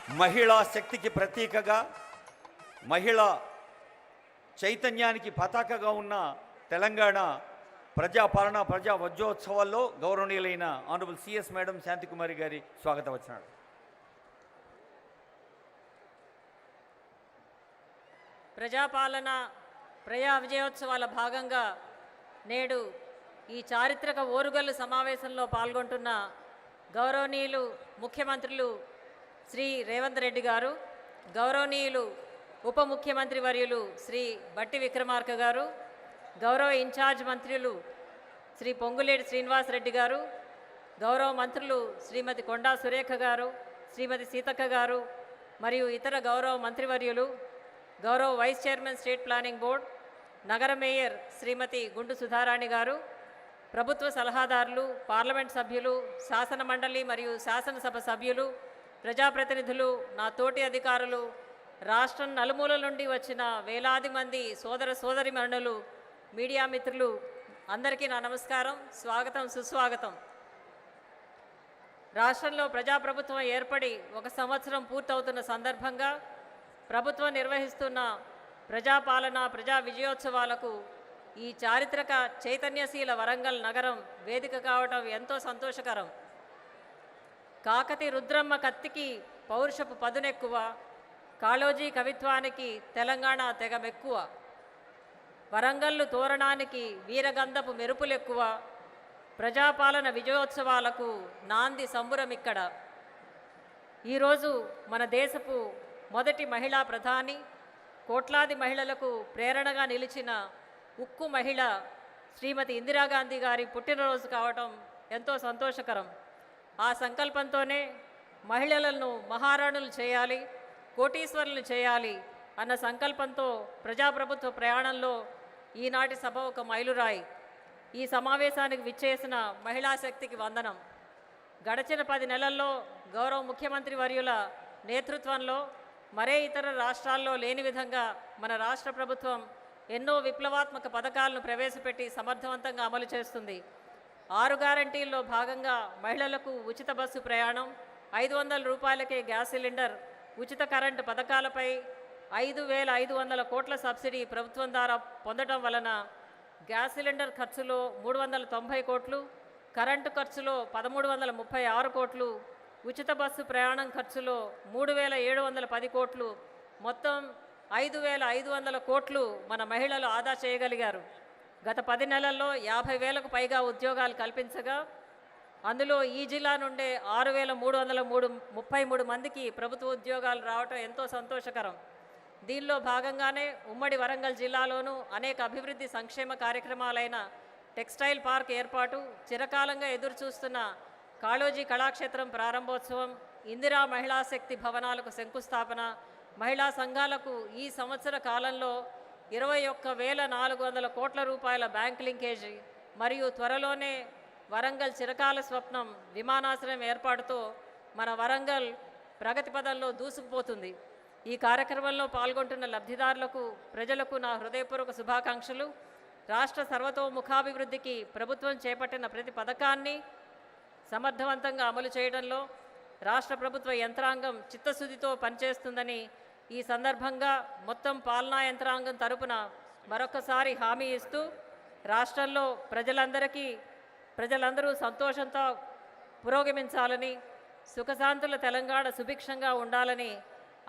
మహిళా శక్తికి ప్రతీకగా, మహిళా చైతన్యానికి పతాకగా ఉన్న తెలంగాణ ప్రజాపాలన ప్రజా వజ్రోత్సవాల్లో గౌరవనీయులైన ఆనరబుల్ సిఎస్ మేడం శాంతికుమారి గారి స్వాగతం వచ్చినాడు. ప్రజాపాలన ప్రజా విజయోత్సవాల భాగంగా నేడు ఈ చారిత్రక ఓరుగల్లు సమావేశంలో పాల్గొంటున్న గౌరవనీయులు ముఖ్యమంత్రులు శ్రీ రేవంత్ రెడ్డి గారు, గౌరవనీయులు ఉప ముఖ్యమంత్రి వర్యులు శ్రీ బట్టి విక్రమార్క గారు, గౌరవ ఇన్ఛార్జ్ మంత్రులు శ్రీ పొంగులేటి శ్రీనివాస్ రెడ్డి గారు, గౌరవ మంత్రులు శ్రీమతి కొండా సురేఖ గారు, శ్రీమతి సీతక్క గారు మరియు ఇతర గౌరవ మంత్రివర్యులు, గౌరవ vice chairman state planning board, నగర మేయర్ శ్రీమతి గుండు సుధారాణి గారు, ప్రభుత్వ సలహాదారులు, పార్లమెంట్ సభ్యులు, శాసన మండలి మరియు శాసనసభ సభ్యులు, ప్రజాప్రతినిధులు, నా తోటి అధికారులు, రాష్ట్రం నలుమూలల నుండి వచ్చిన వేలాది మంది సోదర సోదరిమణులు, మీడియా మిత్రులు అందరికీ నా నమస్కారం, స్వాగతం, సుస్వాగతం. రాష్ట్రంలో ప్రజాప్రభుత్వం ఏర్పడి 1 సంవత్సరం పూర్తవుతున్న సందర్భంగా ప్రభుత్వం నిర్వహిస్తున్న ప్రజాపాలన ప్రజా విజయోత్సవాలకు ఈ చారిత్రక చైతన్యశీల వరంగల్ నగరం వేదిక కావటం ఎంతో సంతోషకరం. కాకతి రుద్రమ్మ కత్తికి పౌరుషపు పదునెక్కువ, కాళోజీ కవిత్వానికి తెలంగాణ తెగమెక్కువ, వరంగల్లు తోరణానికి వీరగంధపు మెరుపులెక్కువ, ప్రజాపాలన విజయోత్సవాలకు నాంది సంబురమిక్కడ. ఈరోజు మన దేశపు మొదటి మహిళా ప్రధాని, కోట్లాది మహిళలకు ప్రేరణగా నిలిచిన ఉక్కు మహిళ శ్రీమతి ఇందిరాగాంధీ గారి పుట్టినరోజు కావటం ఎంతో సంతోషకరం. ఆ సంకల్పంతోనే మహిళలను మహారాణులు చేయాలి, కోటీశ్వరులు చేయాలి అన్న సంకల్పంతో ప్రజాప్రభుత్వ ప్రయాణంలో ఈనాటి సభ ఒక మైలురాయి. ఈ సమావేశానికి విచ్చేసిన మహిళా శక్తికి వందనం. గడచిన 10 నెలల్లో గౌరవ ముఖ్యమంత్రి వర్యుల నేతృత్వంలో మరే ఇతర రాష్ట్రాల్లో లేని విధంగా మన రాష్ట్ర ప్రభుత్వం ఎన్నో విప్లవాత్మక పథకాలను ప్రవేశపెట్టి సమర్థవంతంగా అమలు చేస్తుంది. 6 గ్యారంటీల్లో భాగంగా మహిళలకు ఉచిత బస్సు ప్రయాణం, 500 రూపాయలకే గ్యాస్ సిలిండర్, ఉచిత కరెంటు పథకాలపై 5,500 కోట్ల సబ్సిడీ ప్రభుత్వం ద్వారా పొందడం వలన గ్యాస్ సిలిండర్ ఖర్చులో 390 కోట్లు, కరెంటు ఖర్చులో 1,336 కోట్లు, ఉచిత బస్సు ప్రయాణం ఖర్చులో 3,710 కోట్లు, మొత్తం 5,500 కోట్లు మన మహిళలు ఆదా చేయగలిగారు. గత 10 నెలల్లో 50,000కు పైగా ఉద్యోగాలు కల్పించగా అందులో ఈ జిల్లా నుండే 6,333 మందికి ప్రభుత్వ ఉద్యోగాలు రావటం ఎంతో సంతోషకరం. దీనిలో భాగంగానే ఉమ్మడి వరంగల్ జిల్లాలోనూ అనేక అభివృద్ధి సంక్షేమ కార్యక్రమాలైన టెక్స్టైల్ పార్క్ ఏర్పాటు, చిరకాలంగా ఎదురుచూస్తున్న కాళోజీ కళాక్షేత్రం ప్రారంభోత్సవం, ఇందిరా మహిళా శక్తి భవనాలకు శంకుస్థాపన, మహిళా సంఘాలకు ఈ సంవత్సర కాలంలో 21,400 కోట్ల రూపాయల బ్యాంక్ లింకేజీ మరియు త్వరలోనే వరంగల్ చిరకాల స్వప్నం విమానాశ్రయం ఏర్పాటుతో మన వరంగల్ ప్రగతి పదంలో దూసుకుపోతుంది. ఈ కార్యక్రమంలో పాల్గొంటున్న లబ్ధిదారులకు, ప్రజలకు నా హృదయపూర్వక శుభాకాంక్షలు. రాష్ట్ర సర్వతోముఖాభివృద్ధికి ప్రభుత్వం చేపట్టిన ప్రతి పథకాన్ని సమర్థవంతంగా అమలు చేయడంలో రాష్ట్ర ప్రభుత్వ యంత్రాంగం చిత్తశుద్ధితో పనిచేస్తుందని ఈ సందర్భంగా మొత్తం పాలనా యంత్రాంగం తరపున మరొకసారి హామీ ఇస్తూ, రాష్ట్రంలో ప్రజలందరూ సంతోషంతో పురోగమించాలని, సుఖశాంతుల తెలంగాణ సుభిక్షంగా ఉండాలని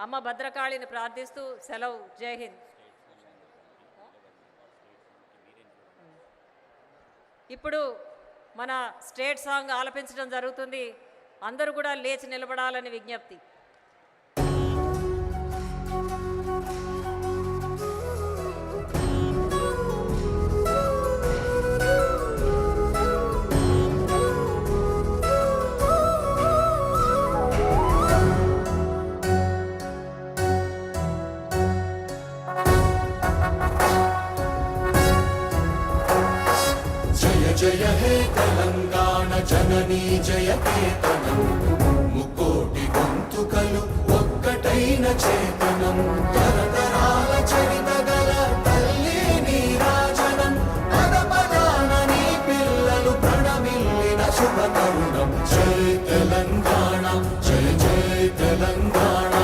అమ్మ భద్రకాళిని ప్రార్థిస్తూ సెలవు. జై హింద్. ఇప్పుడు మన స్టేట్ సాంగ్ ఆలపించడం జరుగుతుంది. అందరూ కూడా లేచి నిలబడాలని విజ్ఞప్తి. జయ హే తెలంగాణ జననీ జయకేతనం, ముకోటి గొంతుకలు ఒక్కటైన చేతనం, తరతరాల చరిత గల తల్లి నీరాజనం, పద పదాన నీ పిల్లలు ప్రణమిల్లిన శుభ తరుణం. జయ తెలంగాణ, జయ జయ తెలంగాణ.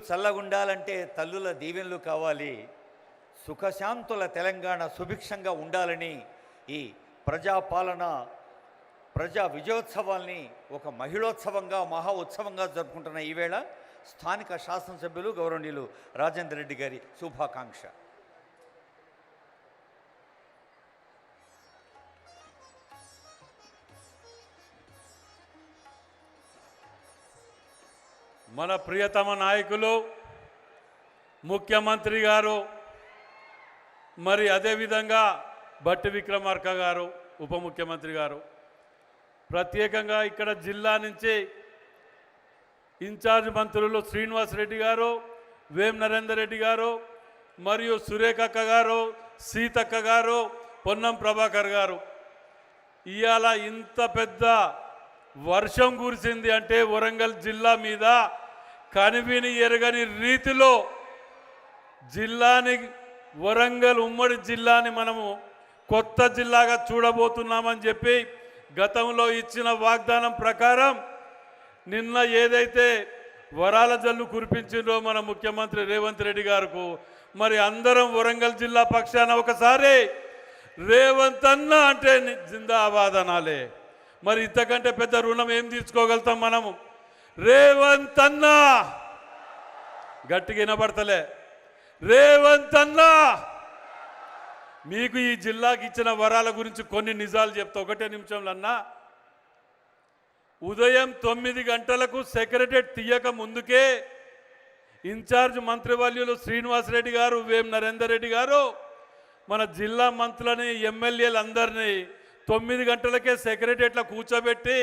చల్లగుండాలంటే తల్లుల దీవెనలు కావాలి. సుఖశాంతుల తెలంగాణ సుభిక్షంగా ఉండాలని ఈ ప్రజాపాలన ప్రజా విజయోత్సవాల్ని ఒక మహిళోత్సవంగా మహా ఉత్సవంగా జరుపుకుంటున్న ఈవేళ స్థానిక శాసనసభ్యులు గౌరవనీయులు రాజేందర్ రెడ్డి గారి శుభాకాంక్ష. మన ప్రియతమ నాయకులు ముఖ్యమంత్రి గారు, మరి అదేవిధంగా బట్టి విక్రమార్క గారు ఉప ముఖ్యమంత్రి గారు, ప్రత్యేకంగా ఇక్కడ జిల్లా నుంచి ఇన్ఛార్జ్ మంత్రులు శ్రీనివాస్ రెడ్డి గారు, వేం నరేందర్ రెడ్డి గారు, మరియు సురేఖక్క గారు, సీతక్క గారు, పొన్నం ప్రభాకర్ గారు, ఇవాళ ఇంత పెద్ద వర్షం కురిసింది అంటే వరంగల్ జిల్లా మీద కనివిని ఎరగని రీతిలో జిల్లాని, వరంగల్ ఉమ్మడి జిల్లాని మనము కొత్త జిల్లాగా చూడబోతున్నామని చెప్పి గతంలో ఇచ్చిన వాగ్దానం ప్రకారం నిన్న ఏదైతే వరాల జల్లు కురిపించిందో మన ముఖ్యమంత్రి రేవంత్ రెడ్డి గారికి, మరి అందరం వరంగల్ జిల్లా పక్షాన ఒకసారి రేవంత్ అన్న అంటే జిందాబాద్ అనాలే. మరి ఇంతకంటే పెద్ద రుణం ఏం తీర్చుకోగలుగుతాం మనము? రేవంత్ అన్న గట్టిగా వినబడతలే. రేవంత్ అన్న మీకు ఈ జిల్లాకి ఇచ్చిన వరాల గురించి కొన్ని నిజాలు చెప్తా, ఒకటే నిమిషంలో అన్నా. ఉదయం 9 గంటలకు సెక్రటరేట్ తీయక ముందుకే ఇన్ఛార్జ్ మంత్రివర్యులు శ్రీనివాస్ రెడ్డి గారు, వేం నరేందర్ రెడ్డి గారు మన జిల్లా మంత్రులని, ఎమ్మెల్యేలందరినీ 9 గంటలకే సెక్రటరేట్లో కూర్చోబెట్టి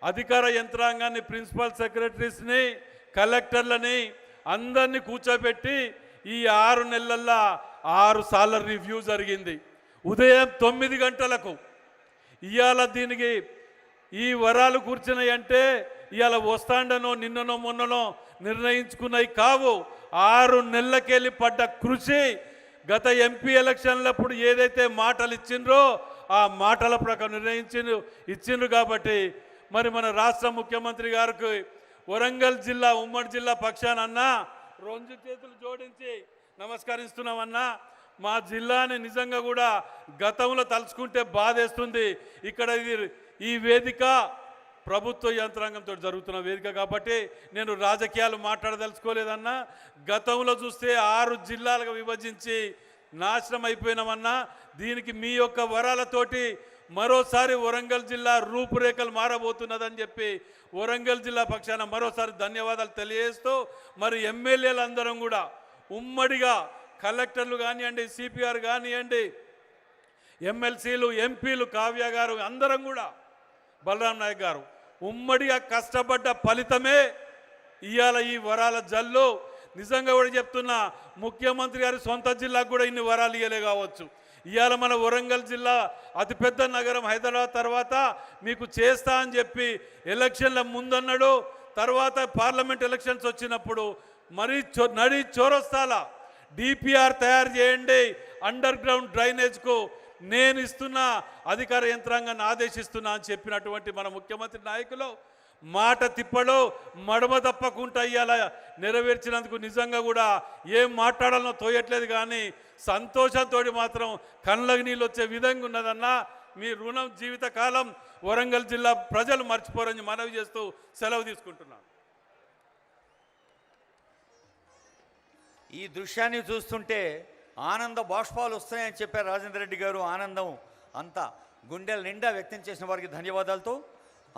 అధికార యంత్రాంగాన్ని, ప్రిన్సిపల్ సెక్రటరీస్ని, కలెక్టర్లని అందరినీ కూర్చోబెట్టి ఈ 6 నెలల్లో 6 సార్లు రివ్యూ జరిగింది. ఉదయం 9 గంటలకు. ఇవాళ దీనికి ఈ వరాలు కూర్చున్నాయి అంటే ఇవాళ వస్తాండనో నిన్ననో మొన్ననో నిర్ణయించుకున్నాయి కావు. 6 నెలలకెళ్ళి పడ్డ కృషి. గత ఎంపీ ఎలక్షన్లప్పుడు ఏదైతే మాటలు ఇచ్చిండ్రో ఆ మాటల ప్రకారం ఇచ్చిండ్రు కాబట్టి మరి మన రాష్ట్ర ముఖ్యమంత్రి గారికి వరంగల్ జిల్లా ఉమ్మడి జిల్లా పక్షానన్నా 2 చేతులు జోడించి నమస్కరిస్తున్నామన్నా. మా జిల్లాని నిజంగా కూడా గతంలో తలుచుకుంటే బాధేస్తుంది. ఇక్కడ ఈ వేదిక ప్రభుత్వ యంత్రాంగంతో జరుగుతున్న వేదిక కాబట్టి నేను రాజకీయాలు మాట్లాడదలుచుకోలేదన్నా. గతంలో చూస్తే 6 జిల్లాలుగా విభజించి నాశనం అయిపోయినామన్నా. దీనికి మీ యొక్క వరాలతోటి మరోసారి వరంగల్ జిల్లా రూపురేఖలు మారబోతున్నదని చెప్పి వరంగల్ జిల్లా పక్షాన మరోసారి ధన్యవాదాలు తెలియజేస్తూ, మరి ఎమ్మెల్యేలందరం కూడా ఉమ్మడిగా కలెక్టర్లు కానివ్వండి, సిపిఆర్ కానివ్వండి, ఎమ్మెల్సీలు, ఎంపీలు, కావ్య గారు అందరం కూడా, బలరాం నాయక్ గారు ఉమ్మడిగా కష్టపడ్డ ఫలితమే ఇవాళ ఈ వరాల జల్లు. నిజంగా కూడా చెప్తున్నా, ముఖ్యమంత్రి గారి సొంత జిల్లాకు కూడా ఇన్ని వరాలు ఇవ్వలే కావచ్చు. ఇవాళ మన వరంగల్ జిల్లా అతిపెద్ద నగరం హైదరాబాద్ తర్వాత మీకు చేస్తా అని చెప్పి ఎలక్షన్ల ముందన్నాడు. తర్వాత పార్లమెంట్ ఎలక్షన్స్ వచ్చినప్పుడు మరి నడి చౌరస్తాల డిపిఆర్ తయారు చేయండి, అండర్ గ్రౌండ్ డ్రైనేజ్కు నేను ఇస్తున్నా, అధికార యంత్రాంగాన్ని ఆదేశిస్తున్నా అని చెప్పినటువంటి మన ముఖ్యమంత్రి నాయకులు మాట తిప్పలో మడమ తప్పకుండా ఇవాళ నెరవేర్చినందుకు నిజంగా కూడా ఏం మాట్లాడాలనో తోయట్లేదు. కానీ సంతోషంతో మాత్రం కళ్ళకి నీళ్ళు వచ్చే విధంగా ఉన్నదన్నా. మీ రుణం జీవితకాలం వరంగల్ జిల్లా ప్రజలు మర్చిపోరని మనవి చేస్తూ సెలవు తీసుకుంటున్నాను. ఈ దృశ్యాన్ని చూస్తుంటే ఆనంద బాష్పాలు వస్తాయని చెప్పారు రాజేందర్ రెడ్డి గారు. ఆనందం అంతా గుండెల నిండా వ్యక్తం చేసిన వారికి ధన్యవాదాలతో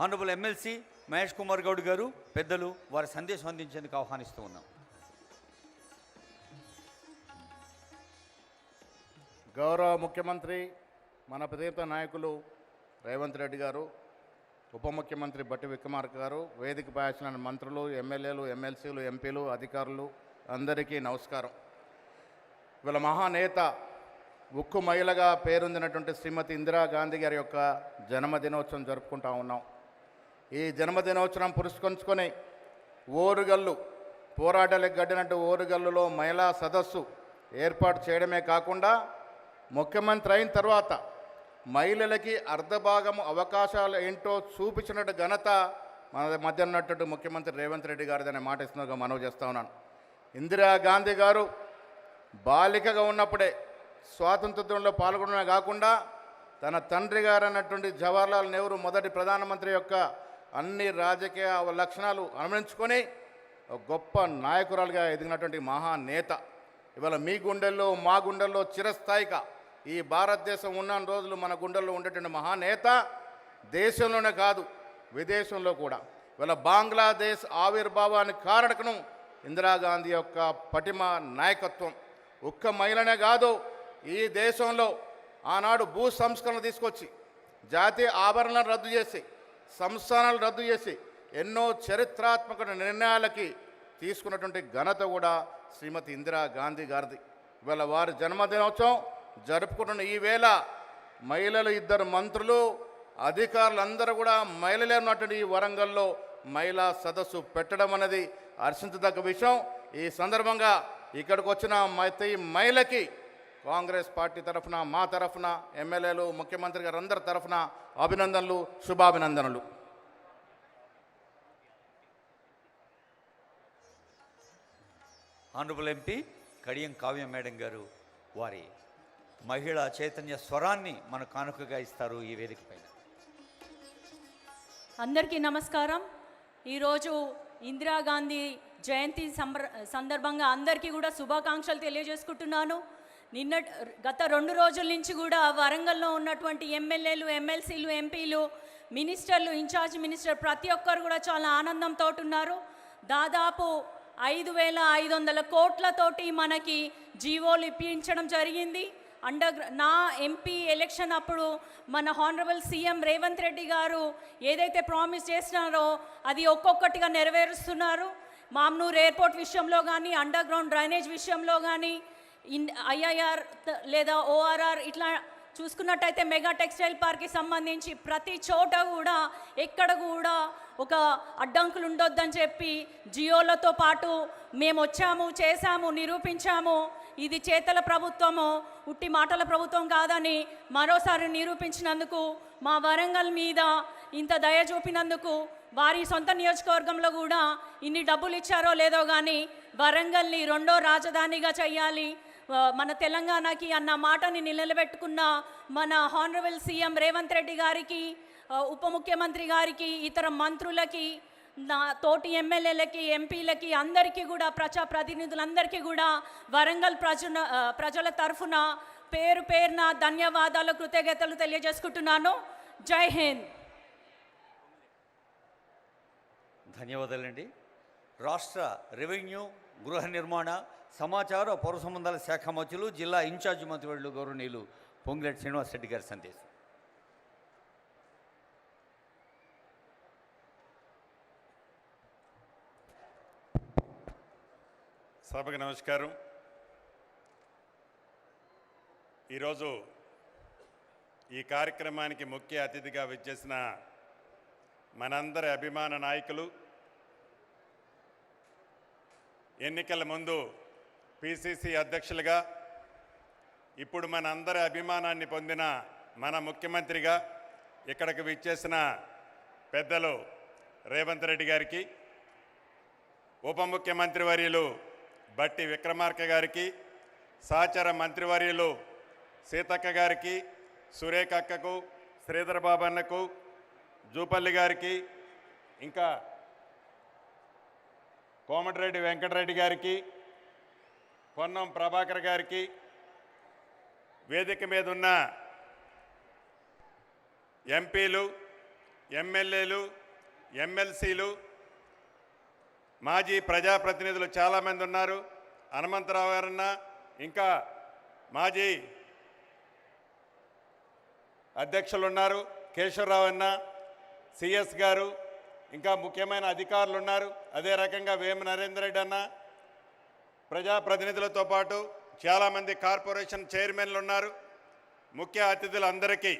ఆనరబుల్ ఎమ్మెల్సీ మహేష్ కుమార్ గౌడ్ గారు పెద్దలు వారి సందేశం అందించేందుకు ఆహ్వానిస్తూ ఉన్నాం. గౌరవ ముఖ్యమంత్రి మన ప్రియతమ నాయకులు రేవంత్ రెడ్డి గారు, ఉప ముఖ్యమంత్రి బట్టి విక్రమార్క గారు, వేదికపై వచ్చిన మంత్రులు, ఎమ్మెల్యేలు, ఎమ్మెల్సీలు, ఎంపీలు, అధికారులు అందరికీ నమస్కారం. వీళ్ళ మహానేత, ఉక్కు మహిళగా పేరొందినటువంటి శ్రీమతి ఇందిరాగాంధీ గారి యొక్క జన్మదినోత్సవం జరుపుకుంటా ఉన్నాం. ఈ జన్మదినోత్సవం పురస్కరించుకొని ఓరుగల్లు, పోరాటాలకు గడ్డినట్టు ఓరుగల్లులో మహిళా సదస్సు ఏర్పాటు చేయడమే కాకుండా ముఖ్యమంత్రి అయిన తర్వాత మహిళలకి అర్ధభాగము అవకాశాలు ఏంటో చూపించినట్టు ఘనత మన మధ్య ఉన్నట్టు ముఖ్యమంత్రి రేవంత్ రెడ్డి గారిదనే మాట ఇస్తున్నగా మనవి చేస్తూ ఉన్నాను. ఇందిరాగాంధీ గారు బాలికగా ఉన్నప్పుడే స్వాతంత్ర్యంలో పాల్గొనడమే కాకుండా తన తండ్రి గారు అన్నటువంటి జవహర్లాల్ నెహ్రూ మొదటి ప్రధానమంత్రి యొక్క అన్ని రాజకీయ లక్షణాలు అనుసరించుకొని ఒక గొప్ప నాయకురాలుగా ఎదిగినటువంటి మహానేత. ఇవాళ మీ గుండెల్లో మా గుండెల్లో చిరస్థాయిగా ఈ భారతదేశం ఉన్న రోజులు మన గుండెల్లో ఉండేటువంటి మహానేత దేశంలోనే కాదు విదేశంలో కూడా. ఇవాళ బంగ్లాదేశ్ ఆవిర్భావానికి కారణకం ఇందిరాగాంధీ యొక్క పటిమ నాయకత్వం. ఒక్క మహిళనే కాదు, ఈ దేశంలో ఆనాడు భూ సంస్కరణ తీసుకొచ్చి జాతీయ ఆభరణాలను రద్దు చేసి సంస్థానాలు రద్దు చేసి ఎన్నో చరిత్రాత్మక నిర్ణయాలకి తీసుకున్నటువంటి ఘనత కూడా శ్రీమతి ఇందిరాగాంధీ గారిది. ఇవాళ వారి జన్మదినోత్సవం జరుపుకుంటున్న ఈ వేళ మహిళలు 2 మంత్రులు అధికారులందరూ కూడా మహిళలే ఉన్నటువంటి ఈ వరంగల్లో మహిళా సదస్సు పెట్టడం అనేది హర్షించదగ్గ విషయం. ఈ సందర్భంగా ఇక్కడికి వచ్చిన ప్రతి మహిళకి కాంగ్రెస్ పార్టీ తరఫున మా తరఫున ఎమ్మెల్యేలు ముఖ్యమంత్రి గారు అందరి తరఫున అభినందనలు, శుభాభినందనలు. Honourable MP Kadiyam Kavya madam గారు వారి మహిళా చైతన్య స్వరాన్ని మన కానుకగా ఇస్తారు ఈ వేదిక పైన. అందరికీ నమస్కారం. ఈరోజు ఇందిరాగాంధీ జయంతి సందర్భంగా అందరికీ కూడా శుభాకాంక్షలు తెలియజేసుకుంటున్నాను. గత 2 రోజుల నుంచి కూడా వరంగల్లో ఉన్నటువంటి ఎమ్మెల్యేలు, ఎమ్మెల్సీలు, ఎంపీలు, మినిస్టర్లు, ఇన్ఛార్జ్ మినిస్టర్ ప్రతి ఒక్కరు కూడా చాలా ఆనందంతో ఉన్నారు. దాదాపు 5,500 కోట్లతోటి మనకి జీవోలు ఇప్పించడం జరిగింది. నా ఎంపీ ఎలక్షన్ అప్పుడు మన హానరబుల్ సీఎం రేవంత్ రెడ్డి గారు ఏదైతే ప్రామిస్ చేసినారో అది ఒక్కొక్కటిగా నెరవేరుస్తున్నారు. మామ్నూర్ ఎయిర్పోర్ట్ విషయంలో కానీ, అండర్ గ్రౌండ్ డ్రైనేజ్ విషయంలో కానీ, ఐఐఆర్ లేదా ఓఆర్ఆర్ ఇట్లా చూసుకున్నట్టయితే మెగా టెక్స్టైల్ పార్క్కి సంబంధించి ప్రతి చోట కూడా ఎక్కడ కూడా ఒక అడ్డంకులు ఉండొద్దని చెప్పి జియోలతో పాటు మేము వచ్చాము, చేశాము, నిరూపించాము. ఇది చేతల ప్రభుత్వము, ఉట్టి మాటల ప్రభుత్వం కాదని మరోసారి నిరూపించినందుకు, మా వరంగల్ మీద ఇంత దయ చూపినందుకు, వారి సొంత నియోజకవర్గంలో కూడా ఇన్ని డబ్బులు ఇచ్చారో లేదో కానీ వరంగల్ని 2వ రాజధానిగా చేయాలి, మన తెలంగాణకి అన్న మాటని నిలబెట్టుకున్న మన హానరబుల్ సీఎం రేవంత్ రెడ్డి గారికి, ఉప ముఖ్యమంత్రి గారికి, ఇతర మంత్రులకి, నా తోటి ఎమ్మెల్యేలకి, ఎంపీలకి, అందరికీ కూడా ప్రజాప్రతినిధులందరికీ కూడా వరంగల్ ప్రజల తరఫున పేరు పేరున ధన్యవాదాలు, కృతజ్ఞతలు తెలియజేసుకుంటున్నాను. జై హింద్. ధన్యవాదాలండి. రాష్ట్ర రెవెన్యూ, గృహ నిర్మాణ, సమాచార, పౌర సంబంధాల శాఖ మంత్రులు, జిల్లా ఇన్ఛార్జి మంత్రివర్యులు గౌరవనీయులు పొంగిరెడ్డి శ్రీనివాసరెడ్డి గారి సందేశం. సభకు నమస్కారం. ఈరోజు ఈ కార్యక్రమానికి ముఖ్య అతిథిగా విచ్చేసిన మనందరి అభిమాన నాయకులు, ఎన్నికల ముందు పిసిసి అధ్యక్షులుగా, ఇప్పుడు మన అందరి అభిమానాన్ని పొందిన మన ముఖ్యమంత్రిగా ఇక్కడికి విచ్చేసిన పెద్దలు రేవంత్ రెడ్డి గారికి, ఉప ముఖ్యమంత్రి వర్యులు బట్టి విక్రమార్క గారికి, సహచర మంత్రివర్యులు సీతక్క గారికి, సురేఖ అక్కకు, శ్రీధర్ బాబన్నకు, జూపల్లి గారికి, ఇంకా కోమటిరెడ్డి వెంకటరెడ్డి గారికి, పొన్నం ప్రభాకర్ గారికి, వేదిక మీద ఉన్న ఎంపీలు, ఎమ్మెల్యేలు, ఎమ్మెల్సీలు, మాజీ ప్రజాప్రతినిధులు చాలామంది ఉన్నారు. హనుమంతరావు గారన్న, ఇంకా మాజీ అధ్యక్షులు ఉన్నారు, కేశవరావు అన్న, సిఎస్ గారు, ఇంకా ముఖ్యమైన అధికారులు ఉన్నారు. అదే రకంగా వేమ నరేందర్ రెడ్డి అన్న, ప్రజాప్రతినిధులతో పాటు చాలామంది కార్పొరేషన్ చైర్మన్లు ఉన్నారు. ముఖ్య అతిథులందరికీ,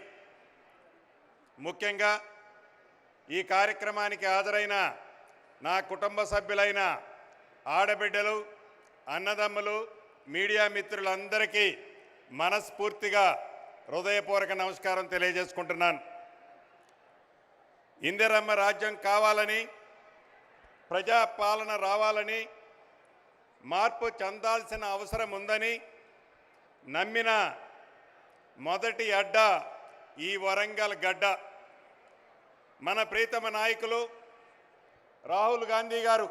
ముఖ్యంగా ఈ కార్యక్రమానికి హాజరైన నా కుటుంబ సభ్యులైన ఆడబిడ్డలు, అన్నదమ్ములు, మీడియా మిత్రులందరికీ మనస్ఫూర్తిగా హృదయపూర్వక నమస్కారం తెలియజేసుకుంటున్నాను. ఇందిరమ్మ రాజ్యం కావాలని, ప్రజాపాలన రావాలని మార్పు చెందాల్సిన అవసరం ఉందని నమ్మిన మొదటి అడ్డ ఈ వరంగల్ గడ్డ. మన ప్రీతమ నాయకులు రాహుల్ గాంధీ గారు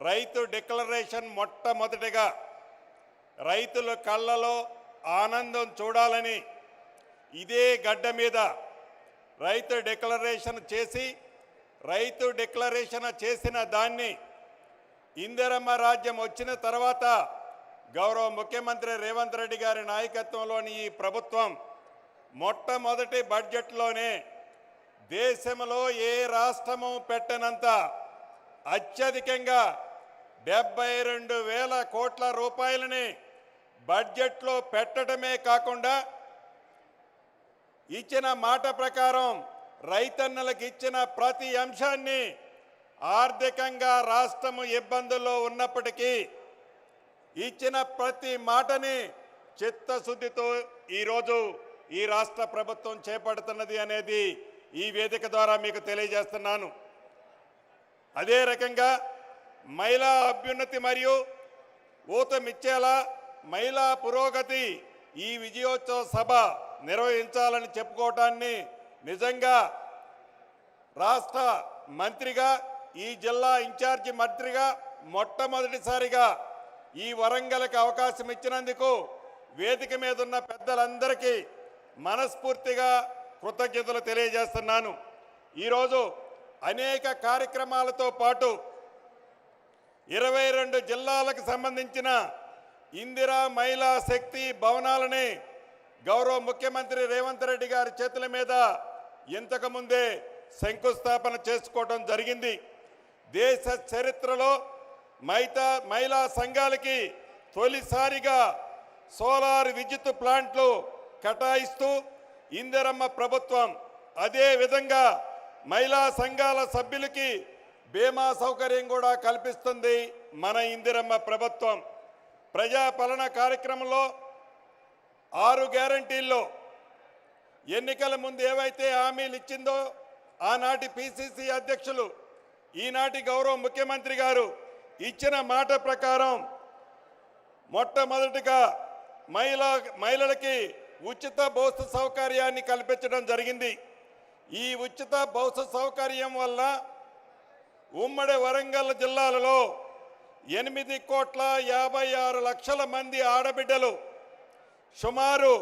రైతు డిక్లరేషన్ మొట్టమొదటిగా రైతుల కళ్ళలో ఆనందం చూడాలని ఇదే గడ్డ మీద రైతు డిక్లరేషన్ చేసి రైతు డిక్లరేషన్ చేసిన దాన్ని ఇందిరమ్మ రాజ్యం వచ్చిన తర్వాత గౌరవ ముఖ్యమంత్రి రేవంత్ రెడ్డి గారి నాయకత్వంలోని ఈ ప్రభుత్వం మొట్టమొదటి బడ్జెట్లోనే దేశంలో ఏ రాష్ట్రము పెట్టనంత అత్యధికంగా 72,000 కోట్ల రూపాయలని బడ్జెట్లో పెట్టడమే కాకుండా ఇచ్చిన మాట ప్రకారం రైతన్నలకు ఇచ్చిన ప్రతి అంశాన్ని ఆర్థికంగా రాష్ట్రము ఇబ్బందుల్లో ఉన్నప్పటికీ ఇచ్చిన ప్రతి మాటని చిత్తశుద్ధితో ఈరోజు ఈ రాష్ట్ర ప్రభుత్వం చేపడుతున్నది అనేది ఈ వేదిక ద్వారా మీకు తెలియజేస్తున్నాను. అదే రకంగా మహిళా అభ్యున్నతి మరియు ఊతమిచ్చేలా మహిళా పురోగతి ఈ విజయోత్సవ సభ నిర్వహించాలని చెప్పుకోవటాన్ని నిజంగా రాష్ట్ర మంత్రిగా ఈ జిల్లా ఇన్ఛార్జి మంత్రిగా మొట్టమొదటిసారిగా ఈ వరంగల్కి అవకాశం ఇచ్చినందుకు వేదిక మీద ఉన్న పెద్దలందరికీ మనస్ఫూర్తిగా కృతజ్ఞతలు తెలియజేస్తున్నాను. ఈరోజు అనేక కార్యక్రమాలతో పాటు 22 జిల్లాలకు సంబంధించిన ఇందిరా మహిళా శక్తి భవనాలని గౌరవ ముఖ్యమంత్రి రేవంత్ రెడ్డి గారి చేతుల మీద ఇంతకుముందే శంకుస్థాపన చేసుకోవడం జరిగింది. దేశ చరిత్రలో మహిళా సంఘాలకి తొలిసారిగా సోలార్ విద్యుత్ ప్లాంట్లు కేటాయిస్తూ ఇందిరమ్మ ప్రభుత్వం, అదే విధంగా మహిళా సంఘాల సభ్యులకి బీమా సౌకర్యం కూడా కల్పిస్తుంది మన ఇందిరమ్మ ప్రభుత్వం. ప్రజాపాలన కార్యక్రమంలో 6 గ్యారంటీల్లో ఎన్నికల ముందు ఏవైతే హామీలు ఇచ్చిందో ఆనాటి పిసిసి అధ్యక్షులు ఈనాటి గౌరవ ముఖ్యమంత్రి గారు ఇచ్చిన మాట ప్రకారం మొట్టమొదటిగా మహిళలకి ఉచిత బస్సు సౌకర్యాన్ని కల్పించడం జరిగింది. ఈ ఉచిత బస్సు సౌకర్యం వల్ల ఉమ్మడి వరంగల్ జిల్లాలలో 8,56,00,000 మంది ఆడబిడ్డలు సుమారు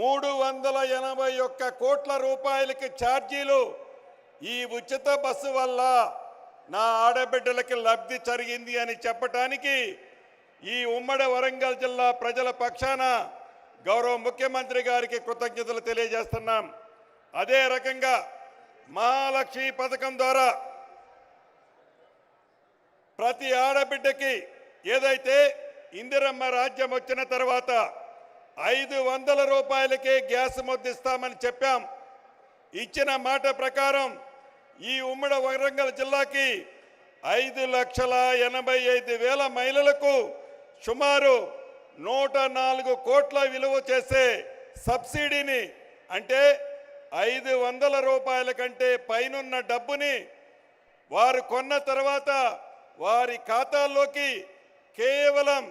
381 కోట్ల రూపాయలకి ఛార్జీలు ఈ ఉచిత బస్సు వల్ల నా ఆడబిడ్డలకి లబ్ధి జరిగింది అని చెప్పటానికి ఈ ఉమ్మడి వరంగల్ జిల్లా ప్రజల పక్షాన గౌరవ ముఖ్యమంత్రి గారికి కృతజ్ఞతలు తెలియజేస్తున్నాం. అదే రకంగా మహాలక్ష్మి పథకం ద్వారా ప్రతి ఆడబిడ్డకి ఏదైతే ఇందిరమ్మ రాజ్యం వచ్చిన తర్వాత 500 రూపాయలకే గ్యాస్ ముద్దిస్తామని చెప్పాం. ఇచ్చిన మాట ప్రకారం ఈ ఉమ్మడి వరంగల్ జిల్లాకి 5,85,000 మహిళలకు సుమారు 104 కోట్ల విలువ చేసే సబ్సిడీని, అంటే 500 రూపాయల కంటే పైనున్న డబ్బుని వారు కొన్న తర్వాత వారి ఖాతాల్లోకి కేవలం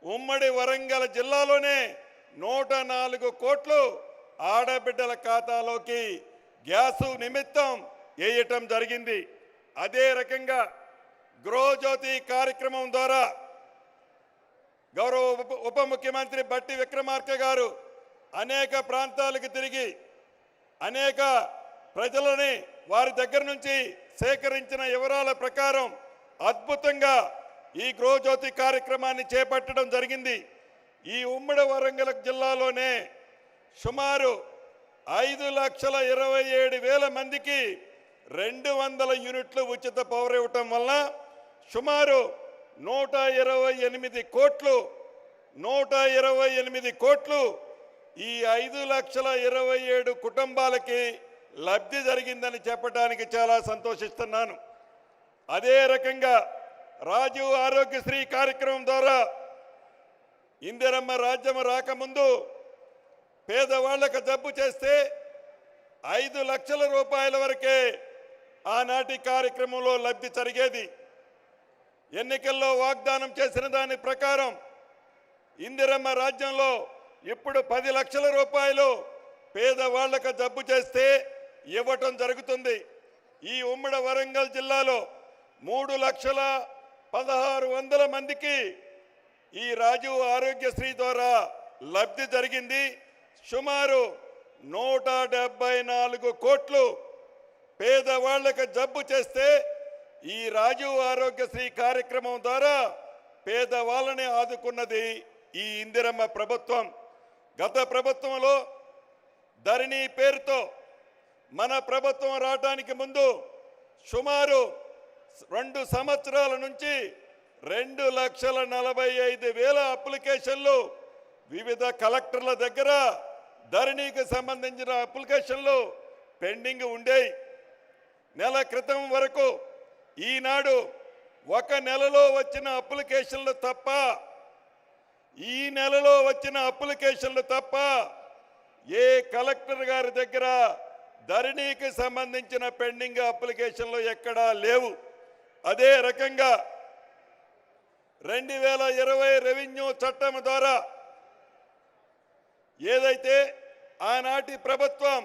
ఉమ్మడి వరంగల్ జిల్లాలోనే 104 కోట్లు ఆడబిడ్డల ఖాతాలోకి గ్యాసు నిమిత్తం వేయటం జరిగింది. అదే రకంగా గృహజ్యోతి కార్యక్రమం ద్వారా గౌరవ ఉప ముఖ్యమంత్రి బట్టి విక్రమార్క గారు అనేక ప్రాంతాలకు తిరిగి అనేక ప్రజలని వారి దగ్గర నుంచి సేకరించిన వివరాల ప్రకారం అద్భుతంగా ఈ గృహజ్యోతి కార్యక్రమాన్ని చేపట్టడం జరిగింది. ఈ ఉమ్మడి వరంగల్ జిల్లాలోనే సుమారు 5,27,000 మందికి 200 యూనిట్లు ఉచిత పవర్ ఇవ్వటం వల్ల సుమారు 128 కోట్లు ఈ 5,27,000 కుటుంబాలకి లబ్ధి జరిగిందని చెప్పడానికి చాలా సంతోషిస్తున్నాను. అదే రకంగా రాజీవ్ ఆరోగ్యశ్రీ కార్యక్రమం ద్వారా ఇందిరమ్మ రాజ్యం రాకముందు పేదవాళ్లకు జబ్బు చేస్తే 5 లక్షల రూపాయల వరకే ఆనాటి కార్యక్రమంలో లబ్ధి జరిగేది. ఎన్నికల్లో వాగ్దానం చేసిన దాని ప్రకారం ఇందిరమ్మ రాజ్యంలో ఇప్పుడు 10 లక్షల రూపాయలు పేదవాళ్లకు జబ్బు చేస్తే ఇవ్వటం జరుగుతుంది. ఈ ఉమ్మడి వరంగల్ జిల్లాలో 3,16,100 మందికి ఈ రాజీవ్ ఆరోగ్యశ్రీ ద్వారా లబ్ధి జరిగింది. సుమారు 174 కోట్లు పేదవాళ్లకు జబ్బు చేస్తే ఈ రాజీవ్ ఆరోగ్యశ్రీ కార్యక్రమం ద్వారా పేదవాళ్ళని ఆదుకున్నది ఈ ఇందిరమ్మ ప్రభుత్వం. గత ప్రభుత్వంలో ధరణి పేరుతో మన ప్రభుత్వం రావడానికి ముందు సుమారు 2 సంవత్సరాల నుంచి 2,45,000 అప్లికేషన్లు వివిధ కలెక్టర్ల దగ్గర ధరణికి సంబంధించిన అప్లికేషన్లు పెండింగ్ ఉండేవి. నెల క్రితం వరకు ఈనాడు 1 నెలలో వచ్చిన అప్లికేషన్లు తప్ప ఈ నెలలో వచ్చిన అప్లికేషన్లు తప్ప ఏ కలెక్టర్ గారి దగ్గర ధరణికి సంబంధించిన పెండింగ్ అప్లికేషన్లు ఎక్కడా లేవు. అదే రకంగా 2020 రెవెన్యూ చట్టం ద్వారా ఏదైతే ఆనాటి ప్రభుత్వం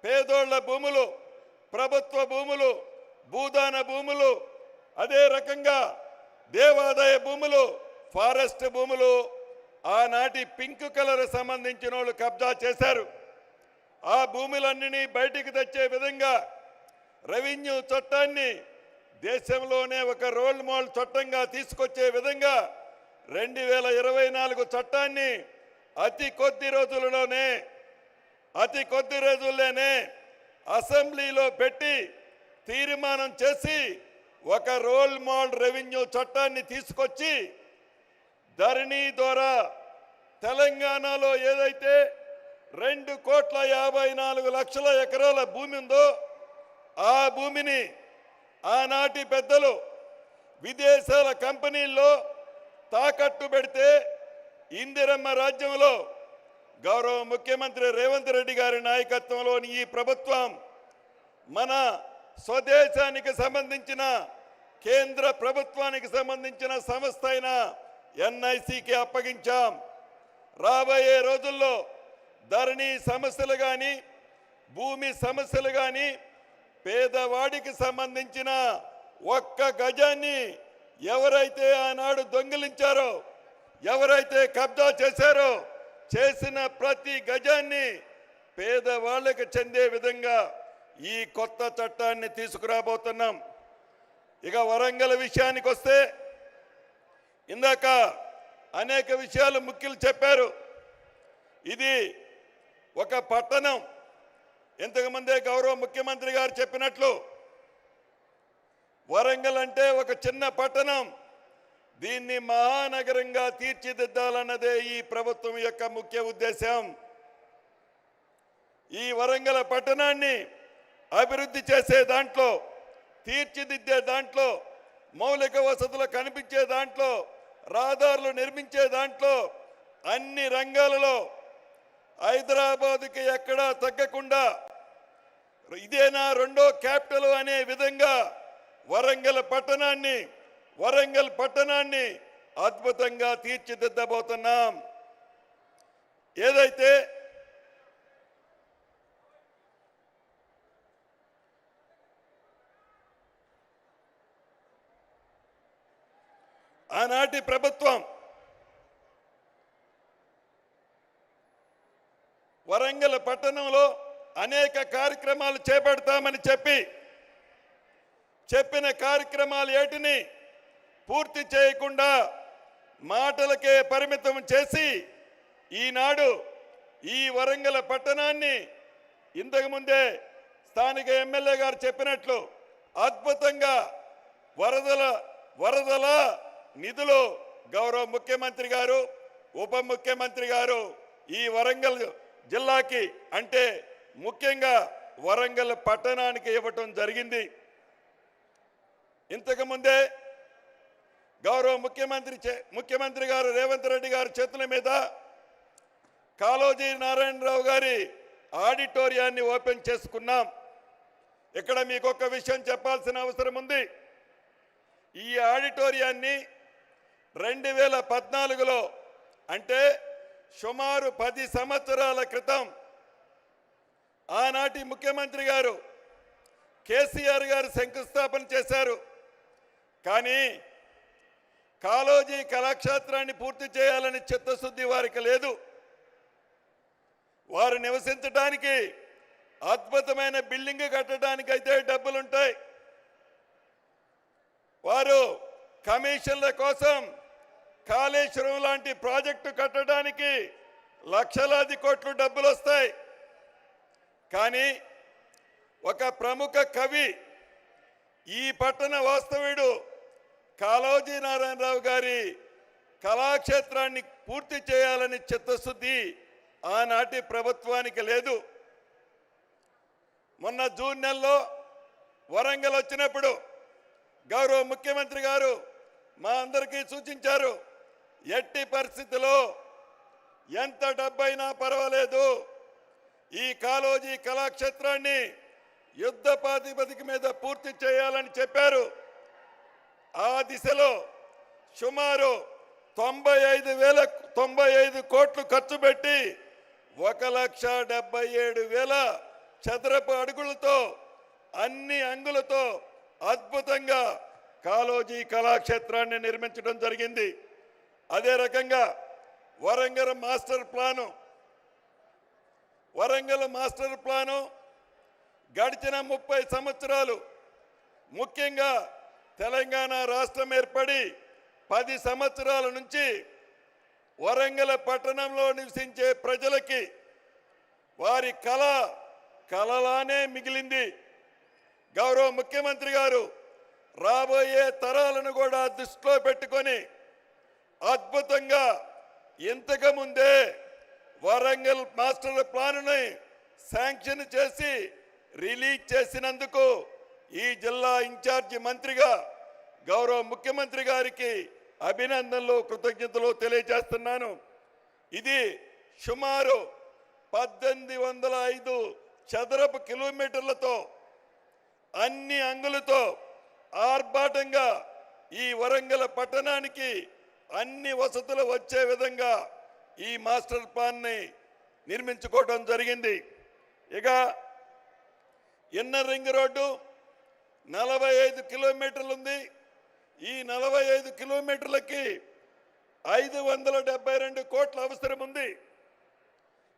పేదోళ్ల భూములు, ప్రభుత్వ భూములు, భూదాన భూములు, అదే రకంగా దేవాదాయ భూములు, ఫారెస్ట్ భూములు ఆనాటి పింక్ కలర్ సంబంధించిన వాళ్ళు కబ్జా చేశారు. ఆ భూములన్నీ బయటికి తెచ్చే విధంగా రెవెన్యూ చట్టాన్ని దేశంలోనే ఒక రోల్ మోడల్ చట్టంగా తీసుకొచ్చే విధంగా 2024 చట్టాన్ని అతి కొద్ది రోజుల్లోనే అసెంబ్లీలో పెట్టి తీర్మానం చేసి ఒక రోల్ మోడల్ రెవెన్యూ చట్టాన్ని తీసుకొచ్చి ధరణి ద్వారా తెలంగాణలో ఏదైతే 2,54,00,000 ఎకరాల భూమి ఉందో ఆ భూమిని ఆనాటి పెద్దలు విదేశాల కంపెనీల్లో తాకట్టు పెడితే ఇందిరమ్మ రాజ్యంలో గౌరవ ముఖ్యమంత్రి రేవంత్ రెడ్డి గారి నాయకత్వంలోని ఈ ప్రభుత్వం మన స్వదేశానికి సంబంధించిన కేంద్ర ప్రభుత్వానికి సంబంధించిన సంస్థ అయిన ఎన్ఐసికి అప్పగించాం. రాబోయే రోజుల్లో ధరణి సమస్యలు కానీ భూమి సమస్యలు కానీ పేదవాడికి సంబంధించిన 1 గజాన్ని ఎవరైతే ఆనాడు దొంగిలించారో, ఎవరైతే కబ్జా చేశారో, చేసిన ప్రతి గజాన్ని పేదవాళ్ళకి చెందే విధంగా ఈ కొత్త చట్టాన్ని తీసుకురాబోతున్నాం. ఇక వరంగల్ విషయానికి వస్తే ఇందాక అనేక విషయాలు ముఖ్యులు చెప్పారు. ఇది ఒక పట్టణం. ఇంతకుముందే గౌరవ ముఖ్యమంత్రి గారు చెప్పినట్లు వరంగల్ అంటే ఒక చిన్న పట్టణం. దీన్ని మహానగరంగా తీర్చిదిద్దాలన్నదే ఈ ప్రభుత్వం యొక్క ముఖ్య ఉద్దేశం. ఈ వరంగల్ పట్టణాన్ని అభివృద్ధి చేసే దాంట్లో, తీర్చిదిద్దే దాంట్లో, మౌలిక వసతులు కనిపించే దాంట్లో, రహదారులు నిర్మించే దాంట్లో అన్ని రంగాలలో హైదరాబాద్కి ఎక్కడా తగ్గకుండా ఇదేనా రెండో క్యాపిటల్ అనే విధంగా వరంగల్ పట్టణాన్ని అద్భుతంగా తీర్చిదిద్దబోతున్నాం. ఏదైతే ఆనాటి ప్రభుత్వం వరంగల్ పట్టణంలో అనేక కార్యక్రమాలు చేపడతామని చెప్పిన కార్యక్రమాలు ఏటిని పూర్తి చేయకుండా మాటలకే పరిమితం చేసి ఈనాడు ఈ వరంగల్ పట్టణాన్ని ఇంతకుముందే స్థానిక ఎమ్మెల్యే గారు చెప్పినట్లు అద్భుతంగా వరదల నిధులు గౌరవ ముఖ్యమంత్రి గారు, ఉప ముఖ్యమంత్రి గారు ఈ వరంగల్ జిల్లాకి అంటే ముఖ్యంగా వరంగల్ పట్టణానికి ఇవ్వటం జరిగింది. ఇంతకుముందే గౌరవ ముఖ్యమంత్రి గారు రేవంత్ రెడ్డి గారి చేతుల మీద కాళోజీ నారాయణరావు గారి ఆడిటోరియాన్ని ఓపెన్ చేసుకున్నాం. ఇక్కడ మీకు ఒక విషయం చెప్పాల్సిన అవసరం ఉంది. ఈ ఆడిటోరియాన్ని 2014లో అంటే సుమారు 10 సంవత్సరాల క్రితం ఆనాటి ముఖ్యమంత్రి గారు కేసీఆర్ గారు శంకుస్థాపన చేశారు. కానీ కాళోజీ కళాక్షేత్రాన్ని పూర్తి చేయాలని చిత్తశుద్ధి వారికి లేదు. వారు నివసించడానికి అద్భుతమైన బిల్డింగ్ కట్టడానికి అయితే డబ్బులుంటాయి. వారు కమిషన్ల కోసం కాళేశ్వరం లాంటి ప్రాజెక్టు కట్టడానికి లక్షలాది కోట్లు డబ్బులు వస్తాయి. కానీ ఒక ప్రముఖ కవి, ఈ పట్టణ వాస్తవ్యుడు కాళోజీ నారాయణరావు గారి కళాక్షేత్రాన్ని పూర్తి చేయాలని చిత్తశుద్ధి ఆనాటి ప్రభుత్వానికి లేదు. మొన్న జూన్ నెలలో వరంగల్ వచ్చినప్పుడు గౌరవ ముఖ్యమంత్రి గారు మా అందరికీ సూచించారు, ఎట్టి పరిస్థితిలో ఎంత డబ్బైనా పర్వాలేదు ఈ కాళోజీ కళాక్షేత్రాన్ని యుద్ధ ప్రాతిపదిక మీద పూర్తి చేయాలని చెప్పారు. ఆ దిశలో సుమారు 95 కోట్లు ఖర్చు పెట్టి 1,77,000 చదరపు అడుగులతో అన్ని అంగులతో అద్భుతంగా కాళోజీ కళాక్షేత్రాన్ని నిర్మించడం జరిగింది. అదే రకంగా వరంగల్ మాస్టర్ ప్లాను గడిచిన 30 సంవత్సరాలు, ముఖ్యంగా తెలంగాణ రాష్ట్రం ఏర్పడి 10 సంవత్సరాల నుంచి వరంగల్ పట్టణంలో నివసించే ప్రజలకి వారి కలలానే మిగిలింది. గౌరవ ముఖ్యమంత్రి గారు రాబోయే తరాలను కూడా దృష్టిలో పెట్టుకొని అద్భుతంగా ఇంతకు ముందే వరంగల్ మాస్టర్ ప్లానుని శాంక్షన్ చేసి రిలీజ్ చేసినందుకు ఈ జిల్లా ఇన్ఛార్జి మంత్రిగా గౌరవ ముఖ్యమంత్రి గారికి అభినందనలు, కృతజ్ఞతలు తెలియజేస్తున్నాను. ఇది సుమారు 1805 చదరపు కిలోమీటర్లతో అన్ని అంగులతో ఆర్భాటంగా ఈ వరంగల్ పట్టణానికి అన్ని వసతులు వచ్చే విధంగా ఈ మాస్టర్ ప్లాన్ని నిర్మించుకోవడం జరిగింది. ఇక ఇన్నర్ రింగ్ రోడ్డు 45 కిలోమీటర్లు ఉంది. ఈ 45 కిలోమీటర్లకి 572 కోట్ల అవసరం ఉంది.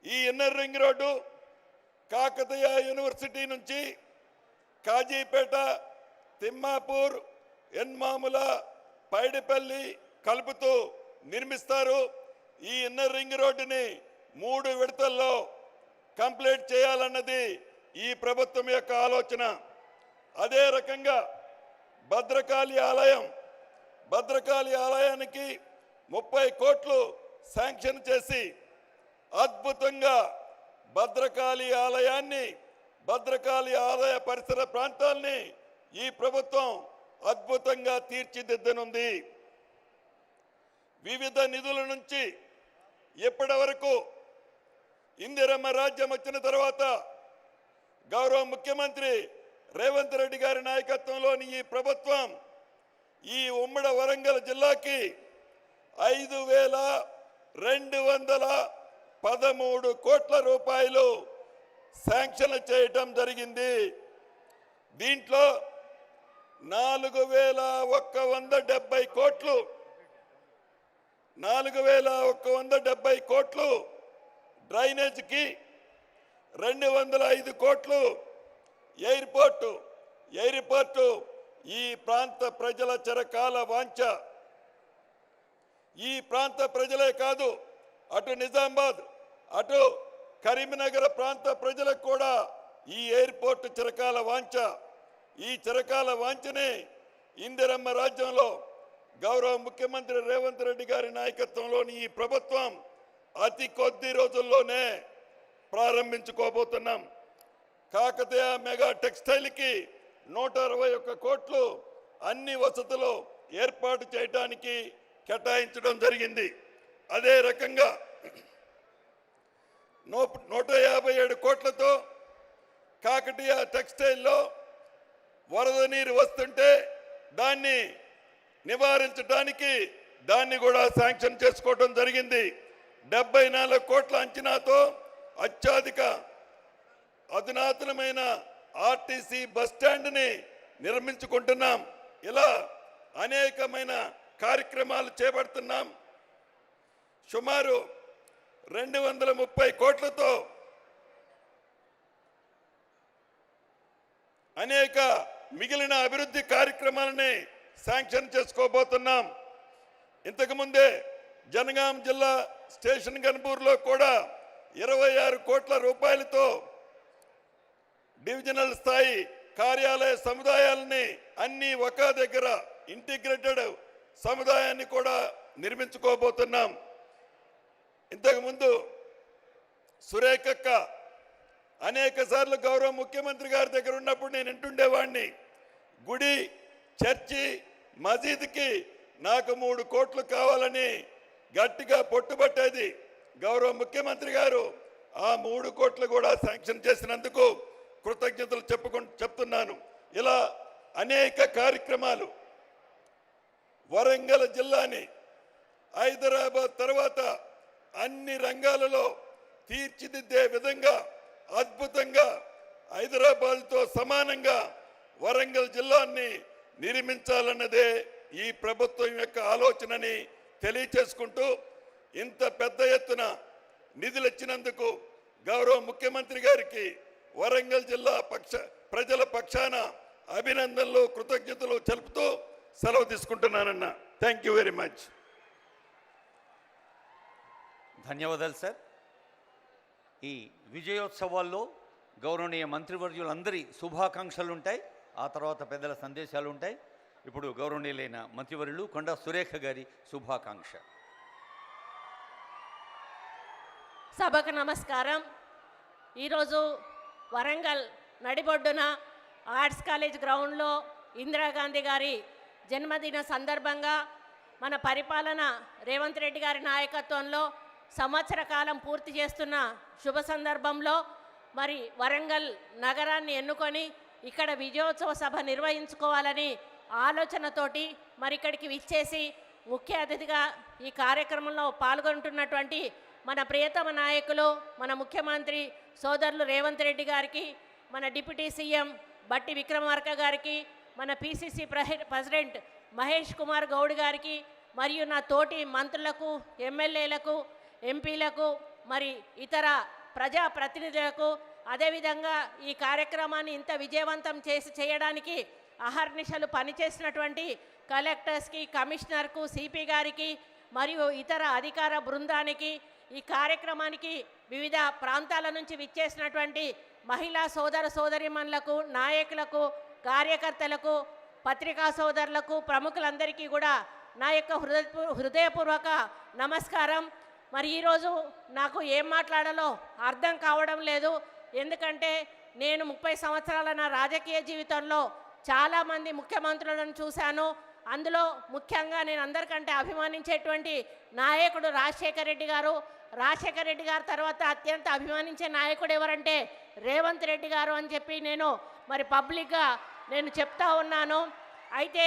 ఈ inner ring road Kakatiya university నుంచి కాజీపేట, తిమ్మాపూర్, ఎన్మాముల, పైడిపల్లి కలుపుతూ నిర్మిస్తారు. ఈ ఇన్నర్ రింగ్ రోడ్డుని 3 విడతల్లో కంప్లీట్ చేయాలన్నది ఈ ప్రభుత్వం యొక్క ఆలోచన. అదే రకంగా భద్రకాళి ఆలయానికి 30 కోట్లు శాంక్షన్ చేసి అద్భుతంగా భద్రకాళి ఆలయ పరిసర ప్రాంతాల్ని ఈ ప్రభుత్వం అద్భుతంగా తీర్చిదిద్దనుంది. వివిధ నిధుల నుంచి ఇప్పటి వరకు ఇందిరమ్మ రాజ్యం వచ్చిన తర్వాత గౌరవ ముఖ్యమంత్రి రేవంత్ రెడ్డి గారి నాయకత్వంలోని ఈ ప్రభుత్వం ఈ ఉమ్మడి వరంగల్ జిల్లాకి 5,213 కోట్ల రూపాయలు శాంక్షన్ చేయటం జరిగింది. దీంట్లో 4,170 కోట్లు డ్రైనేజ్కి, 205 కోట్లు ఎయిర్పోర్టు ఈ ప్రాంత ప్రజల చిరకాల వాంఛ. ఈ ప్రాంత ప్రజలే కాదు, అటు నిజామాబాద్, అటు కరీంనగర్ ప్రాంత ప్రజలకు కూడా ఈ ఎయిర్పోర్టు చిరకాల వాంఛ. ఈ చిరకాల వాంఛని ఇందిరమ్మ రాజ్యంలో గౌరవ ముఖ్యమంత్రి రేవంత్ రెడ్డి గారి నాయకత్వంలోని ఈ ప్రభుత్వం అతి కొద్ది రోజుల్లోనే ప్రారంభించుకోబోతున్నాం. కాకతీయ మెగా టెక్స్టైల్కి 161 కోట్లు అన్ని వసతులు ఏర్పాటు చేయడానికి కేటాయించడం జరిగింది. అదే రకంగా 157 కోట్లతో కాకతీయ టెక్స్టైల్లో వరద నీరు వస్తుంటే దాన్ని నివారించడానికి దాన్ని కూడా శాంక్షన్ చేసుకోవడం జరిగింది. 74 కోట్ల అంచనాతో అత్యధిక అధునాతనమైన ఆర్టీసీ బస్ స్టాండ్ని నిర్మించుకుంటున్నాం. ఇలా అనేకమైన కార్యక్రమాలు చేపడుతున్నాం. సుమారు 230 కోట్లతో అనేక మిగిలిన అభివృద్ధి కార్యక్రమాలని శాంక్షన్ చేసుకోబోతున్నాం. ఇంతకుముందే జనగాం జిల్లా స్టేషన్ గన్పూర్లో కూడా 26 కోట్ల రూపాయలతో డివిజనల్ స్థాయి కార్యాలయ సముదాయాలని అన్ని ఒక దగ్గర ఇంటిగ్రేటెడ్ సముదాయాన్ని కూడా నిర్మించుకోబోతున్నాం. ఇంతకుముందు సురేఖక్క అనేక సార్లు గౌరవ ముఖ్యమంత్రి గారి దగ్గర ఉన్నప్పుడు నేను వింటుండేవాడిని, గుడి, చర్చి, మసీదుకి నాకు 3 కోట్లు కావాలని గట్టిగా పట్టుబట్టేది. గౌరవ ముఖ్యమంత్రి గారు ఆ 3 కోట్లు కూడా శాంక్షన్ చేసినందుకు కృతజ్ఞతలు చెప్తున్నాను. ఇలా అనేక కార్యక్రమాలు వరంగల్ జిల్లాని హైదరాబాద్ తర్వాత అన్ని రంగాలలో తీర్చిదిద్దే విధంగా అద్భుతంగా హైదరాబాద్తో సమానంగా వరంగల్ జిల్లాని నిర్మించాలన్నదే ఈ ప్రభుత్వం యొక్క ఆలోచనని తెలియచేసుకుంటూ, ఇంత పెద్ద ఎత్తున నిధులు ఇచ్చినందుకు గౌరవ ముఖ్యమంత్రి గారికి వరంగల్ జిల్లా ప్రజల పక్షాన అభినందనలు, కృతజ్ఞతలు తెలుపుతూ సెలవు తీసుకుంటున్నానన్న. Thank you very much. ధన్యవాదాలు సార్. ఈ విజయోత్సవాల్లో గౌరవనీయ మంత్రివర్యులందరి శుభాకాంక్షలు ఉంటాయి, ఆ తర్వాత పెద్దల సందేశాలు ఉంటాయి. ఇప్పుడు గౌరవనీయులైన మంత్రివర్యులు కొండా సురేఖ గారి శుభాకాంక్ష. సభకు నమస్కారం. ఈరోజు వరంగల్ నడిబొడ్డున ఆర్ట్స్ కాలేజ్ గ్రౌండ్లో ఇందిరాగాంధీ గారి జన్మదిన సందర్భంగా మన పరిపాలన రేవంత్ రెడ్డి గారి నాయకత్వంలో సంవత్సర కాలం పూర్తి చేస్తున్న శుభ సందర్భంలో మరి వరంగల్ నగరాన్ని ఎన్నుకొని ఇక్కడ విజయోత్సవ సభ నిర్వహించుకోవాలని ఆలోచనతోటి మరి ఇక్కడికి విచ్చేసి ముఖ్య అతిథిగా ఈ కార్యక్రమంలో పాల్గొంటున్నటువంటి మన ప్రియతమ నాయకులు, మన ముఖ్యమంత్రి సోదరులు రేవంత్ రెడ్డి గారికి, మన డిప్యూటీ సీఎం బట్టి విక్రమార్క గారికి, మన పిసిసి ప్రెసిడెంట్ మహేష్ కుమార్ గౌడ్ గారికి, మరియు నా తోటి మంత్రులకు, ఎమ్మెల్యేలకు, ఎంపీలకు, మరి ఇతర ప్రజాప్రతినిధులకు, అదేవిధంగా ఈ కార్యక్రమాన్ని ఇంత విజయవంతం చేయడానికి అహర్నిశలు పనిచేసినటువంటి కలెక్టర్స్కి, కమిషనర్కు, సిపి గారికి మరియు ఇతర అధికార బృందానికి, ఈ కార్యక్రమానికి వివిధ ప్రాంతాల నుంచి విచ్చేసినటువంటి మహిళా సోదరీమణులకు, నాయకులకు, కార్యకర్తలకు, పత్రికా సోదరులకు, ప్రముఖులందరికీ కూడా నా యొక్క హృదయపూర్వక నమస్కారం. మరి ఈరోజు నాకు ఏం మాట్లాడాలో అర్థం కావడం లేదు. ఎందుకంటే నేను 30 సంవత్సరాల నా రాజకీయ జీవితంలో చాలామంది ముఖ్యమంత్రులను చూశాను. అందులో ముఖ్యంగా నేను అందరికంటే అభిమానించేటువంటి నాయకుడు రాజశేఖర రెడ్డి గారు. రాజశేఖర రెడ్డి గారి తర్వాత అత్యంత అభిమానించే నాయకుడు ఎవరంటే రేవంత్ రెడ్డి గారు అని చెప్పి నేను మరి పబ్లిక్గా నేను చెప్తా ఉన్నాను. అయితే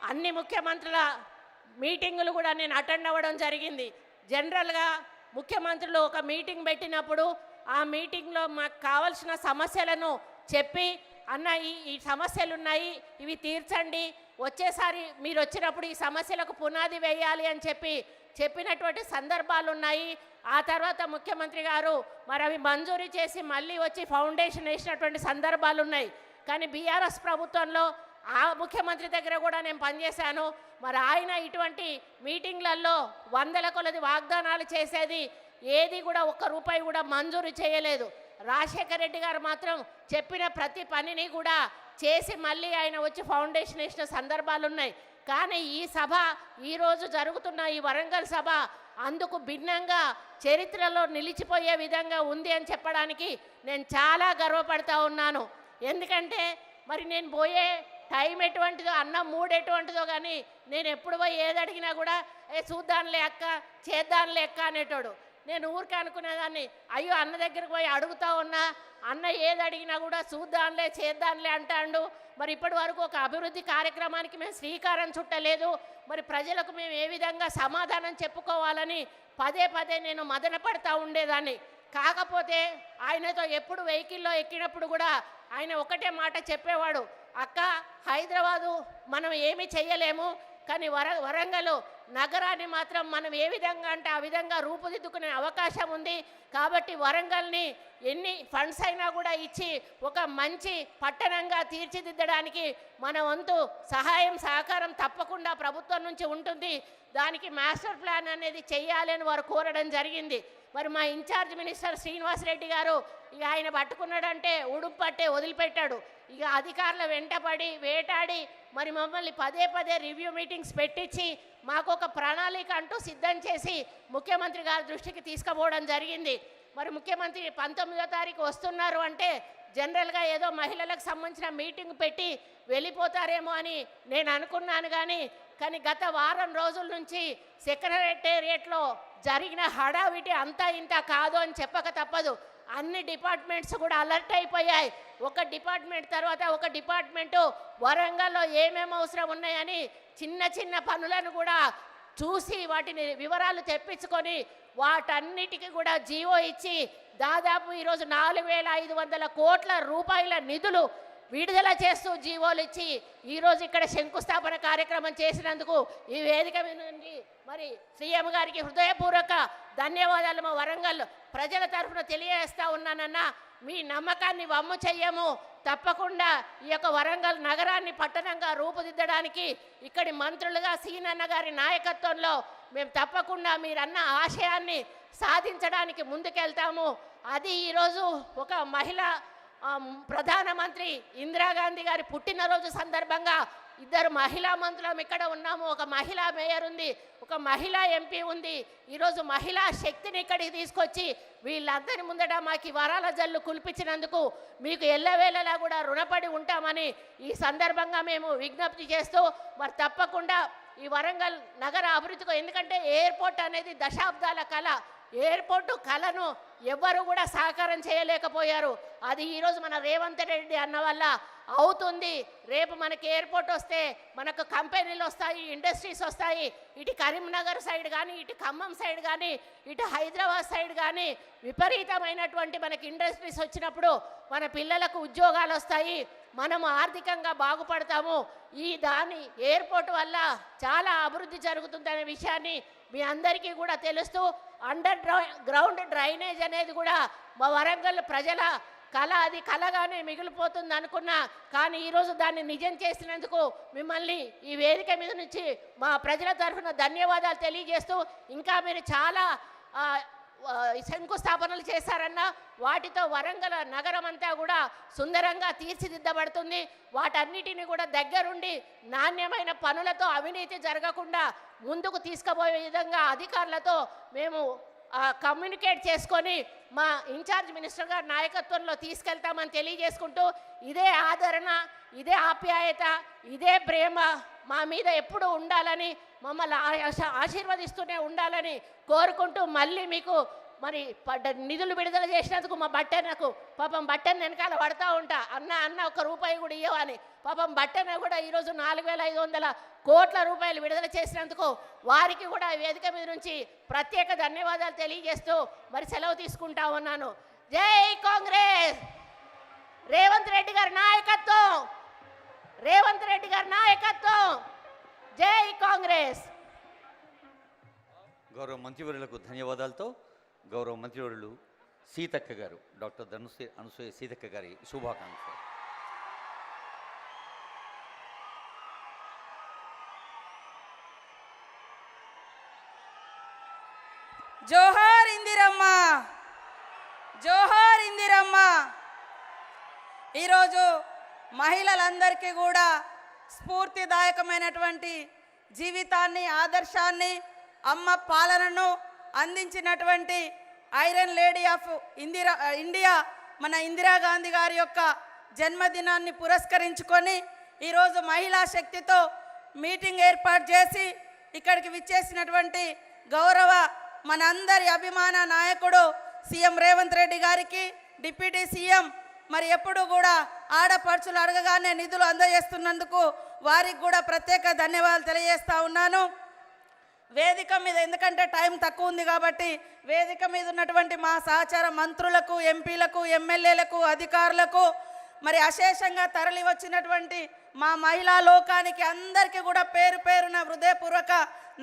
అన్ని ముఖ్యమంత్రుల మీటింగులు కూడా నేను అటెండ్ అవ్వడం జరిగింది. జనరల్గా ముఖ్యమంత్రులు ఒక మీటింగ్ పెట్టినప్పుడు ఆ మీటింగ్లో మాకు కావాల్సిన సమస్యలను చెప్పి, అన్న ఈ సమస్యలు ఉన్నాయి, ఇవి తీర్చండి, వచ్చేసారి మీరు వచ్చినప్పుడు ఈ సమస్యలకు పునాది వేయాలి అని చెప్పినటువంటి సందర్భాలు ఉన్నాయి. ఆ తర్వాత ముఖ్యమంత్రి గారు మరి అవి మంజూరు చేసి మళ్ళీ వచ్చి ఫౌండేషన్ వేసినటువంటి సందర్భాలు ఉన్నాయి. కానీ బీఆర్ఎస్ ప్రభుత్వంలో ఆ ముఖ్యమంత్రి దగ్గర కూడా నేను పనిచేశాను. మరి ఆయన ఇటువంటి మీటింగ్లలో వందల కొలది వాగ్దానాలు చేసేది, ఏది కూడా ఒక్క రూపాయి కూడా మంజూరు చేయలేదు. రాజశేఖర రెడ్డి గారు మాత్రం చెప్పిన ప్రతి పనిని కూడా చేసి మళ్ళీ ఆయన వచ్చి ఫౌండేషన్ వేసిన సందర్భాలు ఉన్నాయి. కానీ ఈ సభ, ఈరోజు జరుగుతున్న ఈ వరంగల్ సభ అందుకు భిన్నంగా చరిత్రలో నిలిచిపోయే విధంగా ఉంది అని చెప్పడానికి నేను చాలా గర్వపడతా ఉన్నాను. ఎందుకంటే మరి నేను పోయే టైం ఎటువంటిదో, అన్నం మూడు ఎటువంటిదో, కానీ నేను ఎప్పుడు పోయి ఏది అడిగినా కూడా చూద్దాంలే అక్క, చేద్దాంలే అక్క అనేటోడు. నేను ఊరికే అనుకునేదాన్ని, అయ్యో అన్న దగ్గరికి పోయి అడుగుతా ఉన్నా, అన్న ఏది అడిగినా కూడా చూద్దాంలే చేద్దాంలే అంటాడు. మరి ఇప్పటి వరకు ఒక అభివృద్ధి కార్యక్రమానికి మేము శ్రీకారం చుట్టలేదు. మరి ప్రజలకు మేము ఏ విధంగా సమాధానం చెప్పుకోవాలని పదే పదే నేను మదన పడతా ఉండేదాన్ని. కాకపోతే ఆయనతో ఎప్పుడు వెహికల్లో ఎక్కినప్పుడు కూడా ఆయన ఒకటే మాట చెప్పేవాడు, అక్క హైదరాబాదు మనం ఏమీ చెయ్యలేము, కానీ వరంగల్ నగరాన్ని మాత్రం మనం ఏ విధంగా అంటే ఆ విధంగా రూపుదిద్దుకునే అవకాశం ఉంది. కాబట్టి వరంగల్ని ఎన్ని ఫండ్స్ అయినా కూడా ఇచ్చి ఒక మంచి పట్టణంగా తీర్చిదిద్దడానికి మన వంతు సహాయం సహకారం తప్పకుండా ప్రభుత్వం నుంచి ఉంటుంది. దానికి మాస్టర్ ప్లాన్ అనేది చెయ్యాలని వారు కోరడం జరిగింది. మరి మా ఇన్ఛార్జ్ మినిస్టర్ శ్రీనివాస్ రెడ్డి గారు ఇక ఆయన పట్టుకున్నాడంటే ఉడుపు పట్టే వదిలిపెట్టాడు. ఇక అధికారుల వెంటపడి వేటాడి మరి మమ్మల్ని పదే పదే రివ్యూ మీటింగ్స్ పెట్టించి మాకు ఒక ప్రణాళిక అంటూ సిద్ధం చేసి ముఖ్యమంత్రి గారి దృష్టికి తీసుకుపోవడం జరిగింది. మరి ముఖ్యమంత్రి 19వ తారీఖు వస్తున్నారు అంటే జనరల్గా ఏదో మహిళలకు సంబంధించిన మీటింగ్ పెట్టి వెళ్ళిపోతారేమో అని నేను అనుకున్నాను. కానీ గత వారం రోజుల నుంచి సెక్రటేరియట్లో జరిగిన హడావిటి అంతా ఇంత కాదు అని చెప్పక తప్పదు. అన్ని డిపార్ట్మెంట్స్ కూడా అలర్ట్ అయిపోయాయి. ఒక డిపార్ట్మెంట్ తర్వాత ఒక డిపార్ట్మెంటు వరంగల్లో ఏమేమి అవసరం ఉన్నాయని చిన్న చిన్న పనులను కూడా చూసి వాటిని వివరాలు తెప్పించుకొని వాటన్నిటికీ కూడా జీవో ఇచ్చి దాదాపు ఈరోజు 4,500 కోట్ల రూపాయల నిధులు విడుదల చేస్తూ జీవోలు ఇచ్చి ఈరోజు ఇక్కడ శంకుస్థాపన కార్యక్రమం చేసినందుకు ఈ వేదిక మీద నుండి మరి సీఎం గారికి హృదయపూర్వక ధన్యవాదాలు మా వరంగల్ ప్రజల తరఫున తెలియజేస్తా ఉన్నానన్నా. మీ నమ్మకాన్ని వమ్ము చెయ్యము. తప్పకుండా ఈ యొక్క వరంగల్ నగరాన్ని పట్టణంగా రూపుదిద్దడానికి ఇక్కడి మంత్రులుగా సీనన్న గారి నాయకత్వంలో మేము తప్పకుండా మీరన్న ఆశయాన్ని సాధించడానికి ముందుకెళ్తాము. అది ఈరోజు ఒక మహిళా ప్రధానమంత్రి ఇందిరాగాంధీ గారి పుట్టినరోజు సందర్భంగా 2 మహిళా మంత్రులం ఇక్కడ ఉన్నాము. ఒక మహిళా మేయర్ ఉంది, ఒక మహిళా ఎంపీ ఉంది. ఈరోజు మహిళా శక్తిని ఇక్కడికి తీసుకొచ్చి వీళ్ళందరి ముందట మాకు వరాల జల్లు కుల్పించినందుకు మీకు ఎల్లవేళలా కూడా రుణపడి ఉంటామని ఈ సందర్భంగా మేము విజ్ఞప్తి చేస్తూ మరి తప్పకుండా ఈ వరంగల్ నగర అభివృద్ధికి, ఎందుకంటే ఎయిర్పోర్ట్ అనేది దశాబ్దాల కళ. ఎయిర్పోర్టు కళను ఎవ్వరు కూడా సహకారం చేయలేకపోయారు. అది ఈరోజు మన రేవంత్ రెడ్డి అన్న వల్ల అవుతుంది. రేపు మనకి ఎయిర్పోర్ట్ వస్తే మనకు కంపెనీలు వస్తాయి, ఇండస్ట్రీస్ వస్తాయి. ఇటు కరీంనగర్ సైడ్ కానీ, ఇటు ఖమ్మం సైడ్ కానీ, ఇటు హైదరాబాద్ సైడ్ కానీ విపరీతమైనటువంటి మనకి ఇండస్ట్రీస్ వచ్చినప్పుడు మన పిల్లలకు ఉద్యోగాలు వస్తాయి, మనము ఆర్థికంగా బాగుపడతాము. ఈ దాని ఎయిర్పోర్ట్ వల్ల చాలా అభివృద్ధి జరుగుతుందనే విషయాన్ని మీ అందరికీ కూడా తెలుస్తూ అండర్ గ్రౌండ్ డ్రైనేజ్ అనేది కూడా మా వరంగల్ ప్రజల కళ, అది కళగానే మిగిలిపోతుంది అనుకున్నా. కానీ ఈరోజు దాన్ని నిజం చేసినందుకు మిమ్మల్ని ఈ వేదిక మీద నుంచి మా ప్రజల తరఫున ధన్యవాదాలు తెలియజేస్తూ, ఇంకా మీరు చాలా శంకుస్థాపనలు చేశారన్న వాటితో వరంగల్ నగరం అంతా కూడా సుందరంగా తీర్చిదిద్దబడుతుంది. వాటన్నిటిని కూడా దగ్గరుండి నాణ్యమైన పనులతో అవినీతి జరగకుండా ముందుకు తీసుకుపోయే విధంగా అధికారులతో మేము కమ్యూనికేట్ చేసుకొని మా ఇన్ఛార్జ్ మినిస్టర్ గారి నాయకత్వంలో తీసుకెళ్తామని తెలియజేసుకుంటూ, ఇదే ఆదరణ, ఇదే ఆప్యాయత, ఇదే ప్రేమ మా మీద ఎప్పుడు ఉండాలని, మమ్మల్ని ఆశీర్వదిస్తూనే ఉండాలని కోరుకుంటూ మళ్ళీ మీకు మరి నిధులు విడుదల చేసినందుకు మా బట్టన్నకు పాపం బట్టన్న వెనకాల పడతా ఉంటా, అన్న 1 రూపాయి కూడా ఇవ్వని పాపం బట్టన్న కూడా ఈరోజు 4,500 కోట్ల రూపాయలు విడుదల చేసినందుకు వారికి కూడా వేదిక మీద నుంచి ప్రత్యేక ధన్యవాదాలు తెలియజేస్తూ మరి సెలవు తీసుకుంటా ఉన్నాను. జై కాంగ్రెస్! రేవంత్ రెడ్డి గారి నాయకత్వం, రేవంత్ రెడ్డి గారి నాయకత్వం! జై కాంగ్రెస్! గౌరవ మంత్రివర్యులకు ధన్యవాదాలతో గౌరవ మంత్రివర్యులు సీతక్క గారు, డాక్టర్ అనసూయ సీతక్క గారి శుభాకాంక్షలు. జోహార్ ఇందిరమ్మ, జోహార్ ఇందిరమ్మ. ఈరోజు మహిళలందరికీ కూడా స్ఫూర్తిదాయకమైనటువంటి జీవితాన్ని, ఆదర్శాన్ని, అమ్మ పాలనను అందించినటువంటి ఐరన్ లేడీ ఆఫ్ ఇండియా మన ఇందిరాగాంధీ గారి యొక్క జన్మదినాన్ని పురస్కరించుకొని ఈరోజు మహిళా శక్తితో మీటింగ్ ఏర్పాటు చేసి ఇక్కడికి విచ్చేసినటువంటి గౌరవ మనందరి అభిమాన నాయకుడు సీఎం రేవంత్ రెడ్డి గారికి, డిప్యూటీ సీఎం మరి ఎప్పుడు కూడా ఆడపడుచులు అడగగానే నిధులు అందజేస్తున్నందుకు వారికి కూడా ప్రత్యేక ధన్యవాదాలు తెలియజేస్తా ఉన్నాను. వేదిక మీద, ఎందుకంటే టైం తక్కువ ఉంది కాబట్టి, వేదిక మీద ఉన్నటువంటి మా సహచార మంత్రులకు, ఎంపీలకు, ఎమ్మెల్యేలకు, అధికారులకు, మరి అశేషంగా తరలి వచ్చినటువంటి మా మహిళా లోకానికి అందరికీ కూడా పేరు పేరున హృదయపూర్వక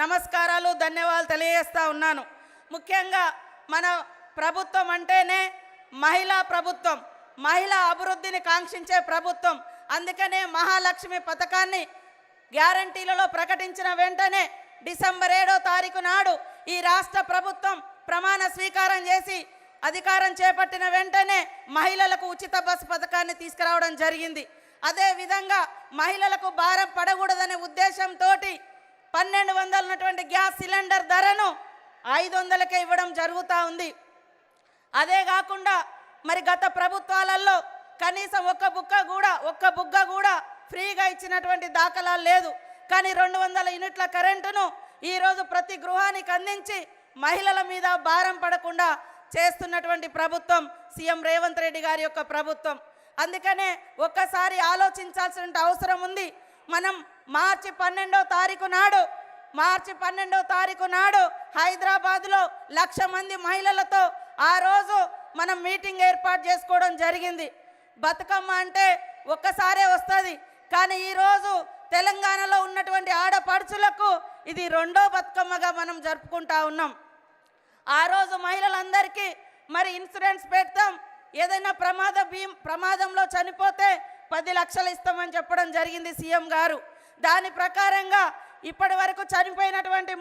నమస్కారాలు, ధన్యవాదాలు తెలియజేస్తా ఉన్నాను. ముఖ్యంగా మన ప్రభుత్వం అంటేనే మహిళా ప్రభుత్వం, మహిళా అభివృద్ధిని కాంక్షించే ప్రభుత్వం. అందుకనే మహాలక్ష్మి పథకాన్ని గ్యారంటీలలో ప్రకటించిన వెంటనే డిసెంబర్ 7వ తారీఖు నాడు ఈ రాష్ట్ర ప్రభుత్వం ప్రమాణ స్వీకారం చేసి అధికారం చేపట్టిన వెంటనే మహిళలకు ఉచిత బస్సు పథకాన్ని తీసుకురావడం జరిగింది. అదేవిధంగా మహిళలకు భారం పడకూడదనే ఉద్దేశంతో 1200 ఉన్నటువంటి గ్యాస్ సిలిండర్ ధరను 500కే ఇవ్వడం జరుగుతూ ఉంది. అదే కాకుండా మరి గత ప్రభుత్వాలలో కనీసం ఒక్క బుగ్గ కూడా ఫ్రీగా ఇచ్చినటువంటి దాఖలాలు లేదు. కానీ 200 యూనిట్ల కరెంటును ఈరోజు ప్రతి గృహానికి అందించి మహిళల మీద భారం పడకుండా చేస్తున్నటువంటి ప్రభుత్వం సీఎం రేవంత్ రెడ్డి గారి యొక్క ప్రభుత్వం. అందుకనే ఒక్కసారి ఆలోచించాల్సిన అవసరం ఉంది. మనం మార్చి 12వ తారీఖు నాడు హైదరాబాద్లో 1,00,000 మంది మహిళలతో ఆ రోజు మనం మీటింగ్ ఏర్పాటు చేసుకోవడం జరిగింది. బతుకమ్మ అంటే ఒక్కసారే వస్తుంది, కానీ ఈరోజు తెలంగాణలో ఉన్నటువంటి ఆడపడుచులకు ఇది 2వ బతుకమ్మగా మనం జరుపుకుంటా ఉన్నాం. ఆ రోజు మహిళలందరికీ మరి ఇన్సూరెన్స్ పెడతాం, ఏదైనా ప్రమాదంలో చనిపోతే 10 లక్షలు ఇస్తామని చెప్పడం జరిగింది సీఎం గారు. దాని ప్రకారంగా ఇప్పటి వరకు చనిపోయినటువంటి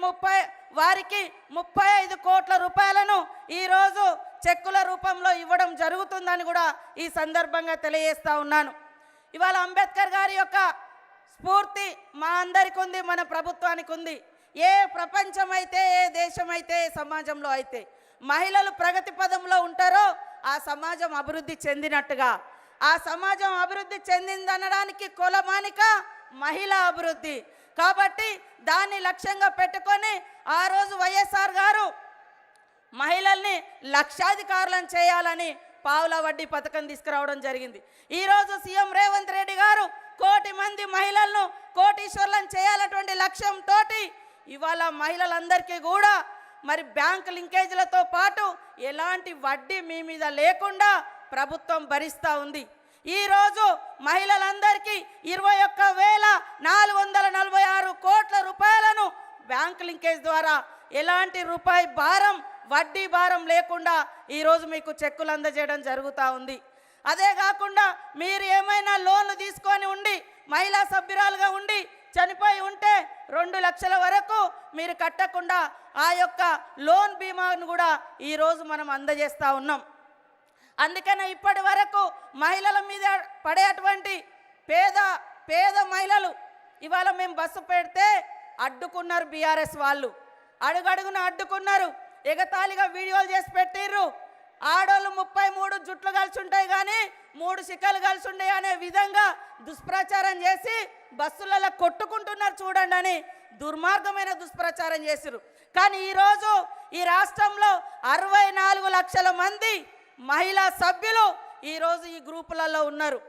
వారికి 35 కోట్ల రూపాయలను ఈరోజు చెక్కుల రూపంలో ఇవ్వడం జరుగుతుందని కూడా ఈ సందర్భంగా తెలియజేస్తా ఉన్నాను. ఇవాళ అంబేద్కర్ గారి యొక్క స్ఫూర్తి మా అందరికీ ఉంది, మన ప్రభుత్వానికి ఉంది. ఏ ప్రపంచం అయితే, ఏ దేశం అయితే, ఏ సమాజంలో అయితే మహిళలు ప్రగతి పదంలో ఉంటారో ఆ సమాజం అభివృద్ధి చెందినట్టుగా, ఆ సమాజం అభివృద్ధి చెందిందనడానికి కొలమానిక మహిళా అభివృద్ధి. కాబట్టి దాన్ని లక్ష్యంగా పెట్టుకొని ఆ రోజు వైఎస్ఆర్ గారు మహిళల్ని లక్షాధికారులను చేయాలని పావుల వడ్డీ పథకం తీసుకురావడం జరిగింది. ఈరోజు సీఎం రేవంత్ రెడ్డి గారు 1 కోటి మంది మహిళలను కోటీశ్వర్లను చేయాలటువంటి లక్ష్యంతో ఇవాళ మహిళలందరికీ కూడా మరి బ్యాంక్ లింకేజీలతో పాటు ఎలాంటి వడ్డీ మీ మీద లేకుండా ప్రభుత్వం భరిస్తూ ఉంది. ఈరోజు మహిళలందరికీ 21,446 కోట్ల రూపాయలను బ్యాంక్ లింకేజ్ ద్వారా ఎలాంటి రూపాయి భారం, వడ్డీ భారం లేకుండా ఈరోజు మీకు చెక్కులు అందజేయడం జరుగుతూ ఉంది. అదే కాకుండా మీరు ఏమైనా లోన్లు తీసుకొని ఉండి మహిళా సభ్యురాలుగా ఉండి చనిపోయి ఉంటే 2 లక్షల వరకు మీరు కట్టకుండా ఆ యొక్క లోన్ బీమాను కూడా ఈరోజు మనం అందజేస్తూ ఉన్నాం. అందుకనే ఇప్పటి వరకు మహిళల మీద పడేటువంటి పేద మహిళలు ఇవాళ మేము బస్సు పెడితే అడ్డుకున్నారు. బీఆర్ఎస్ వాళ్ళు అడుగడుగున అడ్డుకున్నారు, ఎగతాళిగా వీడియోలు చేసి పెట్టిర్రు. ఆడోళ్ళు 33 జుట్లు కలిసి ఉంటాయి కానీ 3 శిఖలు కలిసి ఉంటాయి అనే విధంగా దుష్ప్రచారం చేసి బస్సులలో కొట్టుకుంటున్నారు చూడండి అని దుర్మార్గమైన దుష్ప్రచారం చేసిరు. కానీ ఈరోజు ఈ రాష్ట్రంలో 64 లక్షల మంది మహిళా సభ్యులు ఈరోజు ఈ గ్రూపులలో ఉన్నారు.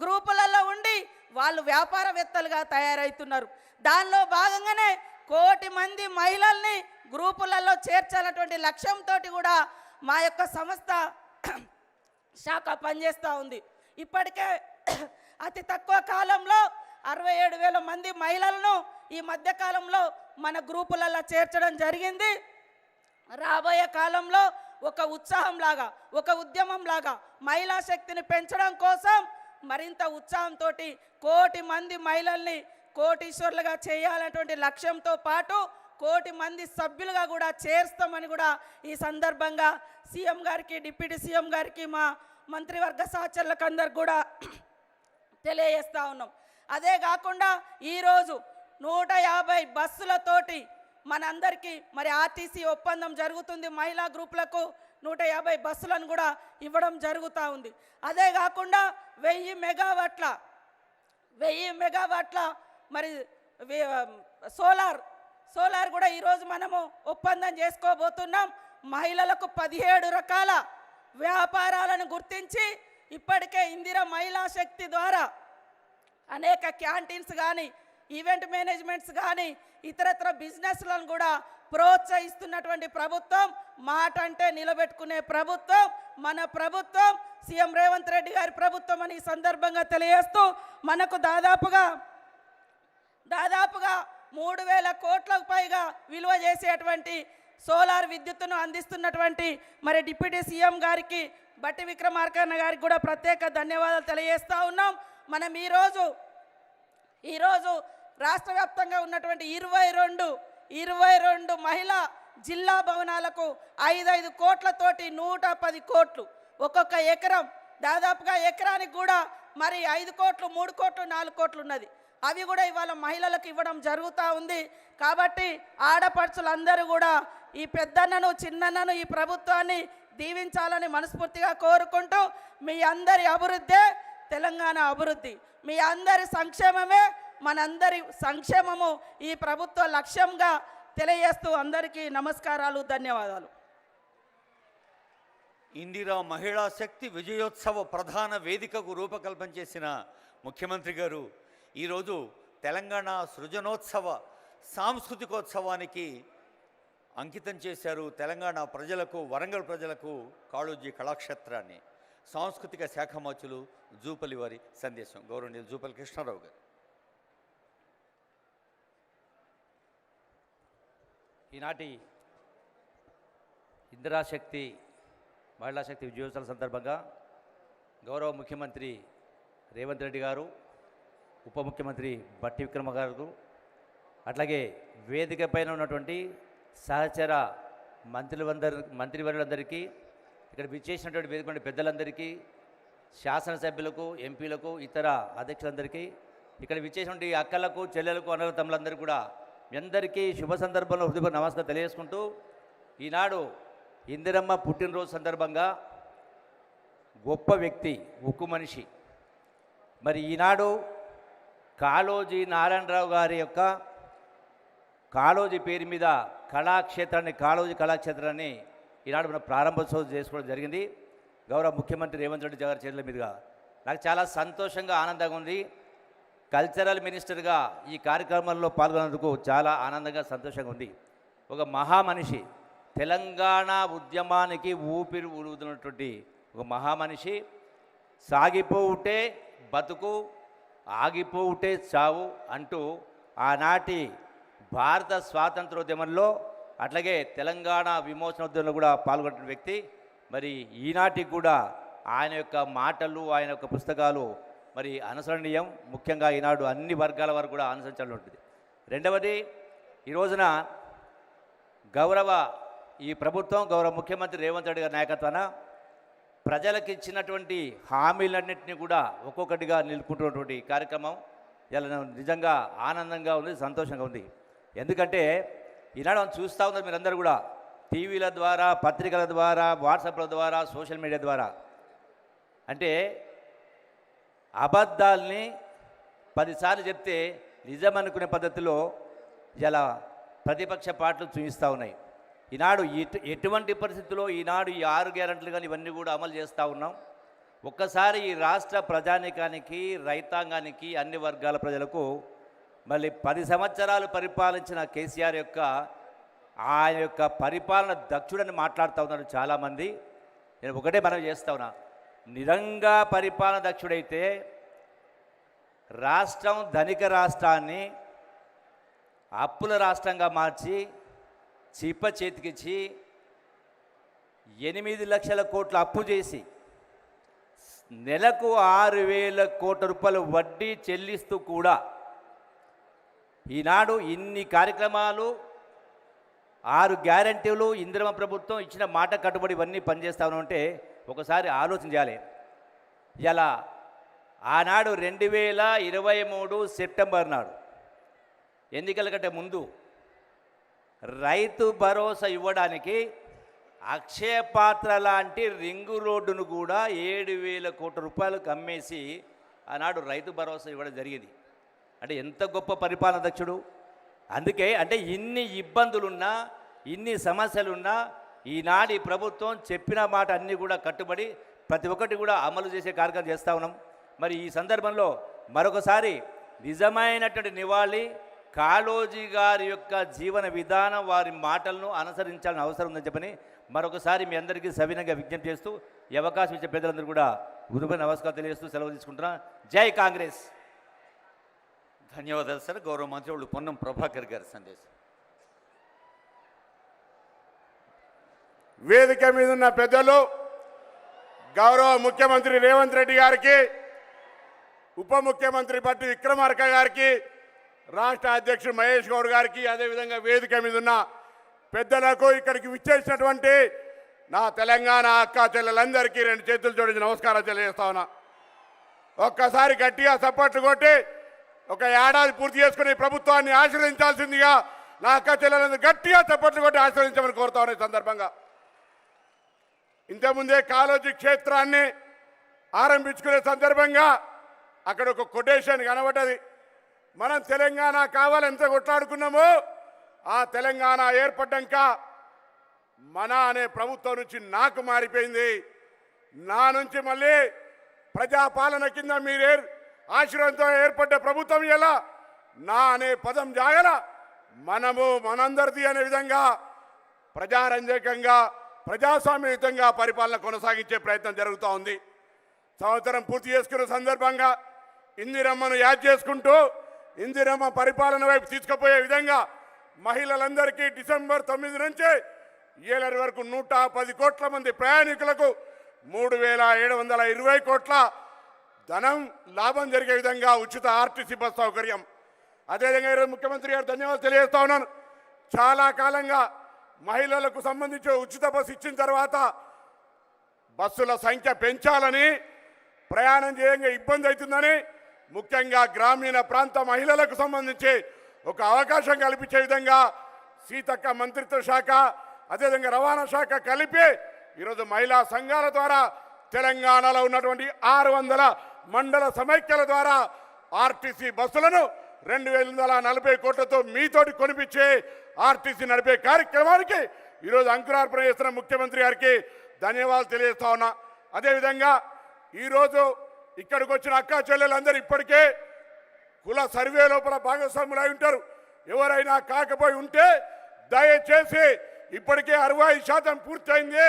గ్రూపులలో ఉండి వాళ్ళు వ్యాపారవేత్తలుగా తయారవుతున్నారు. దానిలో భాగంగానే 1 కోటి మంది మహిళల్ని గ్రూపులలో చేర్చాలన్నటువంటి లక్ష్యంతో కూడా మా యొక్క సంస్థ శాఖ పనిచేస్తూ ఉంది. ఇప్పటికే అతి తక్కువ కాలంలో 67,000 మంది మహిళలను ఈ మధ్యకాలంలో మన గ్రూపులలో చేర్చడం జరిగింది. రాబోయే కాలంలో ఒక ఉత్సాహంలాగా, ఒక ఉద్యమంలాగా మహిళా శక్తిని పెంచడం కోసం మరింత ఉత్సాహంతో 1 కోటి మంది మహిళల్ని కోటీశ్వర్లుగా చేయాలనేటువంటి లక్ష్యంతో పాటు 1 కోటి మంది సభ్యులుగా కూడా చేర్స్తామని కూడా ఈ సందర్భంగా సీఎం గారికి, డిప్యూటీ సీఎం గారికి, మా మంత్రివర్గ సహచరులకు అందరికి కూడా తెలియజేస్తూ ఉన్నాం. అదే కాకుండా ఈరోజు 150 బస్సులతోటి మనందరికీ మరి ఆర్టీసీ ఒప్పందం జరుగుతుంది. మహిళా గ్రూపులకు 150 బస్సులను కూడా ఇవ్వడం జరుగుతూ ఉంది. అదే కాకుండా 1000 మెగావాట్ల మరి సోలార్ కూడా ఈరోజు మనము ఒప్పందం చేసుకోబోతున్నాం. మహిళలకు 17 రకాల వ్యాపారాలను గుర్తించి ఇప్పటికే ఇందిరా మహిళా శక్తి ద్వారా అనేక క్యాంటీన్స్ కానీ ఈవెంట్ మేనేజ్మెంట్స్ కానీ ఇతరత్ర బిజినెస్లను కూడా ప్రోత్సహిస్తున్నటువంటి ప్రభుత్వం, మాట అంటే నిలబెట్టుకునే ప్రభుత్వం మన ప్రభుత్వం, సీఎం రేవంత్ రెడ్డి గారి ప్రభుత్వం అని ఈ సందర్భంగా తెలియజేస్తూ మనకు దాదాపుగా 3,000 కోట్లకు పైగా విలువ చేసేటువంటి సోలార్ విద్యుత్తును అందిస్తున్నటువంటి మరి డిప్యూటీ సీఎం గారికి బట్టి విక్రమార్కన్న గారికి కూడా ప్రత్యేక ధన్యవాదాలు తెలియజేస్తూ ఉన్నాం. మనం ఈరోజు రాష్ట్ర వ్యాప్తంగా ఉన్నటువంటి 22 మహిళా జిల్లా భవనాలకు 5 కోట్లతోటి 110 కోట్లు, ఒక్కొక్క ఎకరం దాదాపుగా ఎకరానికి కూడా మరి 5 కోట్లు, 3 కోట్లు, 4 కోట్లు ఉన్నది. అవి కూడా ఇవాళ మహిళలకు ఇవ్వడం జరుగుతూ ఉంది. కాబట్టి ఆడపడుచులందరూ కూడా ఈ పెద్దన్నను చిన్నన్నను ఈ ప్రభుత్వాన్ని దీవించాలని మనస్ఫూర్తిగా కోరుకుంటూ మీ అందరి అభివృద్ధే తెలంగాణ అభివృద్ధి, మీ అందరి సంక్షేమమే మనందరి సంక్షేమము ఈ ప్రభుత్వ లక్ష్యంగా తెలియజేస్తూ అందరికీ నమస్కారాలు, ధన్యవాదాలు. ఇందిరా మహిళా శక్తి విజయోత్సవ ప్రధాన వేదికకు రూపకల్పన చేసిన ముఖ్యమంత్రి గారు ఈరోజు తెలంగాణ సృజనోత్సవ సాంస్కృతికోత్సవానికి అంకితం చేశారు. తెలంగాణ ప్రజలకు, వరంగల్ ప్రజలకు కాళోజీ కళాక్షేత్రాన్ని. సాంస్కృతిక శాఖ మంత్రులు జూపల్లి వారి సందేశం. గౌరవనీయులు జూపల్లి కృష్ణారావు గారు. ఈనాటి ఇందిరాశక్తి మహిళా శక్తి విజయోత్సవం సందర్భంగా గౌరవ ముఖ్యమంత్రి రేవంత్ రెడ్డి గారు, ఉప ముఖ్యమంత్రి బట్టి విక్రమ గారు, అట్లాగే వేదిక పైన ఉన్నటువంటి సహచర మంత్రివర్యులందరికీ, ఇక్కడ విచ్చేసినటువంటి వేదిక పెద్దలందరికీ, శాసనసభ్యులకు, ఎంపీలకు, ఇతర అధ్యక్షులందరికీ, ఇక్కడ విచ్చేసినటువంటి అక్కలకు, చెల్లెలకు, అన్నల తమ్ములందరికీ కూడా మీ అందరికీ శుభ సందర్భంలో హృదయపూర్వక నమస్కారం తెలియజేసుకుంటూ, ఈనాడు ఇందిరమ్మ పుట్టినరోజు సందర్భంగా గొప్ప వ్యక్తి, ఉక్కు మనిషి, మరి ఈనాడు కాళోజీ నారాయణరావు గారి యొక్క కాళోజీ పేరు మీద కళాక్షేత్రాన్ని, కాళోజీ కళాక్షేత్రాన్ని ఈనాడు మనం ప్రారంభోత్సవం చేసుకోవడం జరిగింది. గౌరవ ముఖ్యమంత్రి రేవంత్ రెడ్డి గారి చేతుల మీదుగా నాకు చాలా సంతోషంగా, ఆనందంగా ఉంది. కల్చరల్ మినిస్టర్గా ఈ కార్యక్రమంలో పాల్గొన్నందుకు చాలా ఆనందంగా, సంతోషంగా ఉంది. ఒక మహామనిషి, తెలంగాణ ఉద్యమానికి ఊపిరి ఊదుతున్నటువంటి ఒక మహామనిషి. సాగిపోవుటే బతుకు, ఆగిపోవుటే చావు అంటూ ఆనాటి భారత స్వాతంత్రోద్యమంలో, అట్లాగే తెలంగాణ విమోచనోద్యమంలో కూడా పాల్గొన్న వ్యక్తి. మరి ఈనాటికి కూడా ఆయన యొక్క మాటలు, ఆయన యొక్క పుస్తకాలు మరి అనుసరణీయం. ముఖ్యంగా ఈనాడు అన్ని వర్గాల వారు కూడా అనుసరించాలని ఉంటుంది. రెండవది, ఈ రోజున ఈ ప్రభుత్వం, గౌరవ ముఖ్యమంత్రి రేవంత్ రెడ్డి గారి నాయకత్వాన ప్రజలకు ఇచ్చినటువంటి హామీలన్నింటినీ కూడా ఒక్కొక్కటిగా నిలుపుకుంటున్నటువంటి కార్యక్రమం ఇలా నిజంగా ఆనందంగా ఉంది, సంతోషంగా ఉంది. ఎందుకంటే ఈనాడు మనం చూస్తూ ఉన్నారు మీరందరూ కూడా, టీవీల ద్వారా, పత్రికల ద్వారా, వాట్సాప్ల ద్వారా, సోషల్ మీడియా ద్వారా. అంటే అబద్ధాల్ని 10 సార్లు చెప్తే నిజం అనుకునే పద్ధతిలో ఇలా ప్రతిపక్ష పార్టీలు చూపిస్తూ ఉన్నాయి. ఈనాడు ఎటువంటి పరిస్థితుల్లో ఈనాడు ఈ 6 గ్యారెంటీలు కానీ ఇవన్నీ కూడా అమలు చేస్తూ ఉన్నాం. ఒక్కసారి ఈ రాష్ట్ర ప్రజానీకానికి, రైతాంగానికి, అన్ని వర్గాల ప్రజలకు మళ్ళీ 10 సంవత్సరాలు పరిపాలించిన కేసీఆర్ యొక్క ఆయన యొక్క పరిపాలన దక్షుడని మాట్లాడుతూ ఉన్నారు చాలామంది. నేను ఒకటే మనం చేస్తా ఉన్నా, నిజంగా పరిపాలన దక్షుడైతే రాష్ట్రం, ధనిక రాష్ట్రాన్ని అప్పుల రాష్ట్రంగా మార్చి చిప్ప చేతికిచ్చి 8 లక్షల కోట్ల అప్పు చేసి నెలకు 6,000 కోట్ల రూపాయలు వడ్డీ చెల్లిస్తూ కూడా ఈనాడు ఇన్ని కార్యక్రమాలు, 6 గ్యారంటీలు, ఇందిరమ్మ ప్రభుత్వం ఇచ్చిన మాట కట్టుబడి ఇవన్నీ పనిచేస్తాను అంటే ఒకసారి ఆలోచన చేయాలి. ఇలా ఆనాడు 2023 సెప్టెంబర్ నాడు ఎన్నికల కంటే ముందు రైతు భరోసా ఇవ్వడానికి అక్షయ పాత్ర లాంటి రింగు రోడ్డును కూడా 7,000 కోట్ల రూపాయలకు అమ్మేసి ఆనాడు రైతు భరోసా ఇవ్వడం జరిగింది. అంటే ఎంత గొప్ప పరిపాలన దక్షుడు. అందుకే అంటే ఇన్ని ఇబ్బందులున్నా ఇన్ని సమస్యలున్నా ఈనాటి ప్రభుత్వం చెప్పిన మాట అన్నీ కూడా కట్టుబడి ప్రతి ఒక్కటి కూడా అమలు చేసే కార్యక్రమం చేస్తూ ఉన్నాం. మరి ఈ సందర్భంలో మరొకసారి నిజమైనటువంటి నివాళి కాళోజీ గారి యొక్క జీవన విధానం, వారి మాటలను అనుసరించాలని అవసరం ఉందని చెప్పని మరొకసారి మీ అందరికీ సవినంగా విజ్ఞప్తి చేస్తూ ఈ అవకాశం ఇచ్చే పెద్దలందరూ కూడా హృదయపూర్వక నమస్కారం తెలియజేస్తూ సెలవు తీసుకుంటున్నా. జై కాంగ్రెస్. ధన్యవాదాలు సార్. గౌరవ మంత్రి పొన్నం ప్రభాకర్ గారి సందేశం. వేదిక మీద ఉన్న పెద్దలు, గౌరవ ముఖ్యమంత్రి రేవంత్ రెడ్డి గారికి, ఉప ముఖ్యమంత్రి భట్టి విక్రమార్క గారికి, రాష్ట్ర అధ్యక్షుడు మహేష్ గౌడ్ గారికి, అదేవిధంగా వేదిక మీద ఉన్న పెద్దలకు, ఇక్కడికి విచ్చేసినటువంటి నా తెలంగాణ అక్క చెల్లెలందరికీ 2 చేతులు జోడించి నమస్కారం తెలియజేస్తా ఉన్నా. ఒక్కసారి గట్టిగా చప్పట్లు కొట్టి ఒక ఏడాది పూర్తి చేసుకుని ప్రభుత్వాన్ని ఆశీర్వదించాల్సిందిగా నా అక్క చెల్లెలందరూ గట్టిగా చప్పట్లు కొట్టి ఆశీర్వదించమని కోరుతా ఉన్నా. ఈ సందర్భంగా ఇంతకుముందే కాళోజీ క్షేత్రాన్ని ఆరంభించుకునే సందర్భంగా అక్కడ ఒక కొటేషన్ కనబడ్డది. మనం తెలంగాణ కావాలంత కొట్లాడుకున్నాము, ఆ తెలంగాణ ఏర్పడ్డాక మన అనే ప్రభుత్వం నుంచి నాకు మారిపోయింది, నా నుంచి మళ్ళీ ప్రజాపాలన కింద మీరే ఆశీర్వాదంతో ఏర్పడ్డ ప్రభుత్వం ఎలా నా అనే పదం జాగల మనము మనందరిది అనే విధంగా ప్రజారంజకంగా ప్రజాస్వామ్యయుతంగా పరిపాలన కొనసాగించే ప్రయత్నం జరుగుతూ ఉంది. సంవత్సరం పూర్తి చేసుకున్న సందర్భంగా ఇందిరమ్మను యాద్ చేసుకుంటూ ఇందిరమ్మ పరిపాలన వైపు తీసుకుపోయే విధంగా మహిళలందరికీ డిసెంబర్ 9 నుంచి 7 వరకు 110 కోట్ల మంది ప్రయాణికులకు 3720 కోట్ల ధనం లాభం జరిగే విధంగా ఉచిత ఆర్టీసీ బస్ సౌకర్యం. అదేవిధంగా ఈరోజు ముఖ్యమంత్రి గారు ధన్యవాదాలు తెలియజేస్తా ఉన్నాను. చాలా కాలంగా మహిళలకు సంబంధించి ఉచిత బస్సు ఇచ్చిన తర్వాత బస్సుల సంఖ్య పెంచాలని, ప్రయాణం చేయంగా ఇబ్బంది అవుతుందని, ముఖ్యంగా గ్రామీణ ప్రాంత మహిళలకు సంబంధించి ఒక అవకాశం కల్పించే విధంగా సీతక్క మంత్రిత్వ శాఖ, అదేవిధంగా రవాణా శాఖ కలిపి ఈరోజు మహిళా సంఘాల ద్వారా తెలంగాణలో ఉన్నటువంటి 600 మండల సమైక్యల ద్వారా ఆర్టీసీ బస్సులను 2140 కోట్లతో మీతోటి కొనిపించే ఆర్టీసీ నడిపే కార్యక్రమానికి ఈరోజు అంకురార్పణ చేస్తున్న ముఖ్యమంత్రి గారికి ధన్యవాదాలు తెలియజేస్తా ఉన్నా. అదేవిధంగా ఈరోజు ఇక్కడికి వచ్చిన అక్కా చెల్లెలందరూ ఇప్పటికే కుల సర్వే లోపల భాగస్వాములు అయి ఉంటారు. ఎవరైనా కాకపోయి ఉంటే దయచేసి ఇప్పటికే 60% పూర్తయింది.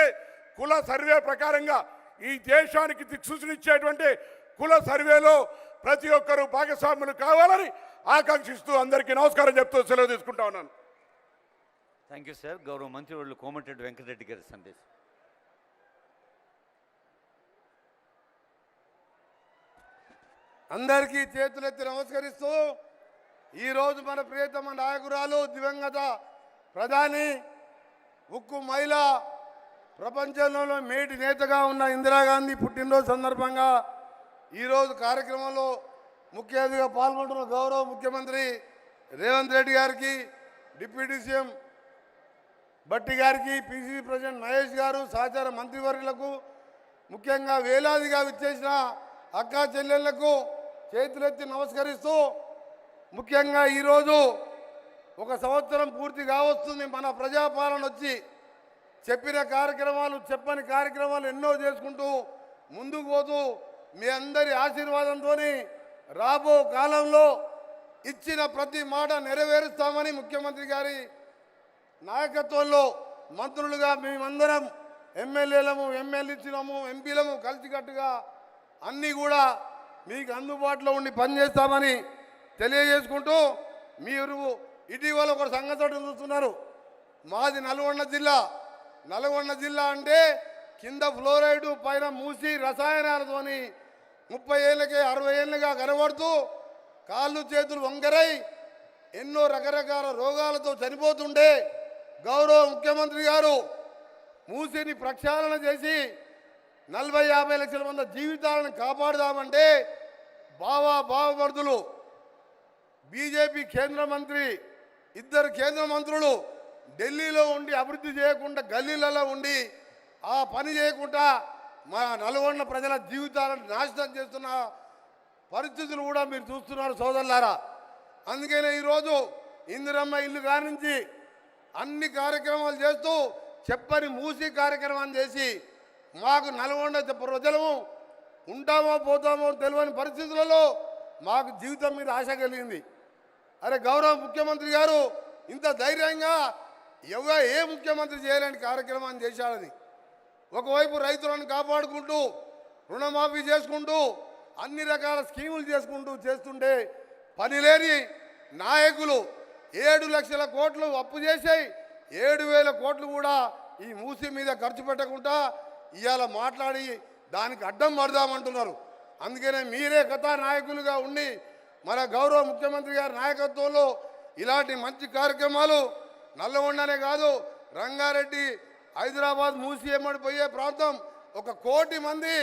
కుల సర్వే ప్రకారంగా ఈ దేశానికి దిక్సూచనిచ్చేటువంటి కుల సర్వేలో ప్రతి ఒక్కరూ భాగస్వాములు కావాలని ఆకాంక్షిస్తూ అందరికీ నమస్కారం చెప్తూ సెలవు తీసుకుంటా ఉన్నాను. Thank you sir. గౌరవ మంత్రి కోమటిరెడ్డి వెంకటరెడ్డి గారి సందేశం. అందరికీ చేతులెత్తి నమస్కరిస్తూ ఈరోజు మన ప్రియతమ నాయకురాలు దివంగత ప్రధాని ఉక్కు మహిళ ప్రపంచంలో మేటి నేతగా ఉన్న ఇందిరాగాంధీ పుట్టినరోజు సందర్భంగా ఈరోజు కార్యక్రమంలో ముఖ్య అతిథిగా పాల్గొంటున్న గౌరవ ముఖ్యమంత్రి రేవంత్ రెడ్డి గారికి, డిప్యూటీ సీఎం భట్టి గారికి, పిసిసి ప్రెసిడెంట్ మహేష్ గారు, సహచార మంత్రివర్యులకు, ముఖ్యంగా వేలాదిగా విచ్చేసిన అక్కా చెల్లెళ్లకు చేతులెత్తి నమస్కరిస్తూ ముఖ్యంగా ఈరోజు 1 సంవత్సరం పూర్తి కావస్తుంది మన ప్రజాపాలన వచ్చి. చెప్పిన కార్యక్రమాలు, చెప్పని కార్యక్రమాలు ఎన్నో చేసుకుంటూ ముందుకు పోతూ మీ అందరి ఆశీర్వాదంతో రాబో కాలంలో ఇచ్చిన ప్రతి మాట నెరవేరుస్తామని ముఖ్యమంత్రి గారి నాయకత్వంలో మంత్రులుగా మేమందరం ఎమ్మెల్యేలము, ఎమ్మెల్యేలము, ఎంపీలము కలిసికట్టుగా అన్నీ కూడా మీకు అందుబాటులో ఉండి పనిచేస్తామని తెలియజేసుకుంటూ, మీరు ఇటీవల ఒక సంగతి చూస్తున్నారు. మాది నల్గొండ జిల్లా. నల్గొండ జిల్లా అంటే కింద ఫ్లోరైడ్, పైన మూసి రసాయనాలతోని 30 ఏళ్ళకే 60 ఏళ్ళుగా కనబడుతూ కాళ్ళు చేతులు వంకరై ఎన్నో రకరకాల రోగాలతో చనిపోతుండే గౌరవ ముఖ్యమంత్రి గారు మూసిని ప్రక్షాళన చేసి 40-50 లక్షల మంది జీవితాలను కాపాడుదామంటే బావమరుదులు బీజేపీ కేంద్ర మంత్రి, 2 కేంద్ర మంత్రులు ఢిల్లీలో ఉండి అభివృద్ధి చేయకుండా గల్లీలలో ఉండి ఆ పని చేయకుండా మా నల్గొండ ప్రజల జీవితాలను నాశనం చేస్తున్న పరిస్థితులు కూడా మీరు చూస్తున్నారు సోదరులారా. అందుకనే ఈరోజు ఇందిరమ్మ ఇల్లు కానించి అన్ని కార్యక్రమాలు చేస్తూ చెప్పని మూసి కార్యక్రమాన్ని చేసి మాకు నల్గొండ ప్రజలము ఉంటామో పోతామో తెలియని పరిస్థితులలో మాకు జీవితం మీద ఆశ కలిగింది. అరే గౌరవ ముఖ్యమంత్రి గారు ఇంత ధైర్యంగా ఏ ముఖ్యమంత్రి చేయలేని కార్యక్రమాన్ని చేశాడని, ఒకవైపు రైతులను కాపాడుకుంటూ రుణమాఫీ చేసుకుంటూ అన్ని రకాల స్కీములు చేస్తుంటే పనిలేని నాయకులు 7 లక్షల కోట్లు అప్పు చేసి 7,000 కోట్లు కూడా ఈ మూసి మీద ఖర్చు పెట్టకుండా ఇవాళ మాట్లాడి దానికి అడ్డం పడదామంటున్నారు. అందుకనే మీరే కథానాయకులుగా ఉండి మన గౌరవ ముఖ్యమంత్రి గారి నాయకత్వంలో ఇలాంటి మంచి కార్యక్రమాలు నల్లగొండనే కాదు, రంగారెడ్డి, హైదరాబాద్ మూసి ఎమ్మడి పోయే ప్రాంతం 1 కోటి మంది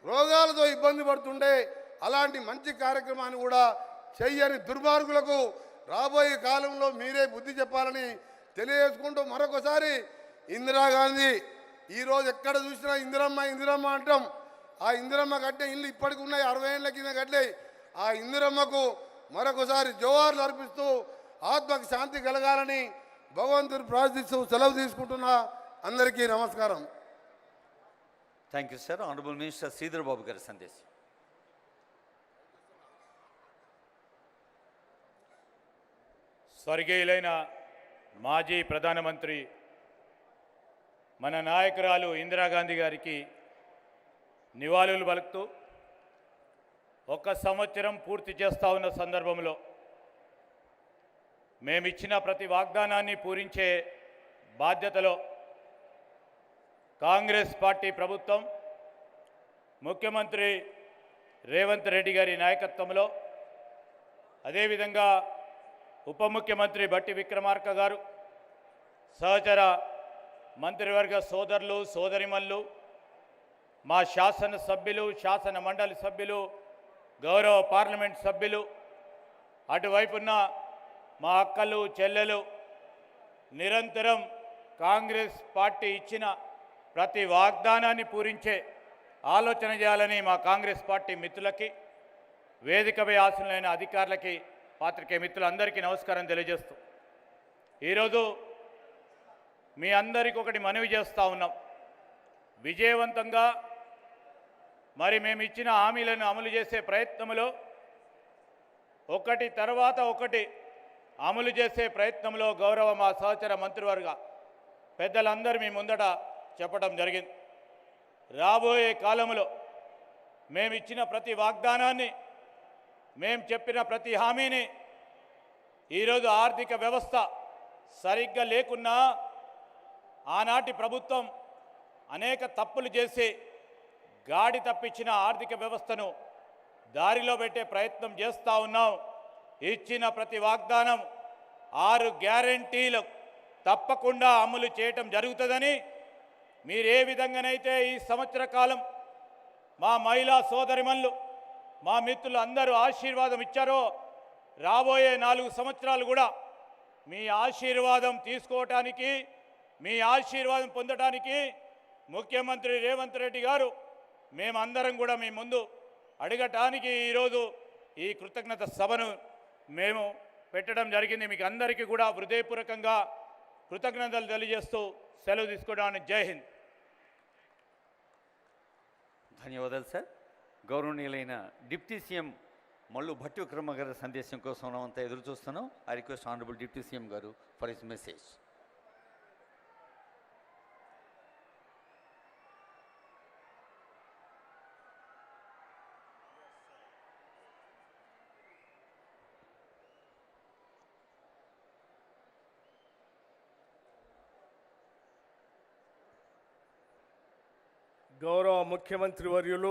రోగాలతో ఇబ్బంది పడుతుండే అలాంటి మంచి కార్యక్రమాన్ని కూడా చెయ్యని దుర్మార్గులకు రాబోయే కాలంలో మీరే బుద్ధి చెప్పాలని తెలియజేసుకుంటూ మరొకసారి ఇందిరాగాంధీ ఈరోజు ఎక్కడ చూసినా ఇందిరమ్మ అంటాం. ఆ ఇందిరమ్మ కట్టే ఇల్లు ఇప్పటికి ఉన్నాయి, 60 ఏళ్ళ కింద కట్టే. ఆ ఇందిరమ్మకు మరొకసారి జోహార్లు అర్పిస్తూ ఆత్మకు శాంతి కలగాలని భగవంతుని ప్రార్థిస్తూ సెలవు తీసుకుంటున్నా. అందరికీ నమస్కారం. Thank you sir. Honourable minister Sridhar Babu గారి సందేశం. స్వర్గీయులైన మాజీ ప్రధానమంత్రి మన నాయకురాలు ఇందిరాగాంధీ గారికి నివాళులు పలుకుతూ 1 సంవత్సరం పూర్తి చేస్తూ ఉన్న సందర్భంలో మేమిచ్చిన ప్రతి వాగ్దానాన్ని పూరించే బాధ్యతలో కాంగ్రెస్ పార్టీ ప్రభుత్వం ముఖ్యమంత్రి రేవంత్ రెడ్డి గారి నాయకత్వంలో, అదేవిధంగా ఉప ముఖ్యమంత్రి బట్టి విక్రమార్క గారు, సహచర మంత్రివర్గ సోదరులు సోదరిమల్లు, మా శాసనసభ్యులు, శాసన మండలి సభ్యులు, గౌరవ పార్లమెంట్ సభ్యులు, అటువైపున్న మా అక్కలు చెల్లెలు నిరంతరం కాంగ్రెస్ పార్టీ ఇచ్చిన ప్రతి వాగ్దానాన్ని పూరించే ఆలోచన చేయాలని మా కాంగ్రెస్ పార్టీ మిత్రులకి, వేదికపై ఆసీనులైన అధికారులకి, పాత్రికేయ మిత్రులందరికీ నమస్కారం తెలియజేస్తూ ఈరోజు మీ అందరికీ ఒకటి మనవి చేస్తూ ఉన్నాం. విజయవంతంగా మరి మేము ఇచ్చిన హామీలను అమలు చేసే ప్రయత్నంలో ఒకటి తర్వాత ఒకటి అమలు చేసే ప్రయత్నంలో గౌరవ మా సహచర మంత్రివర్గ పెద్దలందరూ మీ ముందట చెప్పడం జరిగింది. రాబోయే కాలంలో మేము ఇచ్చిన ప్రతి వాగ్దానాన్ని, మేము చెప్పిన ప్రతి హామీని ఈరోజు ఆర్థిక వ్యవస్థ సరిగ్గా లేకున్నా ఆనాటి ప్రభుత్వం అనేక తప్పులు చేసి గాడి తప్పించిన ఆర్థిక వ్యవస్థను దారిలో పెట్టే ప్రయత్నం చేస్తూ ఉన్నాం. ఇచ్చిన ప్రతి వాగ్దానం 6 గ్యారెంటీలు తప్పకుండా అమలు చేయటం జరుగుతుందని, మీరు ఏ విధంగానైతే ఈ సంవత్సర కాలం మా మహిళా సోదరిమణులు, మా మిత్రులు అందరూ ఆశీర్వాదం ఇచ్చారో, రాబోయే 4 సంవత్సరాలు కూడా మీ ఆశీర్వాదం తీసుకోవటానికి, మీ ఆశీర్వాదం పొందడానికి ముఖ్యమంత్రి రేవంత్ రెడ్డి గారు మేమందరం కూడా మీ ముందు అడగటానికి ఈరోజు ఈ కృతజ్ఞత సభను మేము పెట్టడం జరిగింది. మీకు అందరికీ కూడా హృదయపూర్వకంగా కృతజ్ఞతలు తెలియజేస్తూ సెలవు తీసుకోవడానికి జై హింద్. ధన్యవాదాలు సార్. గౌరవనీయులైన డిప్యూటీ సీఎం మల్లు భట్టి విక్రమ గారి సందేశం కోసం మనం అంతా ఎదురు చూస్తున్నాం. I request honourable deputy CM గారు ఫర్ హిస్ మెసేజ్. గౌరవ ముఖ్యమంత్రి వర్యులు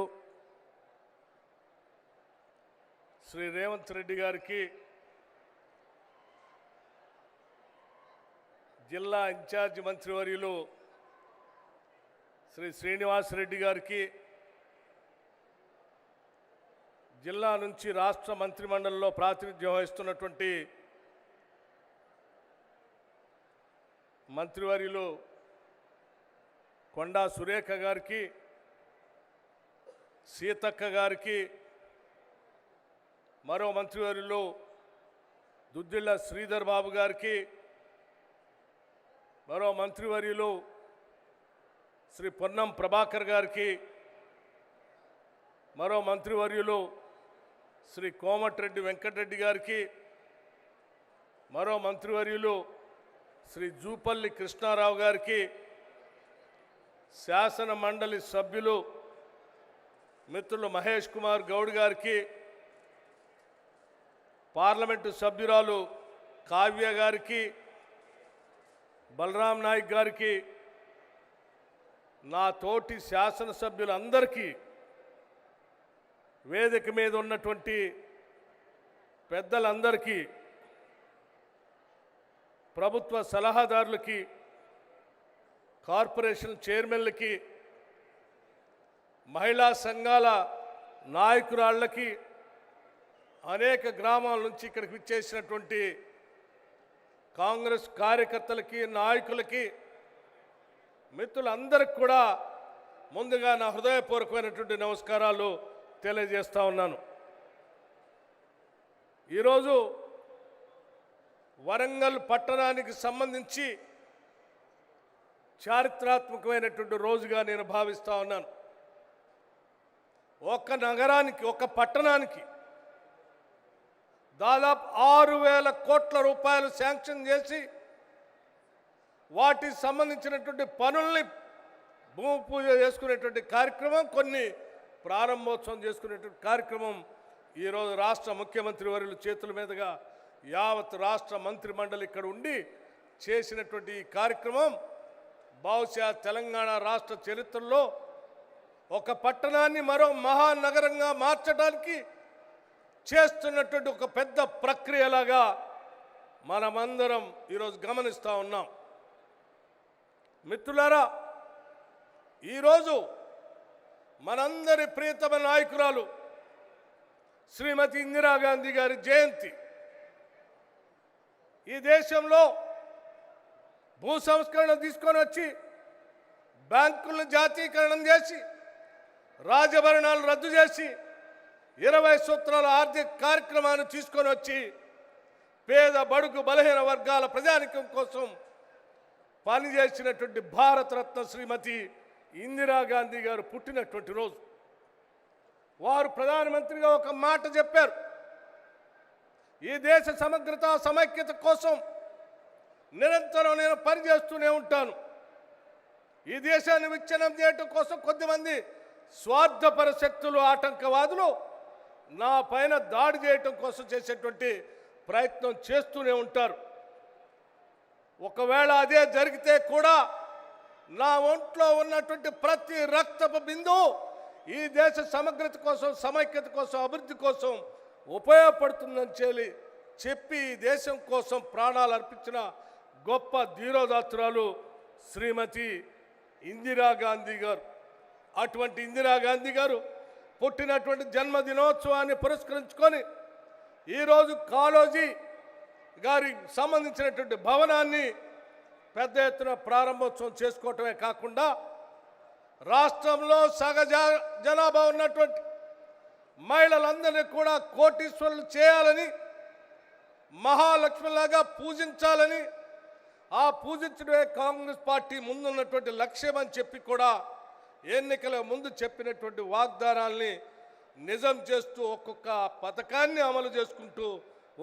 శ్రీ రేవంత్ రెడ్డి గారికి, జిల్లా ఇన్ఛార్జ్ మంత్రివర్యులు శ్రీ శ్రీనివాస్ రెడ్డి గారికి, జిల్లా నుంచి రాష్ట్ర మంత్రిమండలిలో ప్రాతినిధ్యం వహిస్తున్నటువంటి మంత్రివర్యులు కొండా సురేఖ గారికి, సీతక్క గారికి, మరో మంత్రివర్యులు దుద్దిళ్ళ శ్రీధర్ బాబు గారికి, మరో మంత్రివర్యులు శ్రీ పొన్నం ప్రభాకర్ గారికి, మరో మంత్రివర్యులు శ్రీ కోమటిరెడ్డి వెంకటరెడ్డి గారికి, మరో మంత్రివర్యులు శ్రీ జూపల్లి కృష్ణారావు గారికి, శాసన మండలి సభ్యులు మిత్రులు మహేష్ కుమార్ గౌడ్ గారికి, పార్లమెంటు సభ్యురాలు కావ్య గారికి, బలరాం నాయక్ గారికి, నా తోటి శాసనసభ్యులందరికీ, వేదిక మీద ఉన్నటువంటి పెద్దలందరికీ, ప్రభుత్వ సలహాదారులకి, కార్పొరేషన్ చైర్మన్లకి, మహిళా సంఘాల నాయకురాళ్ళకి, అనేక గ్రామాల నుంచి ఇక్కడికి విచ్చేసినటువంటి కాంగ్రెస్ కార్యకర్తలకి, నాయకులకి, మిత్రులందరికీ కూడా ముందుగా నా హృదయపూర్వకమైనటువంటి నమస్కారాలు తెలియజేస్తా ఉన్నాను. ఈరోజు వరంగల్ పట్టణానికి సంబంధించి చారిత్రాత్మకమైనటువంటి రోజుగా నేను భావిస్తూ ఉన్నాను. ఒక నగరానికి, ఒక పట్టణానికి దాదాపు 6,000 కోట్ల రూపాయలు శాంక్షన్ చేసి వాటికి సంబంధించినటువంటి పనుల్ని భూమి పూజ చేసుకునేటువంటి కార్యక్రమం, కొన్ని ప్రారంభోత్సవం చేసుకునేటువంటి కార్యక్రమం ఈరోజు రాష్ట్ర ముఖ్యమంత్రి వర్యుల చేతుల మీదుగా యావత్ రాష్ట్ర మంత్రి మండలి ఇక్కడ ఉండి చేసినటువంటి ఈ కార్యక్రమం బహుశా తెలంగాణ రాష్ట్ర చరిత్రలో ఒక పట్టణాన్ని మరో మహానగరంగా మార్చడానికి చేస్తున్నటువంటి ఒక పెద్ద ప్రక్రియలాగా మనమందరం ఈరోజు గమనిస్తూ ఉన్నాం. మిత్రులారా, ఈరోజు మనందరి ప్రియతమ నాయకురాలు శ్రీమతి ఇందిరాగాంధీ గారి జయంతి. ఈ దేశంలో భూ సంస్కరణ తీసుకొని వచ్చి బ్యాంకులను జాతీయకరణం చేసి రాజభరణాలు రద్దు చేసి 20 సూత్రాల ఆర్థిక కార్యక్రమాన్ని తీసుకొని వచ్చి పేద బడుగు బలహీన వర్గాల ప్రజానికం కోసం పనిచేసినటువంటి భారతరత్న శ్రీమతి ఇందిరాగాంధీ గారు పుట్టినటువంటి రోజు. వారు ప్రధానమంత్రిగా ఒక మాట చెప్పారు, ఈ దేశ సమగ్రత సమైక్యత కోసం నిరంతరం నేను పనిచేస్తూనే ఉంటాను. ఈ దేశాన్ని విచ్ఛిన్నం చేయటం కోసం కొద్దిమంది స్వార్థపర శక్తులు, ఆటంకవాదులు నా పైన దాడి చేయటం కోసం చేసేటువంటి ప్రయత్నం చేస్తూనే ఉంటారు. ఒకవేళ అదే జరిగితే కూడా నా ఒంట్లో ఉన్నటువంటి ప్రతి రక్తపు బిందువు ఈ దేశ సమగ్రత కోసం, సమైక్యత కోసం, అభివృద్ధి కోసం ఉపయోగపడుతుందని చెప్పి ఈ దేశం కోసం ప్రాణాలు అర్పించిన గొప్ప ధీరోదాత్తురాలు శ్రీమతి ఇందిరాగాంధీ గారు. అటువంటి ఇందిరాగాంధీ గారు పుట్టినటువంటి జన్మదినోత్సవాన్ని పురస్కరించుకొని ఈరోజు కాళోజీ గారికి సంబంధించినటువంటి భవనాన్ని పెద్ద ఎత్తున ప్రారంభోత్సవం చేసుకోవటమే కాకుండా రాష్ట్రంలో సగజ జనాభా ఉన్నటువంటి మహిళలందరినీ కూడా కోటీశ్వరులు చేయాలని, మహాలక్ష్మిలాగా పూజించాలని, ఆ పూజించడమే కాంగ్రెస్ పార్టీ ముందున్నటువంటి లక్ష్యం అని చెప్పి కూడా ఎన్నికల ముందు చెప్పినటువంటి వాగ్దానాల్ని నిజం చేస్తూ ఒక్కొక్క పథకాన్ని అమలు చేసుకుంటూ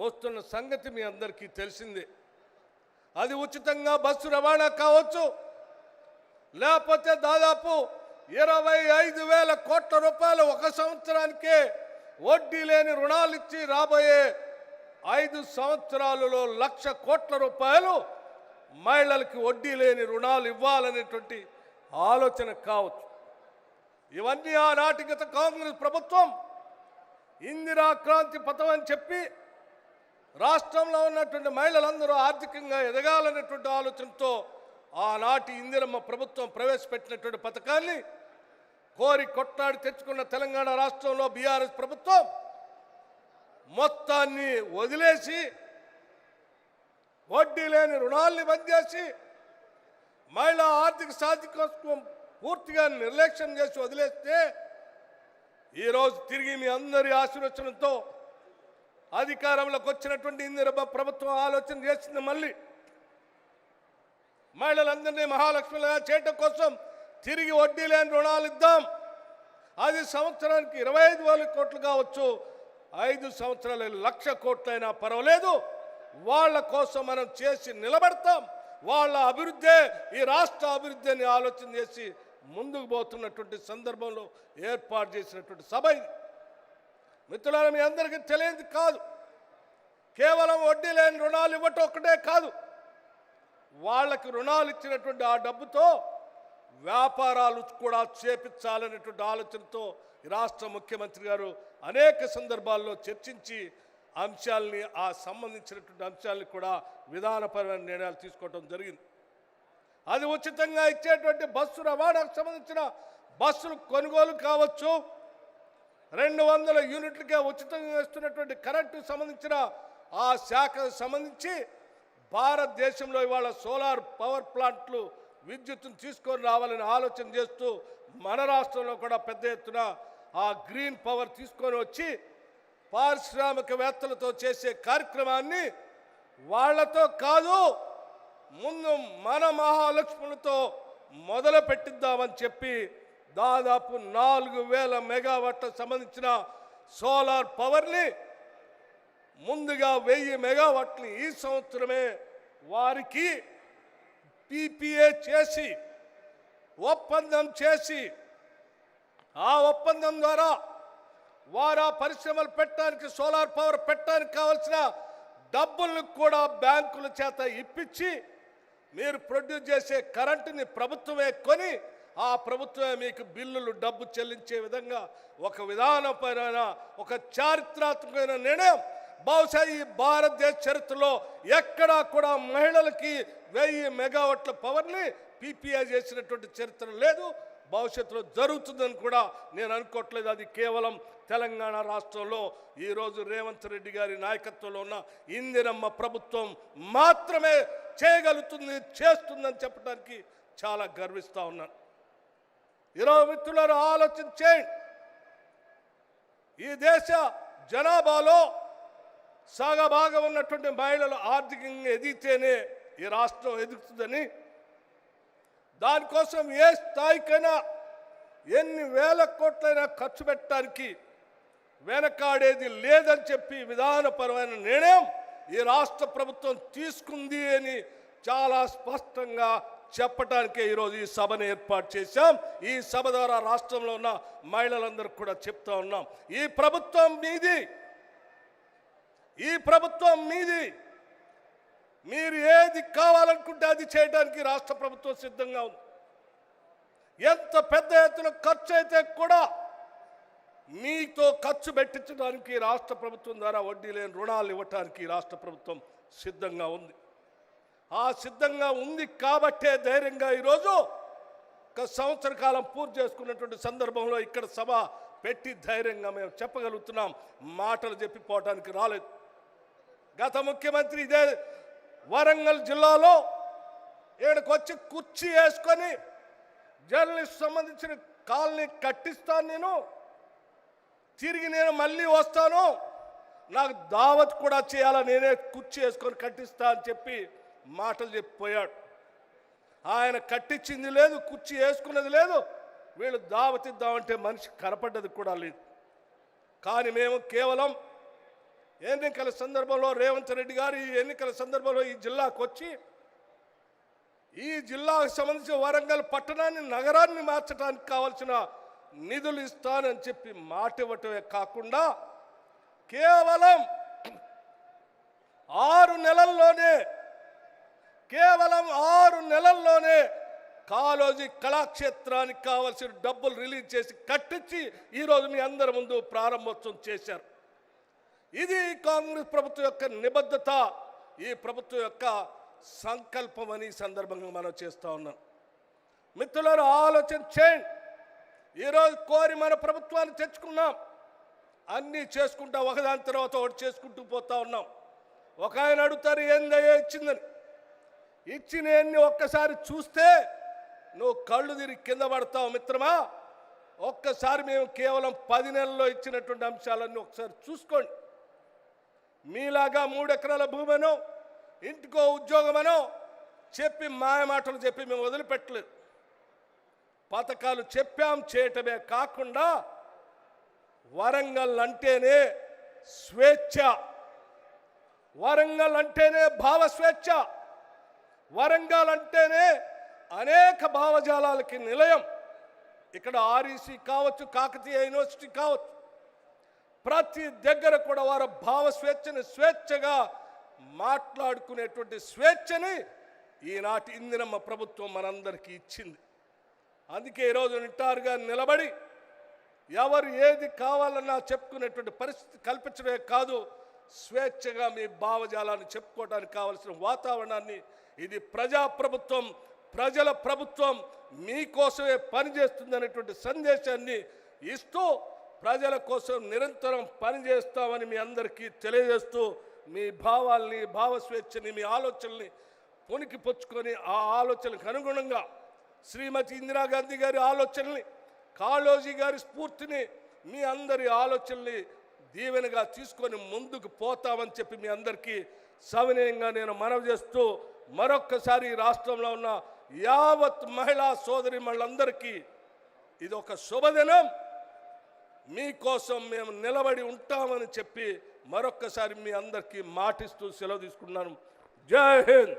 వస్తున్న సంగతి మీ అందరికీ తెలిసిందే. అది ఉచితంగా బస్సు రవాణా కావచ్చు, లేకపోతే దాదాపు 25,000 కోట్ల రూపాయలు ఒక సంవత్సరానికే వడ్డీ లేని రుణాలు ఇచ్చి రాబోయే 5 సంవత్సరాలలో 1,00,000 కోట్ల రూపాయలు మహిళలకి వడ్డీ లేని రుణాలు ఇవ్వాలనేటువంటి ఆలోచన కావచ్చు. ఇవన్నీ ఆనాటి గత కాంగ్రెస్ ప్రభుత్వం ఇందిరా క్రాంతి పథం అని చెప్పి రాష్ట్రంలో ఉన్నటువంటి మహిళలందరూ ఆర్థికంగా ఎదగాలనేటువంటి ఆలోచనతో ఆనాటి ఇందిరమ్మ ప్రభుత్వం ప్రవేశపెట్టినటువంటి పథకాన్ని కోరి కొట్లాడి తెచ్చుకున్న తెలంగాణ రాష్ట్రంలో బీఆర్ఎస్ ప్రభుత్వం మొత్తాన్ని వదిలేసి వడ్డీ లేని రుణాల్ని బంద్ చేసి మహిళా ఆర్థిక సాధికారత్వం పూర్తిగా నిర్లక్ష్యం చేసి వదిలేస్తే ఈరోజు తిరిగి మీ అందరి ఆశీర్వచనంతో అధికారంలోకి వచ్చినటువంటి ఇందిరమ్మ ప్రభుత్వం ఆలోచన చేసింది మళ్ళీ మహిళలందరినీ మహాలక్ష్మిగా చేయటం కోసం తిరిగి వడ్డీ లేని రుణాలు ఇద్దాం. అది సంవత్సరానికి 25,000 కోట్లు కావచ్చు, 5 సంవత్సరాలు 1,00,000 కోట్లైనా పర్వాలేదు. వాళ్ళ కోసం మనం చేసి నిలబడతాం. వాళ్ళ అభివృద్ధే ఈ రాష్ట్ర అభివృద్ధి అని ఆలోచన చేసి ముందుకు పోతున్నటువంటి సందర్భంలో ఏర్పాటు చేసినటువంటి సభ ఇది. మిత్రులారా, మీ అందరికీ తెలియదు కాదు, కేవలం వడ్డీ లేని రుణాలు ఇవ్వటం ఒక్కటే కాదు, వాళ్ళకి రుణాలు ఇచ్చినటువంటి ఆ డబ్బుతో వ్యాపారాలు కూడా చేపించాలనేటువంటి ఆలోచనతో ఈ రాష్ట్ర ముఖ్యమంత్రి గారు అనేక సందర్భాల్లో చర్చించి అంశాలని ఆ సంబంధించినటువంటి అంశాలని కూడా విధానపరమైన నిర్ణయాలు తీసుకోవడం జరిగింది. అది ఉచితంగా ఇచ్చేటువంటి బస్సు రవాణాకు సంబంధించిన బస్సులు కొనుగోలు కావచ్చు, 200 యూనిట్లకే ఉచితంగా ఇస్తున్నటువంటి కరెంటుకు సంబంధించిన ఆ శాఖకు సంబంధించి భారతదేశంలో ఇవాళ సోలార్ పవర్ ప్లాంట్లు విద్యుత్తును తీసుకొని రావాలని ఆలోచన చేస్తూ మన రాష్ట్రంలో కూడా పెద్ద ఎత్తున ఆ గ్రీన్ పవర్ తీసుకొని వచ్చి పారిశ్రామికవేత్తలతో చేసే కార్యక్రమాన్ని వాళ్లతో కాదు, ముందు మన మహాలక్ష్ములతో మొదలు పెట్టిద్దామని చెప్పి దాదాపు 4,000 మెగావాట్లకు సంబంధించిన సోలార్ పవర్ని ముందుగా 1000 మెగావాట్లని ఈ సంవత్సరమే వారికి PPA చేసి ఒప్పందం చేసి ఆ ఒప్పందం ద్వారా వారు ఆ పరిశ్రమలు పెట్టడానికి సోలార్ పవర్ పెట్టడానికి కావాల్సిన డబ్బులను కూడా బ్యాంకుల చేత ఇప్పించి మీరు ప్రొడ్యూస్ చేసే కరెంటుని ప్రభుత్వమే కొని ఆ ప్రభుత్వమే మీకు బిల్లులు డబ్బు చెల్లించే విధంగా ఒక విధానపరమైన ఒక చారిత్రాత్మకమైన నిర్ణయం బహుశా ఈ భారతదేశ చరిత్రలో ఎక్కడా కూడా మహిళలకి 1000 మెగావాట్ల పవర్ని PPA చేసినటువంటి చరిత్ర లేదు. భవిష్యత్తులో జరుగుతుందని కూడా నేను అనుకోవట్లేదు. అది కేవలం తెలంగాణ రాష్ట్రంలో ఈరోజు రేవంత్ రెడ్డి గారి నాయకత్వంలో ఉన్న ఇందిరమ్మ ప్రభుత్వం మాత్రమే చేయగలుగుతుంది, చేస్తుందని చెప్పడానికి చాలా గర్విస్తూ ఉన్నాను. ఈరోజు మిత్రులారా, ఆలోచన చేయండి. ఈ దేశ జనాభాలో సగభాగం ఉన్నటువంటి మహిళలు ఆర్థికంగా ఎదిగితేనే ఈ రాష్ట్రం ఎదుగుతుందని, దానికోసం ఏ స్థాయికైనా ఎన్ని వేల కోట్లైనా ఖర్చు పెట్టడానికి వెనకాడేది లేదని చెప్పి విధానపరమైన నిర్ణయం ఈ రాష్ట్ర ప్రభుత్వం తీసుకుంది అని చాలా స్పష్టంగా చెప్పడానికే ఈరోజు ఈ సభను ఏర్పాటు చేశాం. ఈ సభ ద్వారా రాష్ట్రంలో ఉన్న మహిళలందరూ కూడా చెప్తా ఉన్నాం, ఈ ప్రభుత్వం మీది, ఈ ప్రభుత్వం మీది, మీరు ఏది కావాలనుకుంటే అది చేయడానికి రాష్ట్ర ప్రభుత్వం సిద్ధంగా ఉంది. ఎంత పెద్ద ఎత్తున ఖర్చు అయితే కూడా మీతో ఖర్చు పెట్టించడానికి రాష్ట్ర ప్రభుత్వం ద్వారా వడ్డీ లేని రుణాలు ఇవ్వడానికి రాష్ట్ర ప్రభుత్వం సిద్ధంగా ఉంది. ఆ సిద్ధంగా ఉంది కాబట్టే ధైర్యంగా ఈరోజు ఒక సంవత్సర కాలం పూర్తి చేసుకున్నటువంటి సందర్భంలో ఇక్కడ సభ పెట్టి ధైర్యంగా మేము చెప్పగలుగుతున్నాం. మాటలు చెప్పిపోవడానికి రాలేదు. గత ముఖ్యమంత్రి ఇదే వరంగల్ జిల్లాలో ఇక్కడికి వచ్చి కుర్చీ వేసుకొని జర్నలిస్ట్ సంబంధించిన కాలనీ కట్టిస్తాను, నేను తిరిగి నేను మళ్ళీ వస్తాను, నాకు దావత్ కూడా చేయాలా, నేనే కుర్చీ వేసుకొని కట్టిస్తా అని చెప్పి మాటలు చెప్పిపోయాడు. ఆయన కట్టించింది లేదు, కుర్చీ వేసుకున్నది లేదు, వీళ్ళు దావత్ ఇద్దామంటే మనిషి కనపడ్డది కూడా లేదు. కానీ మేము కేవలం ఎన్నికల సందర్భంలో రేవంత్ రెడ్డి గారు ఈ ఎన్నికల సందర్భంలో ఈ జిల్లాకు వచ్చి ఈ జిల్లాకు సంబంధించిన వరంగల్ పట్టణాన్ని నగరాన్ని మార్చడానికి కావాల్సిన నిధులు ఇస్తానని చెప్పి మాట ఇవ్వటమే కాకుండా కేవలం 6 నెలల్లోనే కాళోజీ కళాక్షేత్రానికి కావాల్సిన డబ్బులు రిలీజ్ చేసి కట్టించి ఈరోజు మీ అందరి ముందు ప్రారంభోత్సవం చేశారు. ఇది కాంగ్రెస్ ప్రభుత్వం యొక్క నిబద్ధత, ఈ ప్రభుత్వం యొక్క సంకల్పం అని సందర్భంగా మనం చేస్తూ ఉన్నాం. మిత్రులారా, ఆలోచన చేయండి. ఈరోజు కోరి మన ప్రభుత్వాన్ని తెచ్చుకున్నాం, అన్నీ చేసుకుంటా ఒకదాని తర్వాత ఒకటి చేసుకుంటూ పోతా ఉన్నాం. ఒక ఆయన అడుగుతారు ఏందయ్యా ఇచ్చిందని. ఇచ్చిన ఎన్ని ఒక్కసారి చూస్తే నువ్వు కళ్ళు తిరిగి కింద పడతావు మిత్రమా. ఒక్కసారి మేము కేవలం 10 నెలల్లో ఇచ్చినటువంటి అంశాలన్నీ ఒకసారి చూసుకోండి. మీలాగా 3 ఎకరాల భూమనో ఇంటికో ఉద్యోగమనో చెప్పి మాయ మాటలు చెప్పి మేము వదిలిపెట్టలేదు. పథకాలు చెప్పాం, చేయటమే కాకుండా వరంగల్ అంటేనే స్వేచ్ఛ, వరంగల్ అంటేనే భావ స్వేచ్ఛ, వరంగల్ అంటేనే అనేక భావజాలాలకి నిలయం. ఇక్కడ ఆర్ఈసీ కావచ్చు, కాకతీయ యూనివర్సిటీ కావచ్చు, ప్రతి దగ్గర కూడా వారు భావ స్వేచ్ఛని స్వేచ్ఛగా మాట్లాడుకునేటువంటి స్వేచ్ఛని ఈనాటి ఇందిరమ్మ ప్రభుత్వం మనందరికీ ఇచ్చింది. అందుకే ఈరోజు నిటారుగా నిలబడి ఎవరు ఏది కావాలన్నా చెప్పుకునేటువంటి పరిస్థితి కల్పించడమే కాదు, స్వేచ్ఛగా మీ భావజాలాన్ని చెప్పుకోవడానికి కావలసిన వాతావరణాన్ని, ఇది ప్రజాప్రభుత్వం, ప్రజల ప్రభుత్వం, మీకోసమే పనిచేస్తుంది అనేటువంటి సందేశాన్ని ఇస్తూ ప్రజల కోసం నిరంతరం పనిచేస్తామని మీ అందరికీ తెలియజేస్తూ, మీ భావాల్ని, భావ స్వేచ్ఛని, మీ ఆలోచనల్ని పొనికి పుచ్చుకొని ఆ ఆలోచనలకు అనుగుణంగా శ్రీమతి ఇందిరాగాంధీ గారి ఆలోచనల్ని, కాళోజీ గారి స్ఫూర్తిని, మీ అందరి ఆలోచనల్ని దీవెనగా తీసుకొని ముందుకు పోతామని చెప్పి మీ అందరికీ సవినయంగా నేను మనవి చేస్తూ, మరొక్కసారి ఈ రాష్ట్రంలో ఉన్న యావత్ మహిళా సోదరి మళ్ళందరికీ ఇది ఒక శుభదినం, మీకోసం మేము నిలబడి ఉంటామని చెప్పి మరొక్కసారి మీ అందరికీ మాటిస్తూ సెలవు తీసుకున్నాను. జై హింద్.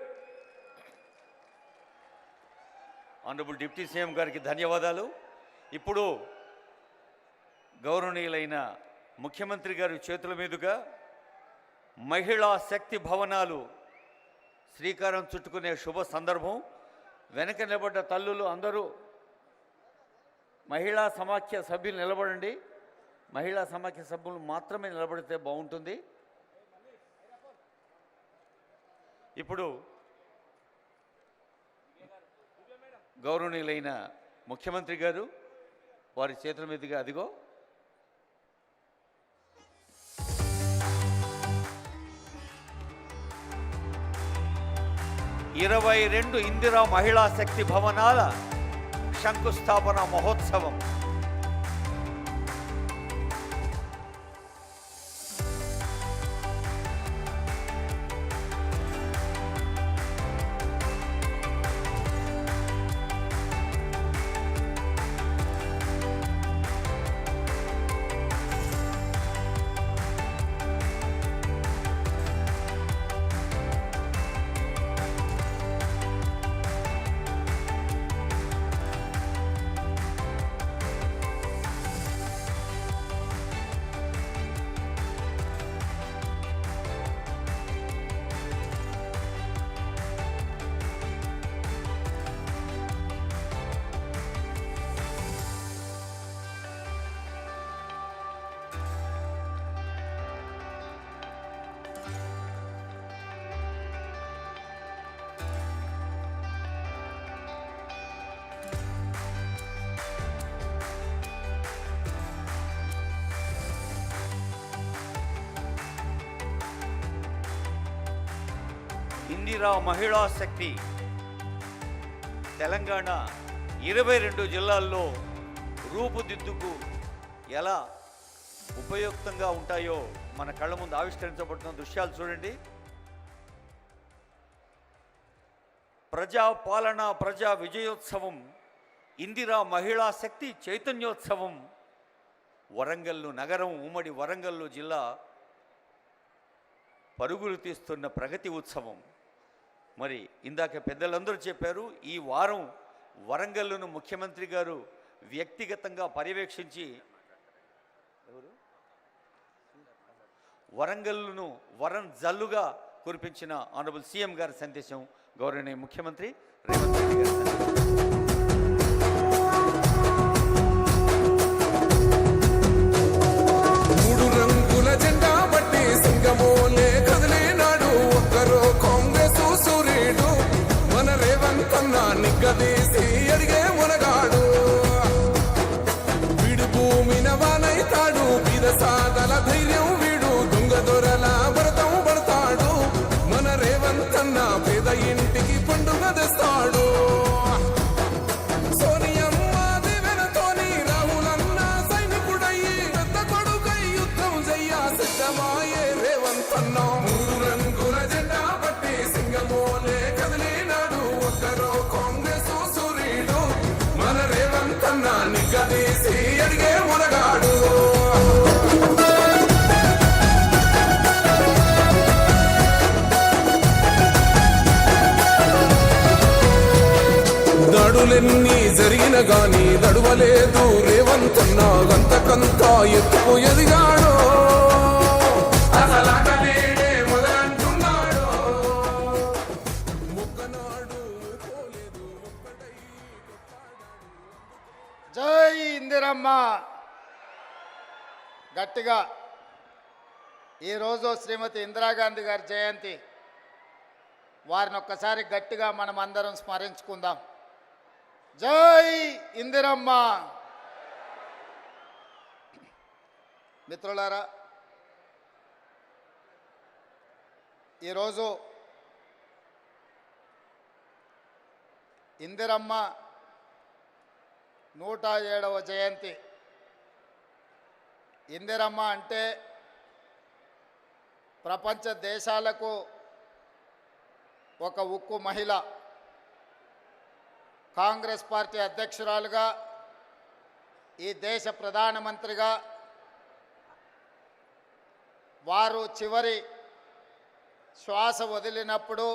ఆనరబుల్ డిప్యూటీ సీఎం గారికి ధన్యవాదాలు. ఇప్పుడు గౌరవనీయులైన ముఖ్యమంత్రి గారి చేతుల మీదుగా మహిళా శక్తి భవనాలు శ్రీకారం చుట్టుకునే శుభ సందర్భం. వెనక నిలబడ్డ తల్లులు అందరూ మహిళా సమాఖ్య సభ్యులు నిలబడండి. మహిళా సమాఖ్య సభ్యులు మాత్రమే నిలబడితే బాగుంటుంది. ఇప్పుడు గౌరవనీయులైన ముఖ్యమంత్రి గారు వారి చేతుల మీదుగా అదిగో 22 ఇందిరా మహిళా శక్తి భవనాల శంకుస్థాపన మహోత్సవం. ఇందిరా మహిళా శక్తి తెలంగాణ 22 జిల్లాల్లో రూపుదిద్దుకు ఎలా ఉపయుక్తంగా ఉంటాయో మన కళ్ళ ముందు ఆవిష్కరించబడుతున్న దృశ్యాలు చూడండి. ప్రజా పాలన, ప్రజా విజయోత్సవం, ఇందిరా మహిళా శక్తి చైతన్యోత్సవం. వరంగల్లు నగరం, ఉమ్మడి వరంగల్లు జిల్లా పరుగులు తీస్తున్న ప్రగతి ఉత్సవం. మరి ఇందాక పెద్దలందరూ చెప్పారు, ఈ వారం వరంగల్లును ముఖ్యమంత్రి గారు వ్యక్తిగతంగా పర్యవేక్షించి వరంగల్లును వరం జల్లుగా కురిపించిన ఆనరబుల్ సీఎం గారి సందేశం గౌరవనీయ ముఖ్యమంత్రి రేవంత్ రెడ్డి గారి సందేశం. నిగ్గదీసి ఎదిగే మునగాడు వీడు భూమి నవానైతాడు, బీద సాదల ధైర్యం వీడు, దొంగ దొరల భరతం పడతాడు. మన రేవంతన్న పేద ఇంటికి పండుగ తెస్తాడు. రేవంతన్నా మూడు రంగుల జెండా పట్టి సింగమోలే కదిలినాడు ఒక్కరో కాంగ్రెస్ సూర్యుడు మన రేవంతన్నా నిగ్గదీసి అడిగే మునగాడు దాడులెన్ని జరిగిన గాని దడువలేదు రేవంతన్నా గంతకంతా ఎత్తుకు ఎదిగాడు అసలాటలేడే మొదలంటున్నాడు ముక్కనాడు పోలేదు ఒక్కటై జై ఇందిరమ్మ. గట్టిగా ఈరోజు శ్రీమతి ఇందిరాగాంధీ గారి జయంతి. వారిని ఒక్కసారి గట్టిగా మనం అందరం స్మరించుకుందాం. జై ఇందిరమ్మ. మిత్రులారా, ఈరోజు ఇందిరమ్మ 107వ జయంతి. ఇందిరమ్మ అంటే ప్రపంచ దేశాలకు ఒక ఉక్కు మహిళ. కాంగ్రెస్ పార్టీ అధ్యక్షురాలుగా, ఈ దేశ ప్రధానమంత్రిగా వారు చివరి శ్వాస వదిలినప్పుడు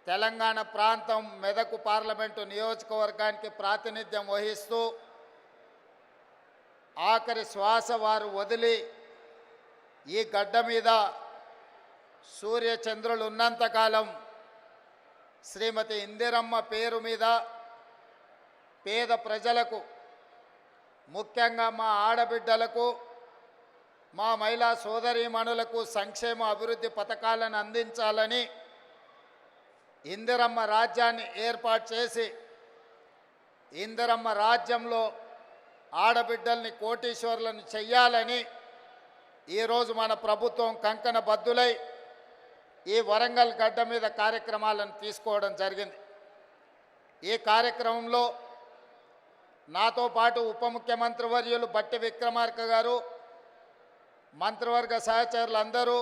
తెలంగాణ ప్రాంతం మెదకు పార్లమెంటు నియోజకవర్గానికి ప్రాతినిధ్యం వహిస్తూ ఆఖరి శ్వాస వారు వదిలి ఈ గడ్డ మీద సూర్యచంద్రులు ఉన్నంతకాలం శ్రీమతి ఇందిరమ్మ పేరు మీద పేద ప్రజలకు, ముఖ్యంగా మా ఆడబిడ్డలకు, మా మహిళా సోదరీమణులకు సంక్షేమ అభివృద్ధి పథకాలను అందించాలని ఇందిరమ్మ రాజ్యాన్ని ఏర్పాటు చేసి ఇందిరమ్మ రాజ్యంలో ఆడబిడ్డల్ని కోటీశ్వరులను చెయ్యాలని ఈరోజు మన ప్రభుత్వం కంకణ బద్దులై ఈ వరంగల్ గడ్డ మీద కార్యక్రమాలను తీసుకోవడం జరిగింది. ఈ కార్యక్రమంలో నాతో పాటు ఉప ముఖ్యమంత్రి వర్యులు బట్టి విక్రమార్క గారు, మంత్రివర్గ సహచరులందరూ,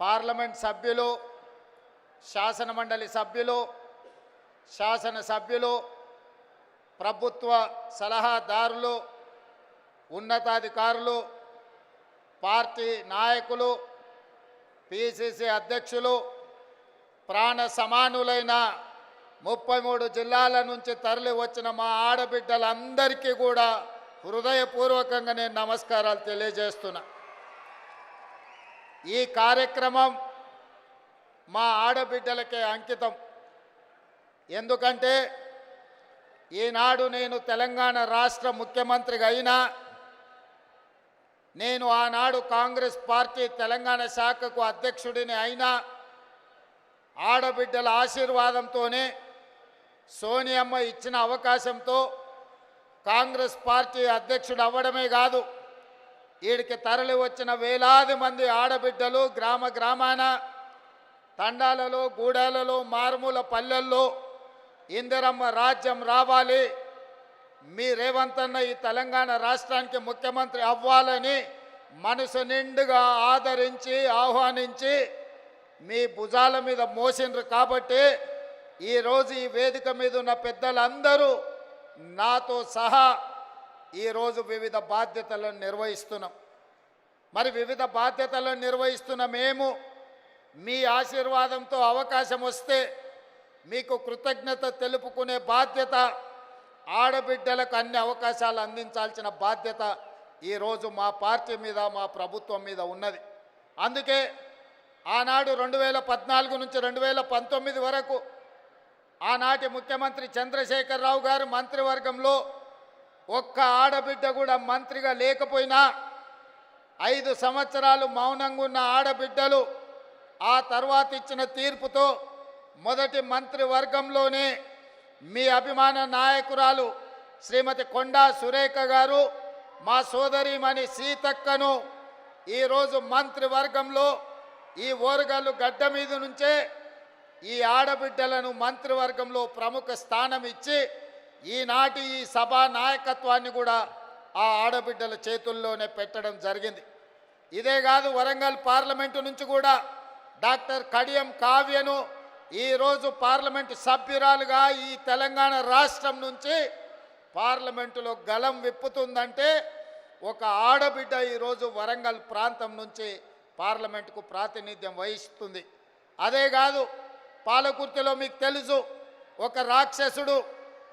పార్లమెంట్ సభ్యులు, శాసనమండలి సభ్యులు, శాసనసభ్యులు, ప్రభుత్వ సలహాదారులు, ఉన్నతాధికారులు, పార్టీ నాయకులు, పిసిసి అధ్యక్షులు, ప్రాణ సమానులైన 33 జిల్లాల నుంచి తరలి వచ్చిన మా ఆడబిడ్డలందరికీ కూడా హృదయపూర్వకంగా నేను నమస్కారాలు తెలియజేస్తున్నా. ఈ కార్యక్రమం మా ఆడబిడ్డలకే అంకితం. ఎందుకంటే ఈనాడు నేను తెలంగాణ రాష్ట్ర ముఖ్యమంత్రిగా అయినా, నేను ఆనాడు కాంగ్రెస్ పార్టీ తెలంగాణ శాఖకు అధ్యక్షుడిని అయినా ఆడబిడ్డల ఆశీర్వాదంతోనే, సోనియమ్మ ఇచ్చిన అవకాశంతో కాంగ్రెస్ పార్టీ అధ్యక్షుడు అవ్వడమే కాదు, వీడికి తరలి వచ్చిన వేలాది మంది ఆడబిడ్డలు గ్రామ గ్రామాన, తండాలలో, గూడాలలో, మారుమూల పల్లెల్లో ఇందిరమ్మ రాజ్యం రావాలి, మీ రేవంతన్న ఈ తెలంగాణ రాష్ట్రానికి ముఖ్యమంత్రి అవ్వాలని మనసు నిండుగా ఆదరించి ఆహ్వానించి మీ భుజాల మీద మోసిండ్రు. కాబట్టి ఈరోజు ఈ వేదిక మీద ఉన్న పెద్దలందరూ నాతో సహా ఈరోజు వివిధ బాధ్యతలను నిర్వహిస్తున్నాం. మరి వివిధ బాధ్యతలను నిర్వహిస్తున్న మేము మీ ఆశీర్వాదంతో అవకాశం వస్తే మీకు కృతజ్ఞత తెలుపుకునే బాధ్యత, ఆడబిడ్డలకు అన్ని అవకాశాలు అందించాల్సిన బాధ్యత ఈరోజు మా పార్టీ మీద, మా ప్రభుత్వం మీద ఉన్నది. అందుకే ఆనాడు 2014 నుంచి 2019 వరకు ఆనాటి ముఖ్యమంత్రి చంద్రశేఖరరావు గారు మంత్రివర్గంలో ఒక్క ఆడబిడ్డ కూడా మంత్రిగా లేకపోయినా 5 సంవత్సరాలు మౌనంగా ఉన్న ఆడబిడ్డలు ఆ తర్వాత ఇచ్చిన తీర్పుతో మొదటి మంత్రివర్గంలోనే మీ అభిమాన నాయకురాలు శ్రీమతి కొండా సురేఖ గారు, మా సోదరీమణి సీతక్కను ఈరోజు మంత్రివర్గంలో ఈ ఓరుగల్లు గడ్డ మీద నుంచే ఈ ఆడబిడ్డలను మంత్రివర్గంలో ప్రముఖ స్థానం ఇచ్చి ఈనాటి ఈ సభా నాయకత్వాన్ని కూడా ఆ ఆడబిడ్డల చేతుల్లోనే పెట్టడం జరిగింది. ఇదే కాదు, వరంగల్ పార్లమెంటు నుంచి కూడా డాక్టర్ కడియం కావ్యను ఈరోజు పార్లమెంటు సభ్యురాలుగా ఈ తెలంగాణ రాష్ట్రం నుంచి పార్లమెంటులో గలం విప్పుతుందంటే ఒక ఆడబిడ్డ ఈరోజు వరంగల్ ప్రాంతం నుంచి పార్లమెంటుకు ప్రాతినిధ్యం వహిస్తుంది. అదే కాదు, పాలకుర్తిలో మీకు తెలుసు, ఒక రాక్షసుడు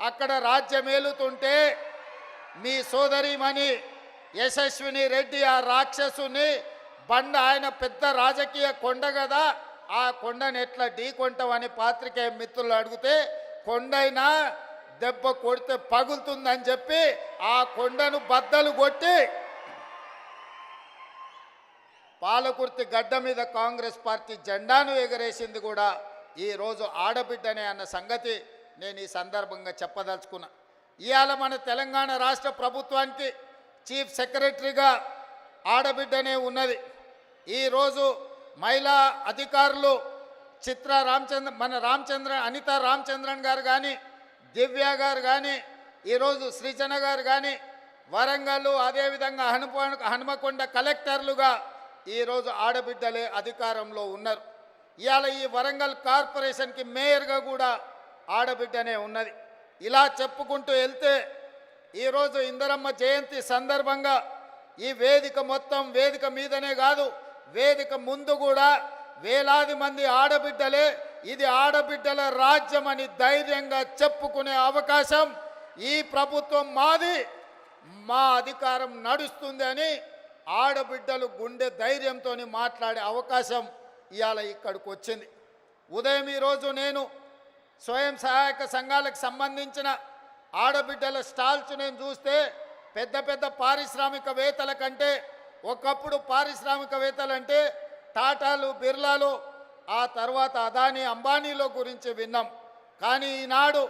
అక్కడ రాజ్యమేలుతుంటే మీ సోదరిమణి యశస్విని రెడ్డి ఆ రాక్షసుని బండ, ఆయన పెద్ద రాజకీయ కొండ కదా, ఆ కొండను ఎట్లా ఢీకొంటామని పాత్రికేయ మిత్రులు అడిగితే కొండైనా దెబ్బ కొడితే పగులుతుందని చెప్పి ఆ కొండను బద్దలు కొట్టి పాలకుర్తి గడ్డ మీద కాంగ్రెస్ పార్టీ జెండాను ఎగరేసింది కూడా ఈరోజు ఆడబిడ్డనే అన్న సంగతి నేను ఈ సందర్భంగా చెప్పదలుచుకున్నా. ఇవాళ మన తెలంగాణ రాష్ట్ర ప్రభుత్వానికి చీఫ్ సెక్రటరీగా ఆడబిడ్డనే ఉన్నది. ఈరోజు మహిళా అధికారులు అనితా రామచంద్రన్ గారు కానీ, దివ్య గారు కానీ, ఈరోజు సృజన గారు కానీ, వరంగల్ అదేవిధంగా హనుమకొండ కలెక్టర్లుగా ఈరోజు ఆడబిడ్డలే అధికారంలో ఉన్నారు. ఇవాళ ఈ వరంగల్ కార్పొరేషన్కి మేయర్గా కూడా ఆడబిడ్డనే ఉన్నది. ఇలా చెప్పుకుంటూ వెళ్తే ఈరోజు ఇందిరమ్మ జయంతి సందర్భంగా ఈ వేదిక మొత్తం, వేదిక మీదనే కాదు వేదిక ముందు కూడా వేలాది మంది ఆడబిడ్డలే ఇది ఆడబిడ్డల రాజ్యం అని ధైర్యంగా చెప్పుకునే అవకాశం ఈ ప్రభుత్వం మాది, మా అధికారం నడుస్తుంది అని ఆడబిడ్డలు గుండె ధైర్యంతో మాట్లాడే అవకాశం ఇవాళ ఇక్కడికి వచ్చింది. ఉదయం ఈరోజు నేను స్వయం సహాయక సంఘాలకు సంబంధించిన ఆడబిడ్డల స్టాల్స్ నేను చూస్తే పెద్ద పెద్ద పారిశ్రామికవేత్తల కంటే, ఒకప్పుడు పారిశ్రామికవేత్తలంటే టాటాలు, బిర్లాలు, ఆ తర్వాత అదానీ, అంబానీలో గురించి విన్నాం. కానీ ఈనాడు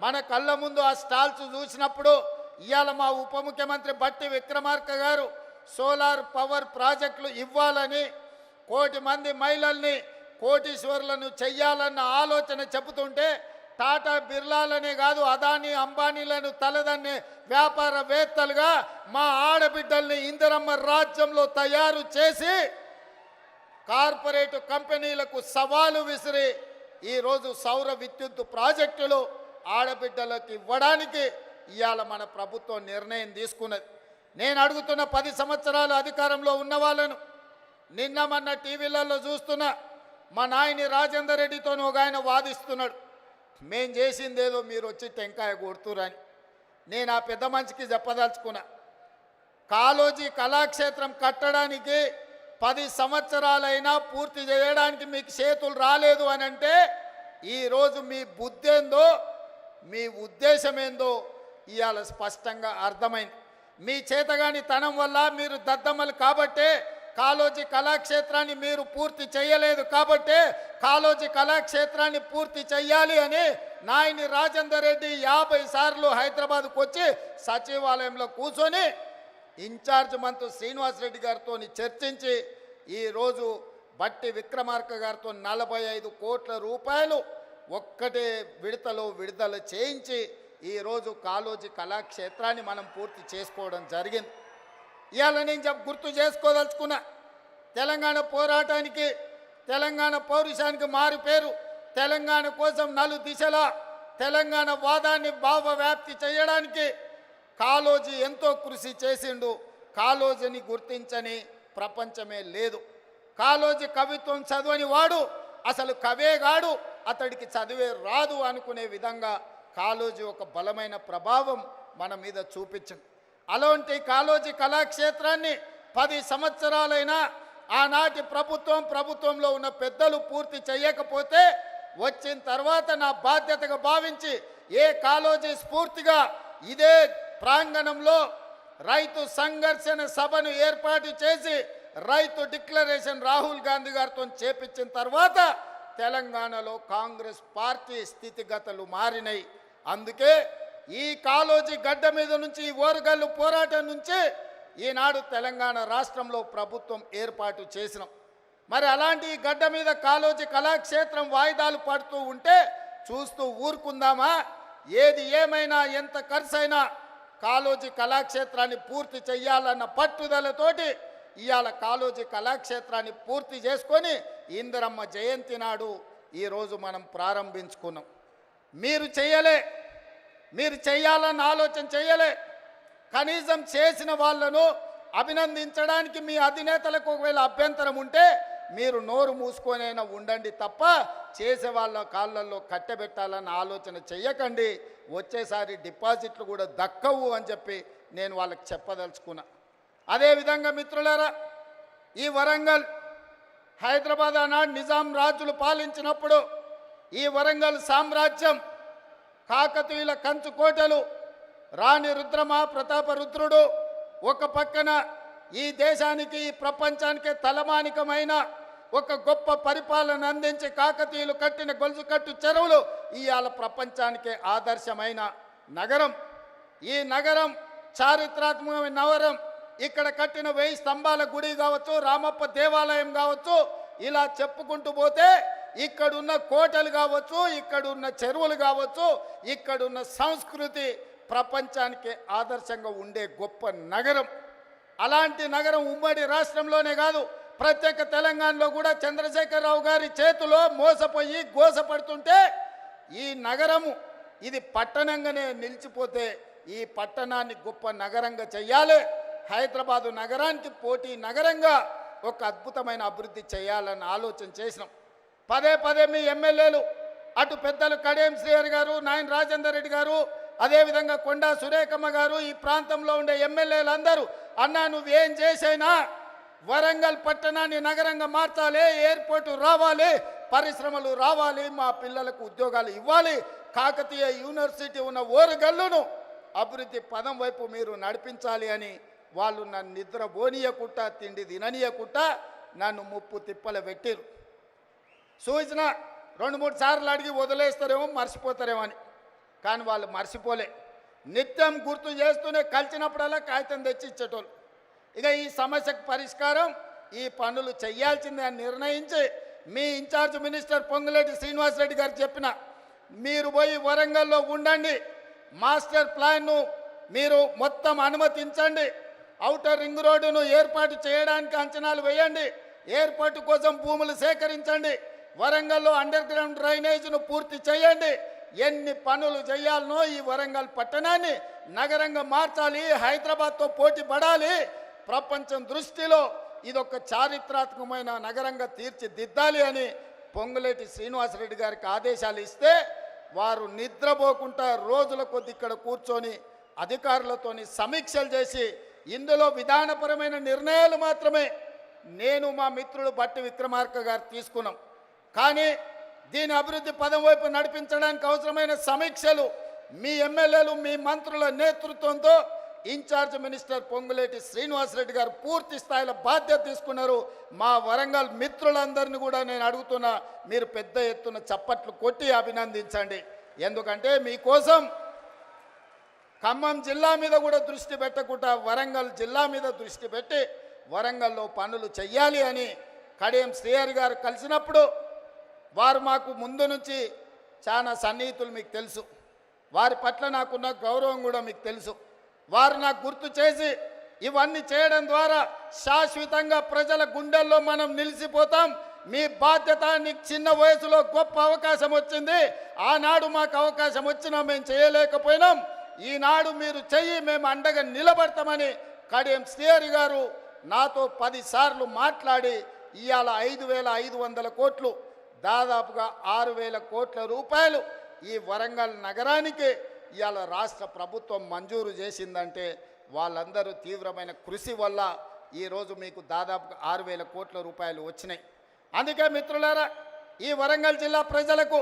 మన కళ్ళ ముందు ఆ స్టాల్స్ చూసినప్పుడు ఇవాళ మా ఉప ముఖ్యమంత్రి బట్టి విక్రమార్క గారు సోలార్ పవర్ ప్రాజెక్టులు ఇవ్వాలని, 1 కోటి మంది మహిళల్ని కోటీశ్వరులను చెయ్యాలన్న ఆలోచన చెబుతుంటే టాటా, బిర్లాలనే కాదు అదానీ, అంబానీలను తలదన్నే వ్యాపారవేత్తలుగా మా ఆడబిడ్డల్ని ఇందిరమ్మ రాజ్యంలో తయారు చేసి కార్పొరేట్ కంపెనీలకు సవాలు విసిరి ఈరోజు సౌర విద్యుత్ ప్రాజెక్టులు ఆడబిడ్డలకు ఇవ్వడానికి ఇవాళ మన ప్రభుత్వం నిర్ణయం తీసుకున్నది. నేను అడుగుతున్న 10 సంవత్సరాలు అధికారంలో ఉన్న వాళ్ళను, నిన్న మొన్న టీవీలలో చూస్తున్నా మా నాయని రాజేందర్ రెడ్డితో ఒక ఆయన వాదిస్తున్నాడు, మేం చేసిందేదో మీరు వచ్చి టెంకాయ కొడుతురని. నేను ఆ పెద్ద మనిషికి చెప్పదలుచుకున్నా, కాళోజీ కళాక్షేత్రం కట్టడానికి 10 సంవత్సరాలైనా పూర్తి చేయడానికి మీకు చేతులు రాలేదు అని అంటే ఈరోజు మీ బుద్ధి ఏందో, మీ ఉద్దేశం ఏందో ఇవాళ స్పష్టంగా అర్థమైంది. మీ చేతగాని తనం వల్ల మీరు దద్దమ్మలు కాబట్టే కాళోజీ కళాక్షేత్రాన్ని మీరు పూర్తి చేయలేదు కాబట్టే కాళోజీ కళాక్షేత్రాన్ని పూర్తి చెయ్యాలి అని నాయని రాజేందర్ రెడ్డి 50 సార్లు హైదరాబాద్కు వచ్చి సచివాలయంలో కూర్చొని ఇన్ఛార్జ్ మంత్రి శ్రీనివాస్ రెడ్డి గారితో చర్చించి ఈరోజు బట్టి విక్రమార్క గారితో 45 కోట్ల రూపాయలు ఒక్కటే విడతలో విడుదల చేయించి ఈరోజు కాళోజీ కళాక్షేత్రాన్ని మనం పూర్తి చేసుకోవడం జరిగింది. ఇవాళ నేను గుర్తు చేసుకోదలుచుకున్నా, తెలంగాణ పోరాటానికి, తెలంగాణ పౌరుషానికి మారు పేరు, తెలంగాణ కోసం 4 దిశలా తెలంగాణ వాదాన్ని భావవ్యాప్తి చేయడానికి కాళోజీ ఎంతో కృషి చేసిండు. కాళోజీని గుర్తించని ప్రపంచమే లేదు. కాళోజీ కవిత్వం చదవని వాడు అసలు కవేగాడు, అతడికి చదివే రాదు అనుకునే విధంగా కాళోజీ ఒక బలమైన ప్రభావం మన మీద చూపించింది. అలాంటి కాళోజీ కళాక్షేత్రాన్ని 10 సంవత్సరాలైనా ఆనాటి ప్రభుత్వంలో ఉన్న పెద్దలు పూర్తి చేయకపోతే వచ్చిన తర్వాత నా బాధ్యతగా భావించి కాళోజీ స్ఫూర్తిగా ఇదే ప్రాంగణంలో రైతు సంఘర్షణ సభను ఏర్పాటు చేసి రైతు డిక్లరేషన్ రాహుల్ గాంధీ గారితో చేపించిన తర్వాత తెలంగాణలో కాంగ్రెస్ పార్టీ స్థితిగతులు మారినాయి. అందుకే ఈ కాళోజీ గడ్డ మీద నుంచి, ఈ ఓరుగల్లు పోరాటం నుంచి ఈనాడు తెలంగాణ రాష్ట్రంలో ప్రభుత్వం ఏర్పాటు చేసినాం. మరి అలాంటి ఈ గడ్డ మీద కాళోజీ కళాక్షేత్రం వాయిదాలు పడుతూ ఉంటే చూస్తూ ఊరుకుందామా? ఏది ఏమైనా ఎంత ఖర్చైనా కాళోజీ కళాక్షేత్రాన్ని పూర్తి చెయ్యాలన్న పట్టుదలతోటి ఇవాళ కాళోజీ కళాక్షేత్రాన్ని పూర్తి చేసుకొని ఇందిరమ్మ జయంతి నాడు ఈరోజు మనం ప్రారంభించుకున్నాం. మీరు చేయలే, మీరు చేయాలన్న ఆలోచన చేయలే. కనీసం చేసిన వాళ్ళను అభినందించడానికి మీ అధినేతలకు ఒకవేళ అభ్యంతరం ఉంటే మీరు నోరు మూసుకొనైనా ఉండండి తప్ప చేసే వాళ్ళ కాళ్ళల్లో కట్టెబెట్టాలన్న ఆలోచన చెయ్యకండి. వచ్చేసారి డిపాజిట్లు కూడా దక్కవు అని చెప్పి నేను వాళ్ళకి చెప్పదలుచుకున్నా. అదేవిధంగా మిత్రులారా, ఈ వరంగల్ హైదరాబాద్ ఆనాడు నిజాం రాజులు పాలించినప్పుడు ఈ వరంగల్ సామ్రాజ్యం కాకతీయుల కంచుకోటలు, రాణి రుద్రమ, ప్రతాపరుద్రుడు ఒక పక్కన ఈ దేశానికి ఈ ప్రపంచానికి తలమానికమైన ఒక గొప్ప పరిపాలన అందించి కాకతీయులు కట్టిన గొలుసుకట్టు చెరువులు ఇవాళ ప్రపంచానికే ఆదర్శమైన నగరం. ఈ నగరం చారిత్రాత్మకమైన నగరం. ఇక్కడ కట్టిన 1000 స్తంభాల గుడి కావచ్చు, రామప్ప దేవాలయం కావచ్చు, ఇలా చెప్పుకుంటూ పోతే ఇక్కడున్న కోటలు కావచ్చు, ఇక్కడున్న చెరువులు కావచ్చు, ఇక్కడున్న సంస్కృతి ప్రపంచానికి ఆదర్శంగా ఉండే గొప్ప నగరం. అలాంటి నగరం ఉమ్మడి రాష్ట్రంలోనే కాదు, ప్రత్యేక తెలంగాణలో కూడా చంద్రశేఖరరావు గారి చేతిలో మోసపోయి గోసపడుతుంటే ఈ నగరము ఇది పట్టణంగానే నిలిచిపోతే ఈ పట్టణాన్ని గొప్ప నగరంగా చెయ్యాలి. హైదరాబాదు నగరానికి పోటీ నగరంగా ఒక అద్భుతమైన అభివృద్ధి చేయాలని ఆలోచన చేసినాం. పదే పదే మీ ఎమ్మెల్యేలు అటు పెద్దలు కడియం శ్రీహరి గారు, నాయన రాజేందర్ రెడ్డి గారు, అదేవిధంగా కొండా సురేఖమ్మ గారు, ఈ ప్రాంతంలో ఉండే ఎమ్మెల్యేలందరూ అన్నా నువ్వేం చేసైనా వరంగల్ పట్టణాన్ని నగరంగా మార్చాలి, ఎయిర్పోర్టు రావాలి, పరిశ్రమలు రావాలి, మా పిల్లలకు ఉద్యోగాలు ఇవ్వాలి, కాకతీయ యూనివర్సిటీ ఉన్న ఓరుగల్లును అభివృద్ధి పదం వైపు మీరు నడిపించాలి అని వాళ్ళు నన్ను నిద్ర పోనీయకుట్ట, తిండి తిననీయకుట్ట నన్ను ముప్పు తిప్పలు పెట్టిరు. సూచన 2-3 సార్లు అడిగి వదిలేస్తారేమో, మర్చిపోతారేమో అని. కానీ వాళ్ళు మర్చిపోలే. నిత్యం గుర్తు చేస్తూనే కలిసినప్పుడల్లా కాగితం తెచ్చి ఇచ్చేటోళ్ళు. ఇక ఈ సమస్యకు పరిష్కారం ఈ పనులు చేయాల్సిందే అని నిర్ణయించి మీ ఇన్ఛార్జ్ మినిస్టర్ పొంగులేటి శ్రీనివాసరెడ్డి గారు చెప్పిన మీరు పోయి వరంగల్లో ఉండండి, మాస్టర్ ప్లాన్ను మీరు మొత్తం అనుమతించండి, ఔటర్ రింగ్ రోడ్డును ఏర్పాటు చేయడానికి అంచనాలు వేయండి, ఎయిర్పోర్టు కోసం భూములు సేకరించండి, వరంగల్లో అండర్ గ్రౌండ్ డ్రైనేజ్ను పూర్తి చేయండి. ఎన్ని పనులు చేయాలనో ఈ వరంగల్ పట్టణాన్ని నగరంగా మార్చాలి, హైదరాబాద్తో పోటీ పడాలి, ప్రపంచం దృష్టిలో ఇదొక చారిత్రాత్మకమైన నగరంగా తీర్చిదిద్దాలి అని పొంగులేటి శ్రీనివాసరెడ్డి గారికి ఆదేశాలు ఇస్తే వారు నిద్రపోకుండా రోజుల కొద్ది ఇక్కడ కూర్చొని అధికారులతోని సమీక్షలు చేసి ఇందులో విధానపరమైన నిర్ణయాలు మాత్రమే నేను మా మిత్రుడు బట్టి విక్రమార్క గారు తీసుకున్నాం. కానీ దీని అభివృద్ధి పదం వైపు నడిపించడానికి అవసరమైన సమీక్షలు మీ ఎమ్మెల్యేలు, మీ మంత్రుల నేతృత్వంతో ఇన్ఛార్జ్ మినిస్టర్ పొంగులేటి శ్రీనివాసరెడ్డి గారు పూర్తి స్థాయిలో బాధ్యత తీసుకున్నారు. మా వరంగల్ మిత్రులందరినీ కూడా నేను అడుగుతున్నా, మీరు పెద్ద ఎత్తున చప్పట్లు కొట్టి అభినందించండి. ఎందుకంటే మీకోసం ఖమ్మం జిల్లా మీద కూడా దృష్టి పెట్టకుండా వరంగల్ జిల్లా మీద దృష్టి పెట్టి వరంగల్లో పనులు చెయ్యాలి అని కడియం శ్రీహరి గారు కలిసినప్పుడు వారు మాకు ముందు నుంచి చాలా సన్నిహితులు, మీకు తెలుసు. వారి పట్ల నాకున్న గౌరవం కూడా మీకు తెలుసు. వారు నాకు గుర్తు చేసి ఇవన్నీ చేయడం ద్వారా శాశ్వతంగా ప్రజల గుండెల్లో మనం నిలిచిపోతాం. మీ బాధ్యత, నీకు చిన్న వయసులో గొప్ప అవకాశం వచ్చింది, ఆనాడు మాకు అవకాశం వచ్చినా మేము చేయలేకపోయినాం, ఈనాడు మీరు చెయ్యి, మేము అండగా నిలబడతామని కడియం శ్రీహరి గారు నాతో 10 సార్లు మాట్లాడి ఇవాళ 5,500 కోట్లు, దాదాపుగా 6,000 కోట్ల రూపాయలు ఈ వరంగల్ నగరానికి ఇవాళ రాష్ట్ర ప్రభుత్వం మంజూరు చేసిందంటే వాళ్ళందరూ తీవ్రమైన కృషి వల్ల ఈరోజు మీకు దాదాపుగా 6,000 కోట్ల రూపాయలు వచ్చినాయి. అందుకే మిత్రులారా, ఈ వరంగల్ జిల్లా ప్రజలకు,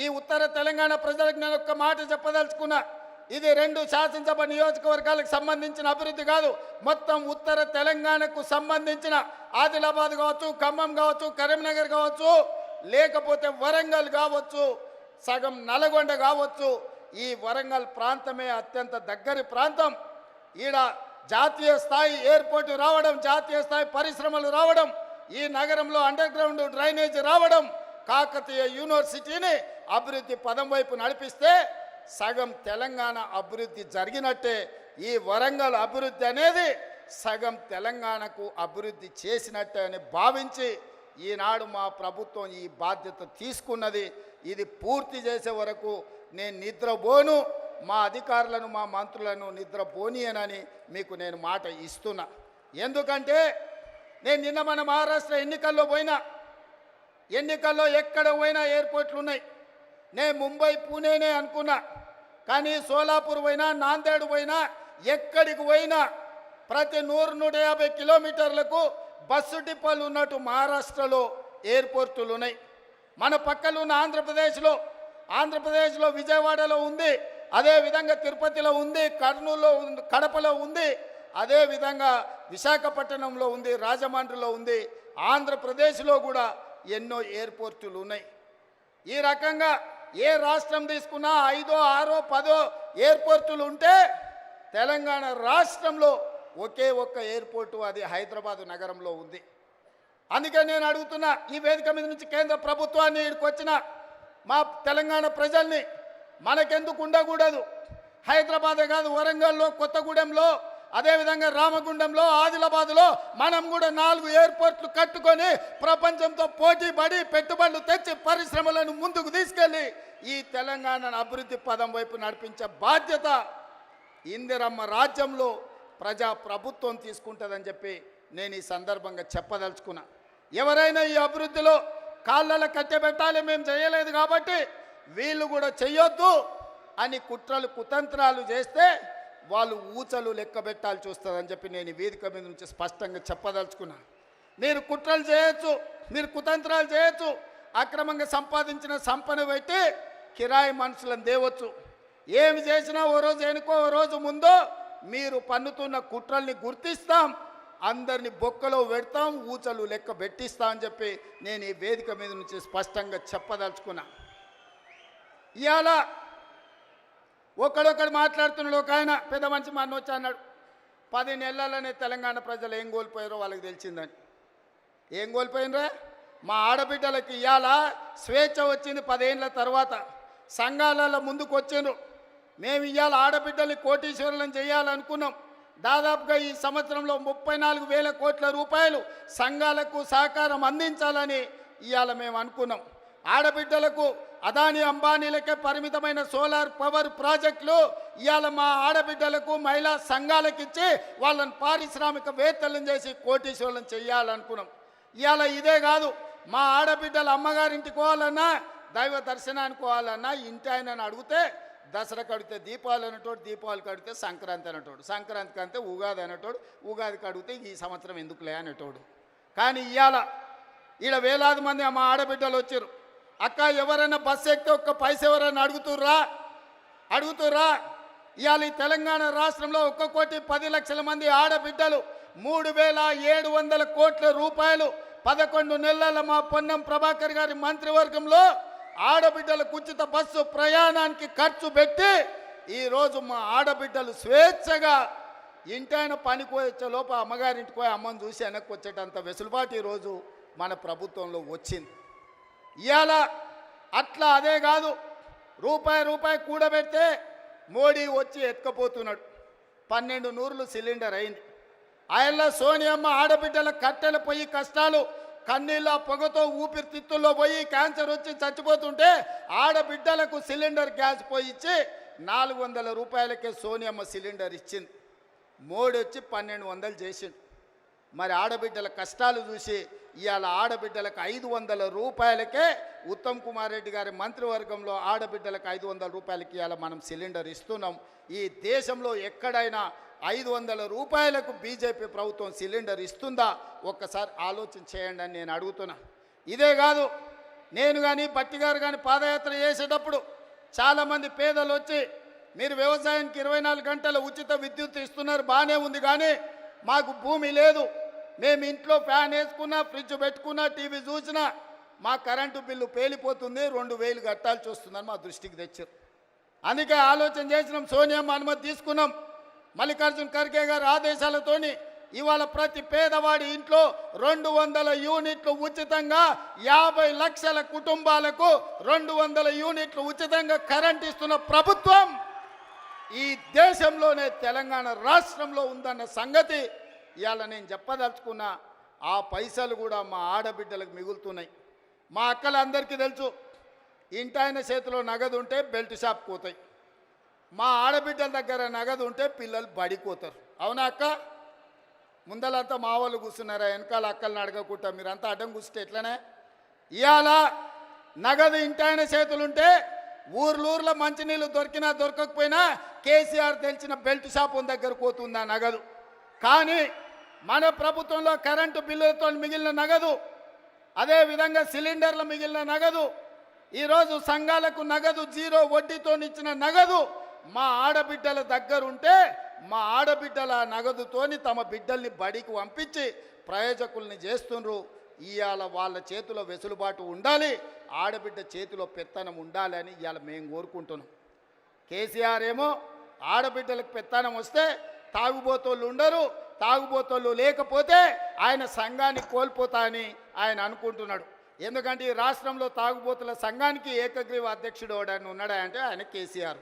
ఈ ఉత్తర తెలంగాణ ప్రజలకు నేను ఒక్క మాట చెప్పదలుచుకున్నా. ఇది 2 శాసనసభ నియోజకవర్గాలకు సంబంధించిన అభివృద్ధి కాదు, మొత్తం ఉత్తర తెలంగాణకు సంబంధించిన ఆదిలాబాద్ కావచ్చు, ఖమ్మం కావచ్చు, కరీంనగర్ కావచ్చు, లేకపోతే వరంగల్ కావచ్చు, సగం నల్గొండ కావచ్చు. ఈ వరంగల్ ప్రాంతమే అత్యంత దగ్గరి ప్రాంతం. ఈడ జాతీయ స్థాయి ఎయిర్పోర్టు రావడం, జాతీయ స్థాయి పరిశ్రమలు రావడం, ఈ నగరంలో అండర్ గ్రౌండ్ డ్రైనేజ్ రావడం, కాకతీయ యూనివర్సిటీని అభివృద్ధి పదం వైపు నడిపిస్తే సగం తెలంగాణ అభివృద్ధి జరిగినట్టే. ఈ వరంగల్ అభివృద్ధి అనేది సగం తెలంగాణకు అభివృద్ధి చేసినట్టే అని భావించి ఈనాడు మా ప్రభుత్వం ఈ బాధ్యత తీసుకున్నది. ఇది పూర్తి చేసే వరకు నేను నిద్రపోను, మా అధికారులను మా మంత్రులను నిద్రపోనీయనని మీకు నేను మాట ఇస్తున్నా. ఎందుకంటే నేను నిన్న మన మహారాష్ట్ర ఎన్నికల్లో పోయినా, ఎన్నికల్లో ఎక్కడ పోయినా ఎయిర్పోర్ట్లు ఉన్నాయి. నేను ముంబై పూణేనే అనుకున్నా, కానీ సోలాపూర్ పోయినా, నాందేడ్ పోయినా, ఎక్కడికి పోయినా ప్రతి 100-150 కిలోమీటర్లకు బస్సు డిపోలు ఉన్నట్టు మహారాష్ట్రలో ఎయిర్పోర్టులు ఉన్నాయి. మన పక్కలో ఉన్న ఆంధ్రప్రదేశ్లో విజయవాడలో ఉంది, అదేవిధంగా తిరుపతిలో ఉంది, కర్నూలులో ఉంది, కడపలో ఉంది, అదేవిధంగా విశాఖపట్నంలో ఉంది, రాజమండ్రిలో ఉంది. ఆంధ్రప్రదేశ్లో కూడా ఎన్నో ఎయిర్పోర్టులు ఉన్నాయి. ఈ రకంగా ఏ రాష్ట్రం తీసుకున్నా 5, 6, 10 ఎయిర్పోర్టులు ఉంటే తెలంగాణ రాష్ట్రంలో ఒకే ఒక్క ఎయిర్పోర్టు, అది హైదరాబాదు నగరంలో ఉంది. అందుకే నేను అడుగుతున్నా, ఈ వేదిక మీద నుంచి కేంద్ర ప్రభుత్వాన్ని ఇక్కడికి వచ్చిన మా తెలంగాణ ప్రజల్ని, మనకెందుకు ఉండకూడదు? హైదరాబాదే కాదు, వరంగల్లో, కొత్తగూడెంలో, అదేవిధంగా రామగుండంలో, ఆదిలాబాద్లో మనం కూడా 4 ఎయిర్పోర్ట్లు కట్టుకొని ప్రపంచంతో పోటీ పడి పెట్టుబడులు తెచ్చి పరిశ్రమలను ముందుకు తీసుకెళ్ళి ఈ తెలంగాణను అభివృద్ధి పదం వైపు నడిపించే బాధ్యత ఇందిరమ్మ రాజ్యంలో ప్రజా ప్రభుత్వం తీసుకుంటుందని చెప్పి నేను ఈ సందర్భంగా చెప్పదలుచుకున్నా. ఎవరైనా ఈ అభివృద్ధిలో కాళ్ళలో కట్టెబెట్టాలి, మేము చేయలేదు కాబట్టి వీళ్ళు కూడా చెయ్యొద్దు అని కుట్రలు కుతంత్రాలు చేస్తే వాళ్ళు ఊచలు లెక్క పెట్టాల్సి వస్తుందని చెప్పి నేను ఈ వేదిక మీద నుంచి స్పష్టంగా చెప్పదలుచుకున్నా. మీరు కుట్రలు చేయొచ్చు, మీరు కుతంత్రాలు చేయొచ్చు, అక్రమంగా సంపాదించిన సంపద పెట్టి కిరాయి మనుషులను తేవచ్చు. ఏమి చేసినా ఓ రోజు వెనుకో ఓ రోజు ముందో మీరు పన్నుతున్న కుట్రల్ని గుర్తిస్తాం, అందరిని బొక్కలో పెడతాం, ఊచలు లెక్క పెట్టిస్తా అని చెప్పి నేను ఈ వేదిక మీద నుంచి స్పష్టంగా చెప్పదలుచుకున్నా. ఇవాళ ఒకడొకడు మాట్లాడుతున్నాడు. ఒక ఆయన పెద్ద మనిషి మా వచ్చి అన్నాడు, 10 నెలలనే తెలంగాణ ప్రజలు ఏం కోల్పోయారో వాళ్ళకి తెలిసిందని. ఏం కోల్పోయినరా? మా ఆడబిడ్డలకి ఇవాళ స్వేచ్ఛ వచ్చింది 10 ఏళ్ళ తర్వాత. సంఘాలలో ముందుకు వచ్చిండ్రు. మేము ఇవాళ ఆడబిడ్డల్ని కోటీశ్వరులను చేయాలనుకున్నాం. దాదాపుగా ఈ సంవత్సరంలో 34,000 కోట్ల రూపాయలు సంఘాలకు సహకారం అందించాలని ఇవాళ మేము అనుకున్నాం. ఆడబిడ్డలకు అదాని అంబానీలకే పరిమితమైన సోలార్ పవర్ ప్రాజెక్టులు ఇవాళ మా ఆడబిడ్డలకు మహిళా సంఘాలకు ఇచ్చి వాళ్ళని పారిశ్రామికవేత్తలను చేసి కోటీశ్వరులను చేయాలనుకున్నాం. ఇవాళ ఇదే కాదు, మా ఆడబిడ్డలు అమ్మగారింటికి పోవాలన్నా, దైవ దర్శనానికి పోవాలన్నా ఇంటి ఆయనని అడిగితే దసరాకి అడిగితే దీపావళి అనేటోడు, దీపావళికి అడిగితే సంక్రాంతి అనేటోడు, సంక్రాంతికి అంటే ఉగాది అనేటోడు, ఉగాదికి అడిగితే ఈ సంవత్సరం ఎందుకులే అనేటోడు. కానీ ఇవాళ ఈడ వేలాది మంది మా ఆడబిడ్డలు వచ్చారు. అక్క ఎవరైనా బస్సు ఎక్కితే ఒక్క పైస ఎవరైనా అడుగుతుర్రా? ఇవాళ ఈ తెలంగాణ రాష్ట్రంలో 1,10,00,000 మంది ఆడబిడ్డలు 3,700 కోట్ల రూపాయలు 11 నెలల మా పొన్నం ప్రభాకర్ గారి మంత్రివర్గంలో ఆడబిడ్డలకు ఉచిత బస్సు ప్రయాణానికి ఖర్చు పెట్టి ఈరోజు మా ఆడబిడ్డలు స్వేచ్ఛగా ఇంటైన పనికి వచ్చే లోపల అమ్మగారింటికి పోయి అమ్మని చూసి వెనక్కి వచ్చేటంత వెసులుబాటు ఈరోజు మన ప్రభుత్వంలో వచ్చింది. ఇవాళ అట్లా అదే కాదు, రూపాయి కూడబెడితే మోడీ వచ్చి ఎత్తుకపోతున్నాడు. 12 నూరులు సిలిండర్ అయింది. ఆయనలో సోనియమ్మ ఆడబిడ్డల కట్టెల పొయ్యి కష్టాలు, కన్నీళ్ళ పొగతో ఊపిరితిత్తుల్లో పోయి క్యాన్సర్ వచ్చి చచ్చిపోతుంటే ఆడబిడ్డలకు సిలిండర్ గ్యాస్ పోయి ఇచ్చి 400 రూపాయలకే సోనియమ్మ సిలిండర్ ఇచ్చింది. మోడీ వచ్చి 1200 చేసిండు. మరి ఆడబిడ్డల కష్టాలు చూసి ఇవాళ ఆడబిడ్డలకు 500 రూపాయలకే ఉత్తమ్ కుమార్ రెడ్డి గారి మంత్రివర్గంలో ఆడబిడ్డలకు 500 రూపాయలకి ఇవాళ మనం సిలిండర్ ఇస్తున్నాం. ఈ దేశంలో ఎక్కడైనా 500 రూపాయలకు బీజేపీ ప్రభుత్వం సిలిండర్ ఇస్తుందా? ఒక్కసారి ఆలోచన చేయండి అని నేను అడుగుతున్నా. ఇదే కాదు, నేను కానీ బట్టి గారు కానీ పాదయాత్ర చేసేటప్పుడు చాలామంది పేదలు వచ్చి మీరు వ్యవసాయానికి 24 గంటల ఉచిత విద్యుత్ ఇస్తున్నారు, బాగానే ఉంది, కానీ మాకు భూమి లేదు, మేము ఇంట్లో ఫ్యాన్ వేసుకున్నా, ఫ్రిడ్జ్ పెట్టుకున్నా, టీవీ చూసినా మా కరెంటు బిల్లు పేలిపోతుంది, 2,000 కట్టాల్సి వస్తుందని మా దృష్టికి తెచ్చారు. అందుకే ఆలోచన చేసినాం, సోనియమ్మ అనుమతి తీసుకున్నాం. మల్లికార్జున ఖర్గే గారి ఆదేశాలతోని ఇవాళ ప్రతి పేదవాడి ఇంట్లో 200 యూనిట్లు ఉచితంగా, 50 లక్షల కుటుంబాలకు 200 యూనిట్లు ఉచితంగా కరెంట్ ఇస్తున్న ప్రభుత్వం ఈ దేశంలోనే తెలంగాణ రాష్ట్రంలో ఉందన్న సంగతి ఇవాళ నేను చెప్పదలుచుకున్న ఆ పైసలు కూడా మా ఆడబిడ్డలకు మిగులుతున్నాయి. మా అక్కలందరికీ తెలుసు, ఇంటాయన చేతిలో నగదు ఉంటే బెల్ట్ షాప్ పోతాయి, మా ఆడబిడ్డల దగ్గర నగదు ఉంటే పిల్లలు బడిపోతారు. అవునా అక్క? ముందలంతా మా వాళ్ళు కూర్చున్నారా, వెనకాల అక్కలను అడగకుండా మీరంతా అడ్డం కూర్చుంటే ఎట్లనే? ఇవాళ నగదు ఇంటాయన చేతులుంటే ఊర్లూర్లో మంచినీళ్ళు దొరికినా దొరకకపోయినా కేసీఆర్ తెలిసిన బెల్ట్ షాప్ దగ్గర పోతుంది ఆ నగదు. కానీ మన ప్రభుత్వంలో కరెంటు బిల్లులతో మిగిలిన నగదు, అదేవిధంగా సిలిండర్ల మిగిలిన నగదు, ఈరోజు సంఘాలకు నగదు జీరో వడ్డీతో ఇచ్చిన నగదు మా ఆడబిడ్డల దగ్గర ఉంటే మా ఆడబిడ్డల నగదుతోని తమ బిడ్డల్ని బడికి పంపించి ప్రయోజకుల్ని చేస్తుండ్రు. ఇవాళ వాళ్ళ చేతిలో వెసులుబాటు ఉండాలి, ఆడబిడ్డ చేతిలో పెత్తనం ఉండాలి అని ఇవాళ మేము కోరుకుంటున్నాం. కేసీఆర్ ఏమో ఆడబిడ్డలకు పెత్తనం వస్తే తాగుబోతోళ్ళు ఉండరు, తాగుబోతోళ్ళు లేకపోతే ఆయన సంఘాన్ని కోల్పోతా అని ఆయన అనుకుంటున్నాడు. ఎందుకంటే ఈ రాష్ట్రంలో తాగుబోతుల సంఘానికి ఏకగ్రీవ అధ్యక్షుడు ఎవడని ఉన్నాడా అంటే ఆయన కేసీఆర్.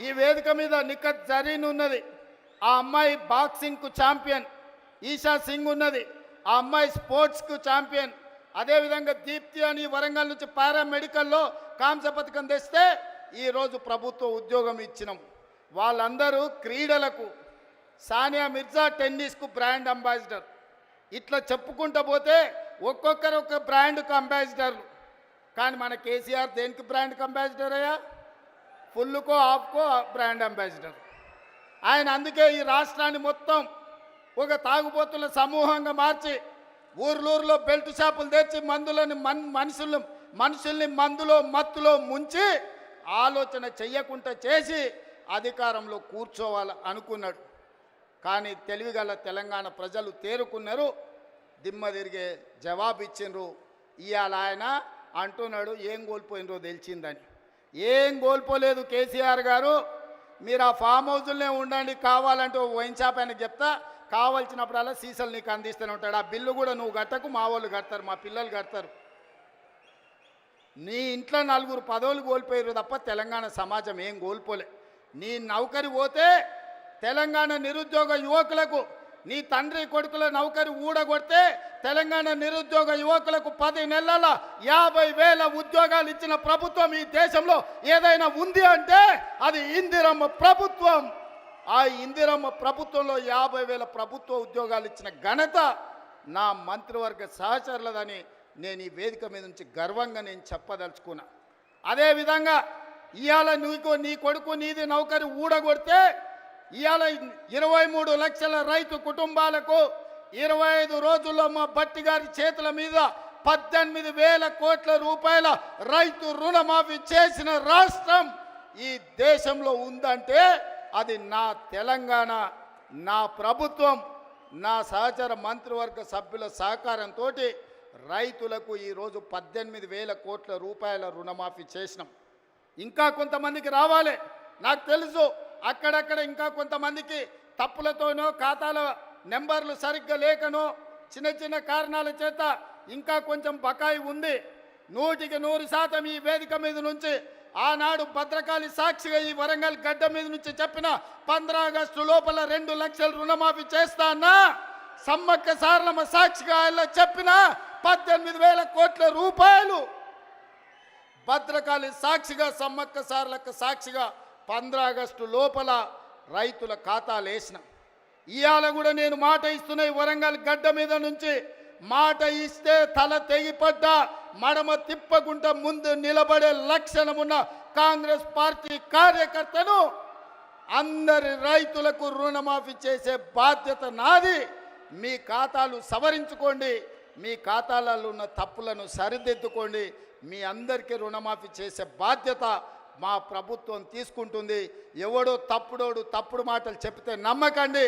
ఈ వేదిక మీద నిఖత్ జరీన్ ఉన్నది, ఆ అమ్మాయి బాక్సింగ్కు ఛాంపియన్. ఈషా సింగ్ ఉన్నది, ఆ అమ్మాయి స్పోర్ట్స్కు ఛాంపియన్. అదేవిధంగా దీప్తి అని వరంగల్ నుంచి పారామెడికల్లో కాంస్య పథకం తెస్తే ఈరోజు ప్రభుత్వ ఉద్యోగం ఇచ్చినాం. వాళ్ళందరూ క్రీడలకు, సానియా మిర్జా టెన్నిస్కు బ్రాండ్ అంబాసిడర్. ఇట్లా చెప్పుకుంటూ పోతే ఒక్కొక్కరు ఒక బ్రాండ్కు అంబాసిడర్లు. కానీ మన కేసీఆర్ దేనికి బ్రాండ్కి అంబాసిడర్ అయ్యా? ఫుల్కో ఆఫ్కో బ్రాండ్ అంబాసిడర్ ఆయన. అందుకే ఈ రాష్ట్రాన్ని మొత్తం ఒక తాగుబోతుల సమూహంగా మార్చి ఊర్లూరులో బెల్ట్ షాపులు తెచ్చి మందులని మనుషుల్ని మందులో మత్తులో ముంచి ఆలోచన చెయ్యకుండా చేసి అధికారంలో కూర్చోవాలి అనుకున్నాడు. కానీ తెలివిగల తెలంగాణ ప్రజలు తేరుకున్నారు, దిమ్మ తిరిగే జవాబు ఇచ్చిండ్రు. ఇవాళ ఆయన అంటున్నాడు ఏం కోల్పోయినరో తెలిసిందని. ఏం కోల్పోలేదు కేసీఆర్ గారు, మీరు ఆ ఫామ్ హౌజుల్నే ఉండండి, కావాలంటే వైన్ షాప్ ఆయనకు చెప్తా, కావాల్సినప్పుడల్లా సీసాలు నీకు అందిస్తూనే ఉంటాడు. ఆ బిల్లు కూడా నువ్వు కట్టకు, మా వాళ్ళు కడతారు, మా పిల్లలు కడతారు. నీ ఇంట్లో 4 పదవులు కోల్పోయారు తప్ప తెలంగాణ సమాజం ఏం కోల్పోలే. నీ నౌకరి పోతే తెలంగాణ నిరుద్యోగ యువకులకు, నీ తండ్రి కొడుకుల నౌకరి ఊడగొడితే తెలంగాణ నిరుద్యోగ యువకులకు 10 నెలల 50,000 ఉద్యోగాలు ఇచ్చిన ప్రభుత్వం ఈ దేశంలో ఏదైనా ఉంది అంటే అది ఇందిరమ్మ ప్రభుత్వం. ఆ ఇందిరమ్మ ప్రభుత్వంలో 50,000 ప్రభుత్వ ఉద్యోగాలు ఇచ్చిన ఘనత నా మంత్రివర్గ సహచరులదని నేను ఈ వేదిక మీద నుంచి గర్వంగా నేను చెప్పదలుచుకున్నా. అదేవిధంగా ఇవాళ నీ కొడుకు నీది నౌకరి ఊడగొడితే ఇవాళ 23 లక్షల రైతు కుటుంబాలకు 25 రోజుల్లో మా భట్టి గారి చేతుల మీద 18,000 కోట్ల రూపాయల రైతు రుణమాఫీ చేసిన రాష్ట్రం ఈ దేశంలో ఉందంటే అది నా తెలంగాణ, నా ప్రభుత్వం, నా సహచర మంత్రివర్గ సభ్యుల సహకారంతో రైతులకు ఈరోజు 18,000 కోట్ల రూపాయల రుణమాఫీ చేసినాం. ఇంకా కొంతమందికి రావాలి, నాకు తెలుసు. అక్కడక్కడ ఇంకా కొంతమందికి తప్పులతోనో ఖాతాల నెంబర్లు సరిగ్గా లేకనో చిన్న చిన్న కారణాల చేత ఇంకా కొంచెం బకాయి ఉంది. 100% ఈ వేదిక మీద నుంచి ఆనాడు భద్రకాళి సాక్షిగా ఈ వరంగల్ గడ్డ మీద నుంచి చెప్పిన 15 ఆగస్టు లోపల 2 లక్షల రుణమాఫీ చేస్తా అన్నా, సమ్మక్క సారలమ్మ సాక్షిగా ఆయన చెప్పిన 18,000 కోట్ల రూపాయలు భద్రకాళి సాక్షిగా, సమ్మక్క సారలక్క సాక్షిగా 15 ఆగస్టు లోపల రైతుల ఖాతాలు వేసిన. ఇవాళ కూడా నేను మాట ఇస్తున్నా, ఈ వరంగల్ గడ్డ మీద నుంచి మాట ఇస్తే తల తెగిపడ్డా మడమ తిప్పకుండా ముందు నిలబడే లక్షణమున్న కాంగ్రెస్ పార్టీ కార్యకర్తను అందరి రైతులకు రుణమాఫీ చేసే బాధ్యత నాది. మీ ఖాతాలు సవరించుకోండి, మీ ఖాతాలలో ఉన్న తప్పులను సరిదిద్దుకోండి. మీ అందరికీ రుణమాఫీ చేసే బాధ్యత మా ప్రభుత్వం తీసుకుంటుంది. ఎవడో తప్పుడు మాటలు చెప్తే నమ్మకండి,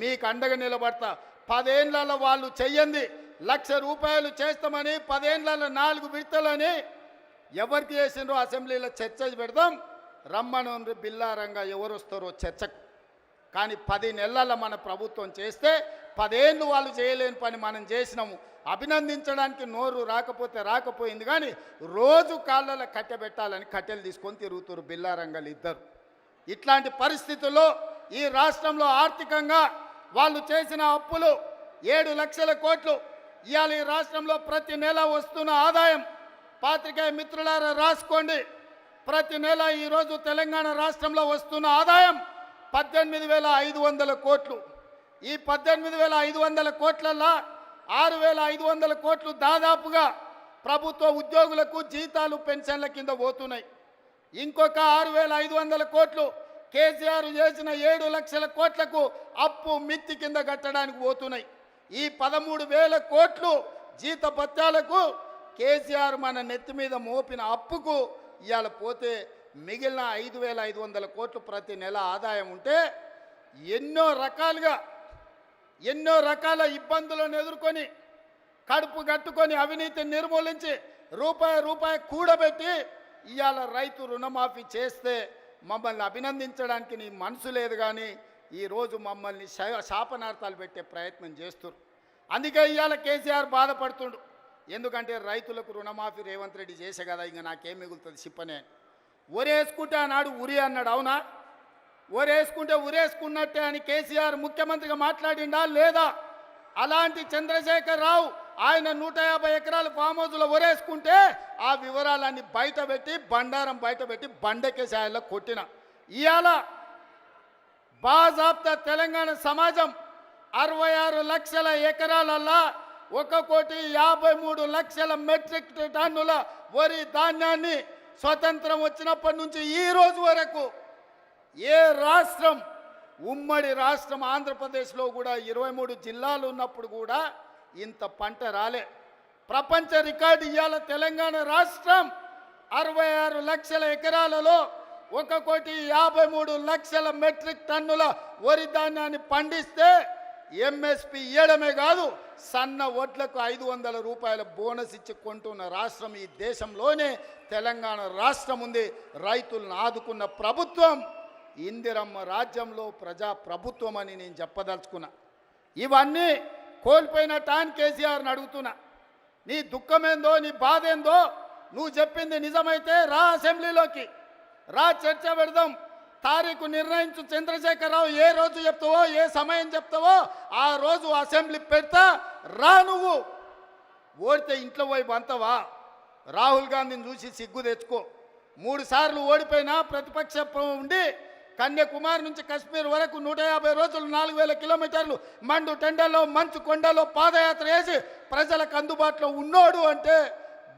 మీకు అండగా నిలబడతా. 10 ఏళ్లలో వాళ్ళు చెయ్యండి, 1,00,000 రూపాయలు చేస్తామని 10 ఏళ్లలో 4 విడతలని ఎవరికి చేసిండ్రో అసెంబ్లీలో చర్చ పెడదాం. రమ్మను బిల్లారంగా ఎవరు వస్తారో చర్చకు. కానీ 10 నెలల మన ప్రభుత్వం చేస్తే 10 ఏళ్ళు వాళ్ళు చేయలేని పని మనం చేసినాము. అభినందించడానికి నోరు రాకపోయింది, కానీ రోజు కాళ్ళలో కట్టెబెట్టాలని కట్టెలు తీసుకొని తిరుగుతారు బిల్లారంగాలు ఇద్దరు. ఇట్లాంటి పరిస్థితుల్లో ఈ రాష్ట్రంలో ఆర్థికంగా వాళ్ళు చేసిన అప్పులు 7 లక్షల కోట్లు. ఇవాళ ఈ రాష్ట్రంలో ప్రతి నెల వస్తున్న ఆదాయం, పాత్రికేయ మిత్రులారా రాసుకోండి, ప్రతి నెల ఈరోజు తెలంగాణ రాష్ట్రంలో వస్తున్న ఆదాయం 18,500 కోట్లు. ఈ 18,500 కోట్లల్లో 6,500 కోట్లు దాదాపుగా ప్రభుత్వ ఉద్యోగులకు జీతాలు పెన్షన్ల కింద పోతున్నాయి. ఇంకొక 6,500 కోట్లు కేసీఆర్ చేసిన 7 లక్షల కోట్లకు అప్పు మిత్తి కింద కట్టడానికి పోతున్నాయి. ఈ 13,000 కోట్లు జీతభత్యాలకు కేసీఆర్ మన నెత్తి మీద మోపిన అప్పుకు ఇవాళ పోతే మిగిలిన 5,500 కోట్లు ప్రతి నెల ఆదాయం ఉంటే ఎన్నో రకాల ఇబ్బందులను ఎదుర్కొని కడుపు కట్టుకొని అవినీతిని నిర్మూలించి రూపాయి కూడబెట్టి ఇవాళ రైతు రుణమాఫీ చేస్తే మమ్మల్ని అభినందించడానికి నీ మనసు లేదు, కానీ ఈరోజు మమ్మల్ని శాపనార్థాలు పెట్టే ప్రయత్నం చేస్తున్నారు. అందుకే ఇవాళ కేసీఆర్ బాధపడుతుండు. ఎందుకంటే రైతులకు రుణమాఫీ రేవంత్ రెడ్డి చేసే కదా, ఇంకా నాకేం మిగులుతుంది చెప్పనే. ఒరేసుకుంటే ఆనాడు ఉరి అన్నాడు, అవునా? ఒరేసుకుంటే ఉరేసుకున్నట్టే అని కేసీఆర్ ముఖ్యమంత్రిగా మాట్లాడిండా లేదా? అలాంటి చంద్రశేఖర్ రావు ఆయన 150 ఎకరాల ఫామ్ హౌస్లో ఒరేసుకుంటే ఆ వివరాలన్నీ బయటపెట్టి బండారం బయటపెట్టి బండకేసాయల్లో కొట్టిన. ఇవాళ బాజాబ్తా తెలంగాణ సమాజం 66 లక్షల ఎకరాలల్లా 1,53,00,000 మెట్రిక్ టన్నుల వరి ధాన్యాన్ని స్వతంత్రం వచ్చినప్పటి నుంచి ఈ రోజు వరకు ఏ రాష్ట్రం, ఉమ్మడి రాష్ట్రం ఆంధ్రప్రదేశ్లో కూడా 23 జిల్లాలు ఉన్నప్పుడు కూడా ఇంత పంట రాలే. ప్రపంచ రికార్డు ఇవాళ తెలంగాణ రాష్ట్రం 66 లక్షల ఎకరాలలో 1,53,00,000 మెట్రిక్ టన్నుల వరి ధాన్యాన్ని పండిస్తే ఎంఎస్పి ఇవ్వడమే కాదు, సన్న వడ్లకు 500 రూపాయల బోనస్ ఇచ్చి కొంటున్న రాష్ట్రం ఈ దేశంలోనే తెలంగాణ రాష్ట్రం ఉంది. రైతులను ఆదుకున్న ప్రభుత్వం ఇందిరమ్మ రాజ్యంలో ప్రజా ప్రభుత్వం అని నేను చెప్పదలుచుకున్నా. ఇవన్నీ కోల్పోయిన టాన్ కేసీఆర్ని అడుగుతున్నా, నీ దుఃఖమేందో నీ బాధ ఏందో నువ్వు చెప్పింది నిజమైతే రా అసెంబ్లీలోకి రా, చర్చ పెడదాం, తారీఖు నిర్ణయించు. చంద్రశేఖరరావు ఏ రోజు చెప్తావో ఏ సమయం చెప్తావో ఆ రోజు అసెంబ్లీ పెడతా రా. నువ్వు ఓడితే ఇంట్లో పోయి బంతవా? రాహుల్ గాంధీని చూసి సిగ్గు తెచ్చుకో. 3 సార్లు ఓడిపోయినా ప్రతిపక్షం ఉండి కన్యాకుమారి నుంచి కశ్మీర్ వరకు 150 రోజులు 4,000 కిలోమీటర్లు మండు టెండల్లో మంచు కొండలో పాదయాత్ర చేసి ప్రజలకు అందుబాటులో ఉన్నోడు అంటే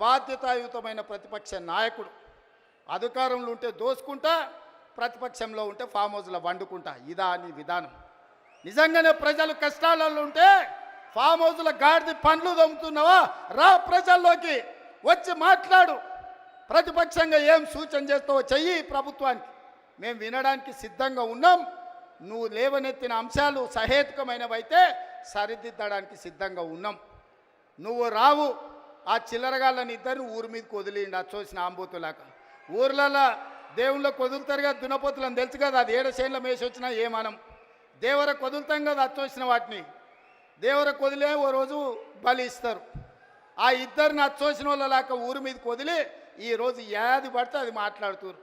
బాధ్యతాయుతమైన ప్రతిపక్ష నాయకుడు. అధికారంలో ఉంటే దోసుకుంటా, ప్రతిపక్షంలో ఉంటే ఫామ్ హౌస్లో వండుకుంటా. ఇదా నీ విధానం? నిజంగానే ప్రజలు కష్టాలలో ఉంటే ఫామ్ హౌస్లో గాడిది పండ్లు దొమ్ముతున్నావా? రా ప్రజల్లోకి వచ్చి మాట్లాడు. ప్రతిపక్షంగా ఏం సూచన చేస్తావో చెయ్యి ప్రభుత్వానికి, మేము వినడానికి సిద్ధంగా ఉన్నాం. నువ్వు లేవనెత్తిన అంశాలు సహేతుకమైనవైతే సరిదిద్దడానికి సిద్ధంగా ఉన్నాం. నువ్వు రావు. ఆ చిల్లరగాళ్ళని ఇద్దరిని ఊరి మీదకి వదిలిండి, అది చూసిన ఆంబోతులాగా. ఊర్లలో దేవుళ్ళకి వదులుతారు కదా దున్నపోతులని తెలుసు కదా, అది 7 చేనుల మేసి వచ్చినా ఏమనం. దేవరకు వదులుతాం కదా అది చూసిన వాటిని, దేవరకు వదిలే ఓ రోజు బలి ఇస్తారు. ఆ ఇద్దరిని అచ్చోసిన వాళ్ళలాగా ఊరి మీదకి వదిలి ఈరోజు ఏది పడితే అది మాట్లాడుతున్నారు.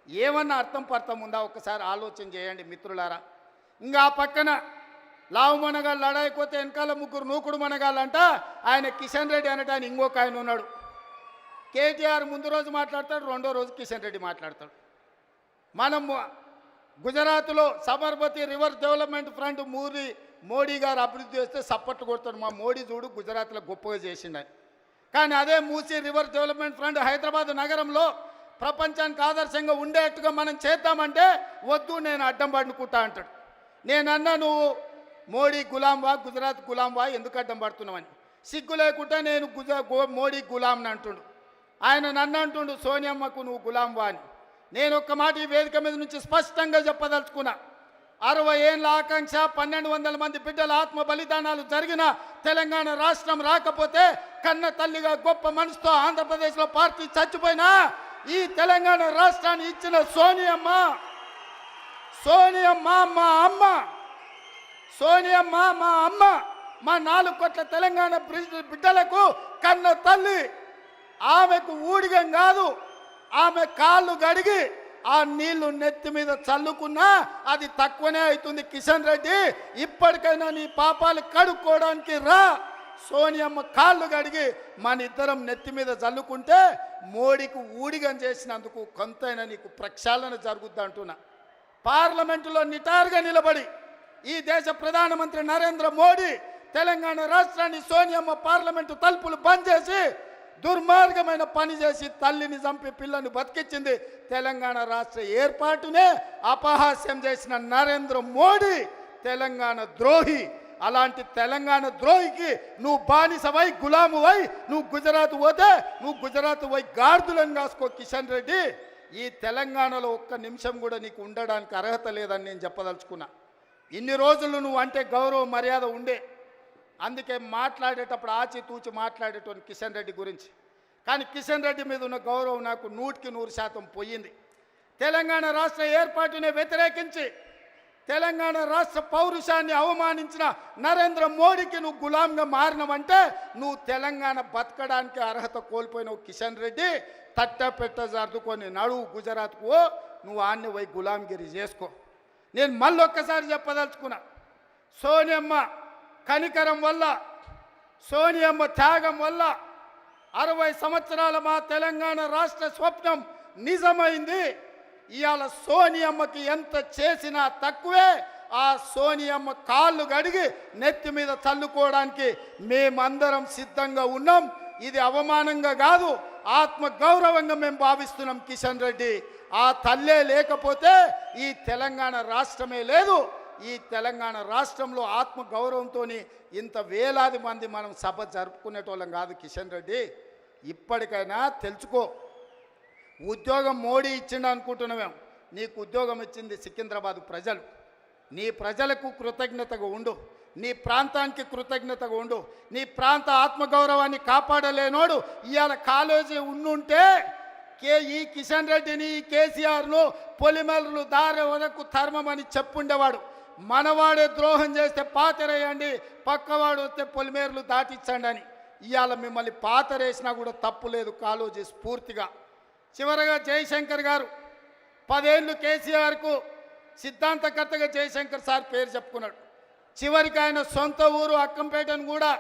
ఏమన్నా అర్థం ఉందా? ఒక్కసారి ఆలోచన చేయండి మిత్రులారా. ఇంకా ఆ పక్కన లావు మనగాళ్ళు లడాయిపోతే వెనకాల 3 నూకుడు మనగాళ్ళంట. ఆయన కిషన్ రెడ్డి అనటాన్ని ఇంకొక ఆయన ఉన్నాడు. కేటీఆర్ ముందు రోజు మాట్లాడతాడు, రెండో రోజు కిషన్ రెడ్డి మాట్లాడతాడు. మనం గుజరాత్లో Sabarmati river development front Modi గారు అభివృద్ధి చేస్తే సప్పట్లు కొడతాడు. మా మోడీ చూడు గుజరాత్లో గొప్పగా చేసిండని. కానీ అదే Musi river development front Hyderabad నగరంలో ప్రపంచానికి ఆదర్శంగా ఉండేట్టుగా మనం చేద్దామంటే వద్దు, నేను అడ్డం పడుకుంటా అంటాడు. నేనన్నా నువ్వు మోడీ గులాంవా, గుజరాత్ గులాంవా, ఎందుకు అడ్డం పడుతున్నావని. సిగ్గు లేకుండా నేను మోడీ గులాంని అంటుండు. ఆయన నన్ను అంటుండు సోనియమ్మకు నువ్వు గులాంవా అని. నేను ఒక్క మాట ఈ వేదిక మీద నుంచి స్పష్టంగా చెప్పదలుచుకున్నా. 60 ఏళ్ళ ఆకాంక్ష, 1200 మంది బిడ్డల ఆత్మ బలిదానాలు జరిగిన తెలంగాణ రాష్ట్రం రాకపోతే, కన్న తల్లిగా గొప్ప మనసుతో ఆంధ్రప్రదేశ్లో పార్టీ చచ్చిపోయినా ఈ తెలంగాణ రాష్ట్రాన్ని ఇచ్చిన సోనియమ్మ మా అమ్మ, సోనియమ్మ మా అమ్మ, మా 4 కోట్ల తెలంగాణ బిడ్డలకు కన్న తల్లి. ఆమెకు ఊడిగం కాదు, ఆమె కాళ్ళు గడిగి ఆ నీళ్లు నెత్తి మీద చల్లుకున్నా అది తక్కువనే అవుతుంది. కిషన్ రెడ్డి, ఇప్పటికైనా నీ పాపాలు కడుక్కోవడానికి రా. సోనియమ్మ కాళ్ళు కడిగి మన ఇద్దరం నెత్తి మీద చల్లుకుంటే మోడీకి ఊడిగం చేసినందుకు కొంతైనా నీకు ప్రక్షాళన జరుగుద్ది అంటున్నా. పార్లమెంటులో నిటారుగా నిలబడి ఈ దేశ ప్రధానమంత్రి నరేంద్ర మోడీ తెలంగాణ రాష్ట్రాన్ని సోనియమ్మ పార్లమెంటు తలుపులు బంద్ చేసి దుర్మార్గమైన పని చేసి తల్లిని చంపి పిల్లని బతికించింది. తెలంగాణ రాష్ట్ర ఏర్పాటునే అపహాస్యం చేసిన నరేంద్ర మోడీ తెలంగాణ ద్రోహి. అలాంటి తెలంగాణ ద్రోహికి నువ్వు బానిసవై గులామువై నువ్వు గుజరాత్ పోతే నువ్వు గుజరాత్ పోయి గార్దులను కాసుకో. కిషన్ రెడ్డి, ఈ తెలంగాణలో ఒక్క నిమిషం కూడా నీకు ఉండడానికి అర్హత లేదని నేను చెప్పదలుచుకున్నా. ఇన్ని రోజులు నువ్వు అంటే గౌరవ మర్యాద ఉండే, అందుకే మాట్లాడేటప్పుడు ఆచితూచి మాట్లాడేటోని కిషన్ రెడ్డి గురించి. కానీ కిషన్ రెడ్డి మీద ఉన్న గౌరవం నాకు 100% పోయింది. తెలంగాణ రాష్ట్ర ఏర్పాటునే వ్యతిరేకించి తెలంగాణ రాష్ట్ర పౌరుషాన్ని అవమానించిన నరేంద్ర మోడీకి నువ్వు గులాంగా మారినవంటే నువ్వు తెలంగాణ బతకడానికి అర్హత కోల్పోయినావు. కిషన్ రెడ్డి, తట్టపెట్ట జరుదుకొని నడువు గుజరాత్కు, నువ్వు ఆన్ని పోయి గులాంగిరి చేసుకో. నేను మళ్ళొక్కసారి చెప్పదలుచుకున్నా, సోనియమ్మ కనికరం వల్ల, సోనియమ్మ త్యాగం వల్ల 60 సంవత్సరాల మా తెలంగాణ రాష్ట్ర స్వప్నం నిజమైంది. ఇవాళ సోనియమ్మకి ఎంత చేసినా తక్కువే. ఆ సోనియమ్మ కాళ్ళు గడిగి నెత్తి మీద చల్లుకోవడానికి మేమందరం సిద్ధంగా ఉన్నాం. ఇది అవమానంగా కాదు, ఆత్మ గౌరవంగా మేము భావిస్తున్నాం. కిషన్ రెడ్డి, ఆ తల్లే లేకపోతే ఈ తెలంగాణ రాష్ట్రమే లేదు. ఈ తెలంగాణ రాష్ట్రంలో ఆత్మ గౌరవంతో ఇంత వేలాది మంది మనం సభ జరుపుకునేటోళ్ళం కాదు. కిషన్ రెడ్డి, ఇప్పటికైనా తెలుసుకో, ఉద్యోగం మోడీ ఇచ్చిండు అనుకుంటున్నామేం, నీకు ఉద్యోగం ఇచ్చింది సికింద్రాబాద్ ప్రజలు. నీ ప్రజలకు కృతజ్ఞతగా ఉండు, నీ ప్రాంతానికి కృతజ్ఞతగా ఉండు. నీ ప్రాంత ఆత్మగౌరవాన్ని కాపాడలేనోడు ఇవాళ కాలేజీ ఉండుంటే ఈ కిషన్ రెడ్డిని, కేసీఆర్ను పొలిమేరలు దారి వరకు ధర్మమని చెప్పుండేవాడు. మనవాడే ద్రోహం చేస్తే పాతరేయండి, పక్కవాడు వస్తే పొలిమేరలు దాటించండి అని. ఇవాళ మిమ్మల్ని పాతరేసినా కూడా తప్పు లేదు కాలేజీ స్ఫూర్తిగా. చివరగా జయశంకర్ గారు 10 ఏళ్ళు కేసీఆర్కు సిద్ధాంతకర్తగా జయశంకర్ సార్ పేరు చెప్పుకున్నాడు. చివరికి ఆయన సొంత ఊరు అక్కంపేటను కూడా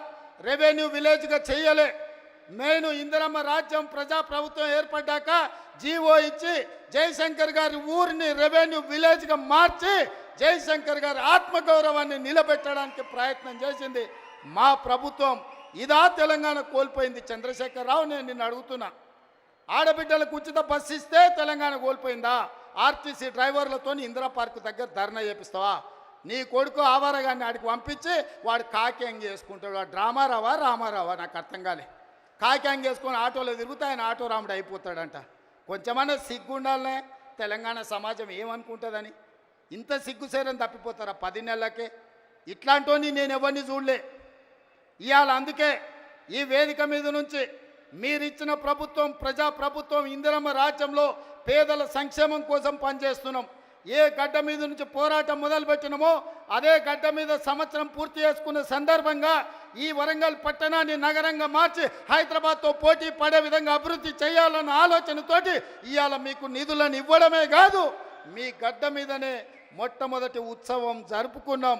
రెవెన్యూ విలేజ్గా చేయలే. మెయిన్ ఇందిరమ్మ రాజ్యం ప్రజాప్రభుత్వం ఏర్పడ్డాక జీవో ఇచ్చి జయశంకర్ గారి ఊరిని రెవెన్యూ విలేజ్గా మార్చి జయశంకర్ గారి ఆత్మగౌరవాన్ని నిలబెట్టడానికి ప్రయత్నం చేసింది మా ప్రభుత్వం. ఇదా తెలంగాణ కోల్పోయింది? చంద్రశేఖర్ రావు, నేను నిన్ను అడుగుతున్నా, ఆడబిడ్డలకు ఉచిత బస్సు ఇస్తే తెలంగాణ కోల్పోయిందా? ఆర్టీసీ డ్రైవర్లతో ఇందిరా పార్క్ దగ్గర ధర్నా చేపిస్తావా? నీ కొడుకు ఆవారగాన్ని ఆడికి పంపించి వాడు కాకింగ్ చేసుకుంటాడు. వాడు రామారావా నాకు అర్థం కాలే. కాకింగ్ చేసుకొని ఆటోలో తిరుగుతా ఆయన ఆటో రాముడు అయిపోతాడంట. కొంచెమన్నా సిగ్గుండాలనే తెలంగాణ సమాజం ఏమనుకుంటుందని. ఇంత సిగ్గుసేరని తప్పిపోతారా 10 నెలలకే? ఇట్లాంటోని నేను ఎవరిని చూడలే. ఇవాళ అందుకే ఈ వేదిక మీద నుంచి మీరిచ్చిన ప్రభుత్వం, ప్రజాప్రభుత్వం, ఇందిరమ్మ రాజ్యంలో పేదల సంక్షేమం కోసం పనిచేస్తున్నాం. ఏ గడ్డ మీద నుంచి పోరాటం మొదలుపెట్టినామో అదే గడ్డ మీద సంవత్సరం పూర్తి చేసుకున్న సందర్భంగా ఈ వరంగల్ పట్టణాన్ని నగరంగా మార్చి హైదరాబాద్తో పోటీ పడే విధంగా అభివృద్ధి చేయాలన్న ఆలోచనతోటి ఇవాళ మీకు నిధులను ఇవ్వడమే కాదు, మీ గడ్డ మీదనే మొట్టమొదటి ఉత్సవం జరుపుకున్నాం.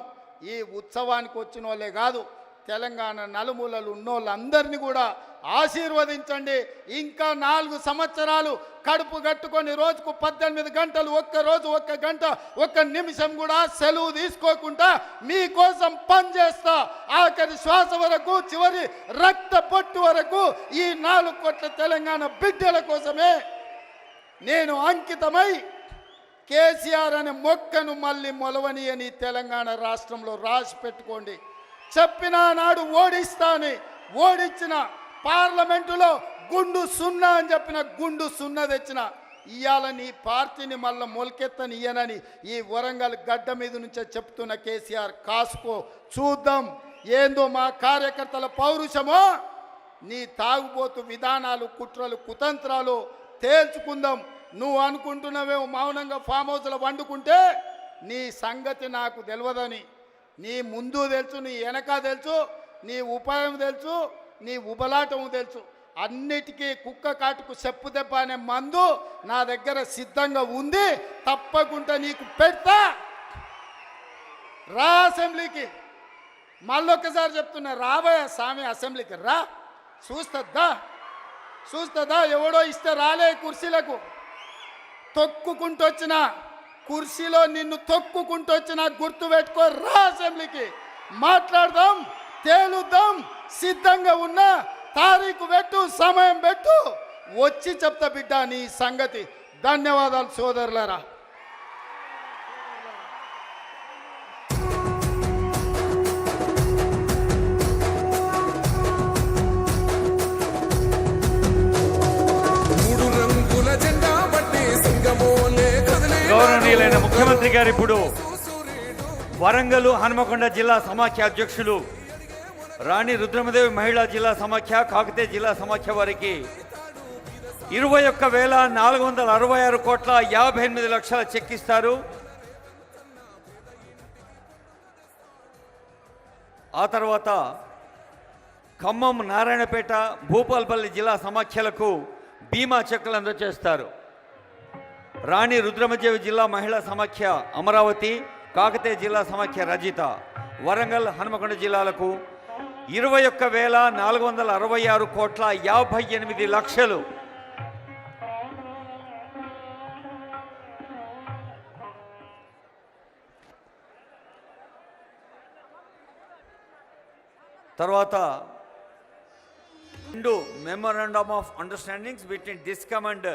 ఈ ఉత్సవానికి వచ్చిన వాళ్ళే కాదు, తెలంగాణ నలుమూలలు ఉన్నోళ్ళందరినీ కూడా ఆశీర్వదించండి. ఇంకా 4 సంవత్సరాలు కడుపు కట్టుకొని రోజుకు 18 గంటలు, ఒక్కరోజు 1 గంట 1 నిమిషం కూడా సెలవు తీసుకోకుండా మీకోసం పనిచేస్తా. ఆఖరి శ్వాస వరకు, చివరి రక్త పొట్టు వరకు ఈ 4 కోట్ల తెలంగాణ బిడ్డల కోసమే నేను అంకితమై కేసీఆర్ అనే మొక్కను మళ్ళీ మొలవని అని తెలంగాణ రాష్ట్రంలో రాసి పెట్టుకోండి. చెప్పిన నాడు ఓడిస్తాని, ఓడించిన పార్లమెంటులో గుండు 0 అని చెప్పిన గుండు 0 తెచ్చిన. ఇవాళ నీ పార్టీని మళ్ళీ మొలకెత్తని ఇయ్యనని ఈ వరంగల్ గడ్డ మీద నుంచే చెప్తున్న కేసీఆర్, కాసుకో, చూద్దాం ఏందో మా కార్యకర్తల పౌరుషమో, నీ తాగుబోతు విధానాలు, కుట్రలు, కుతంత్రాలు తేల్చుకుందాం. నువ్వు అనుకుంటున్నావేమో మౌనంగా ఫామ్ హౌస్లో వండుకుంటే నీ సంగతి నాకు తెలియదని. నీ ముందు తెలుసు, నీ వెనక తెలుసు, నీ ఉపాయం తెలుసు, నీ ఉబలాటము తెలుసు. అన్నిటికీ కుక్క కాటుకు చెప్పు దెబ్బ అనే మందు నా దగ్గర సిద్ధంగా ఉంది. తప్పకుండా నీకు పెడతా. రా అసెంబ్లీకి. మళ్ళొక్కసారి చెప్తున్నా, రాబోయే స్వామి అసెంబ్లీకి రా. చూస్తుందా ఎవడో ఇస్తే రాలే కుర్చీలకు. తొక్కుకుంటూ వచ్చిన కుర్చీలో నిన్ను తొక్కుకుంటూ వచ్చిన గుర్తు పెట్టుకో. రా అసెంబ్లీకి, మాట్లాడదాం, తేలుద్దాం. సిద్ధంగా ఉన్నా తారీఖు పెట్టు, సమయం పెట్టు, వచ్చి చెప్తా బిడ్డ నీ సంగతి. ధన్యవాదాలు సోదరులారా. మూడు రంగుల జెండా బట్టి సింగమోలే కదిలే గౌరవనీయులైన ముఖ్యమంత్రి గారు ఇప్పుడు వరంగల్ హనుమకొండ జిల్లా సమాఖ్య అధ్యక్షులు రాణి రుద్రమదేవి మహిళా జిల్లా సమాఖ్య, కాకతీయ జిల్లా సమాఖ్య వారికి 21,466 కోట్ల 58 లక్షల చెక్ ఇస్తారు. ఆ తర్వాత ఖమ్మం, నారాయణపేట, భూపాల్పల్లి జిల్లా సమాఖ్యలకు బీమా చెక్కులు అందజేస్తారు. రాణి రుద్రమదేవి జిల్లా మహిళా సమాఖ్య అమరావతి, కాకతీయ జిల్లా సమాఖ్య రజిత, వరంగల్, హనుమకొండ జిల్లాలకు 21,466 కోట్ల 58 లక్షలు. తర్వాత 2 memorandum of understandings between discom and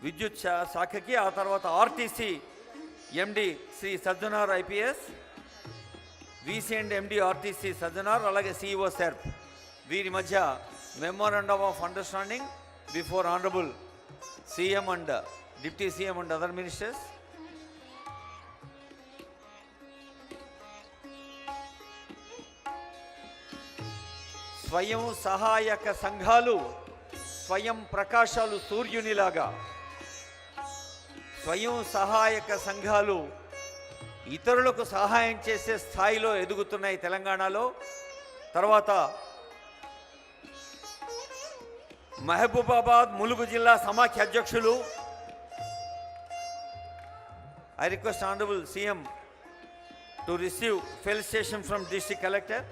విద్యుత్ శాఖకి, ఆ తర్వాత RTC MD Shri Sajjanar IPS, VC and MD RTC Sajjanar, అలాగే సిఇఓ సెర్ప్, వీరి మధ్య memorandum of understanding before honourable CM and deputy CM and other ministers. స్వయం సహాయక సంఘాలు స్వయం ప్రకాశాలు సూర్యునిలాగా. స్వయం సహాయక సంఘాలు ఇతరులకు సహాయం చేసే స్థాయిలో ఎదుగుతున్నాయి తెలంగాణలో. తర్వాత మహబూబాబాద్, ములుగు జిల్లా సమాఖ్య అధ్యక్షులు, I request honourable CM to receive felicitation from district collector.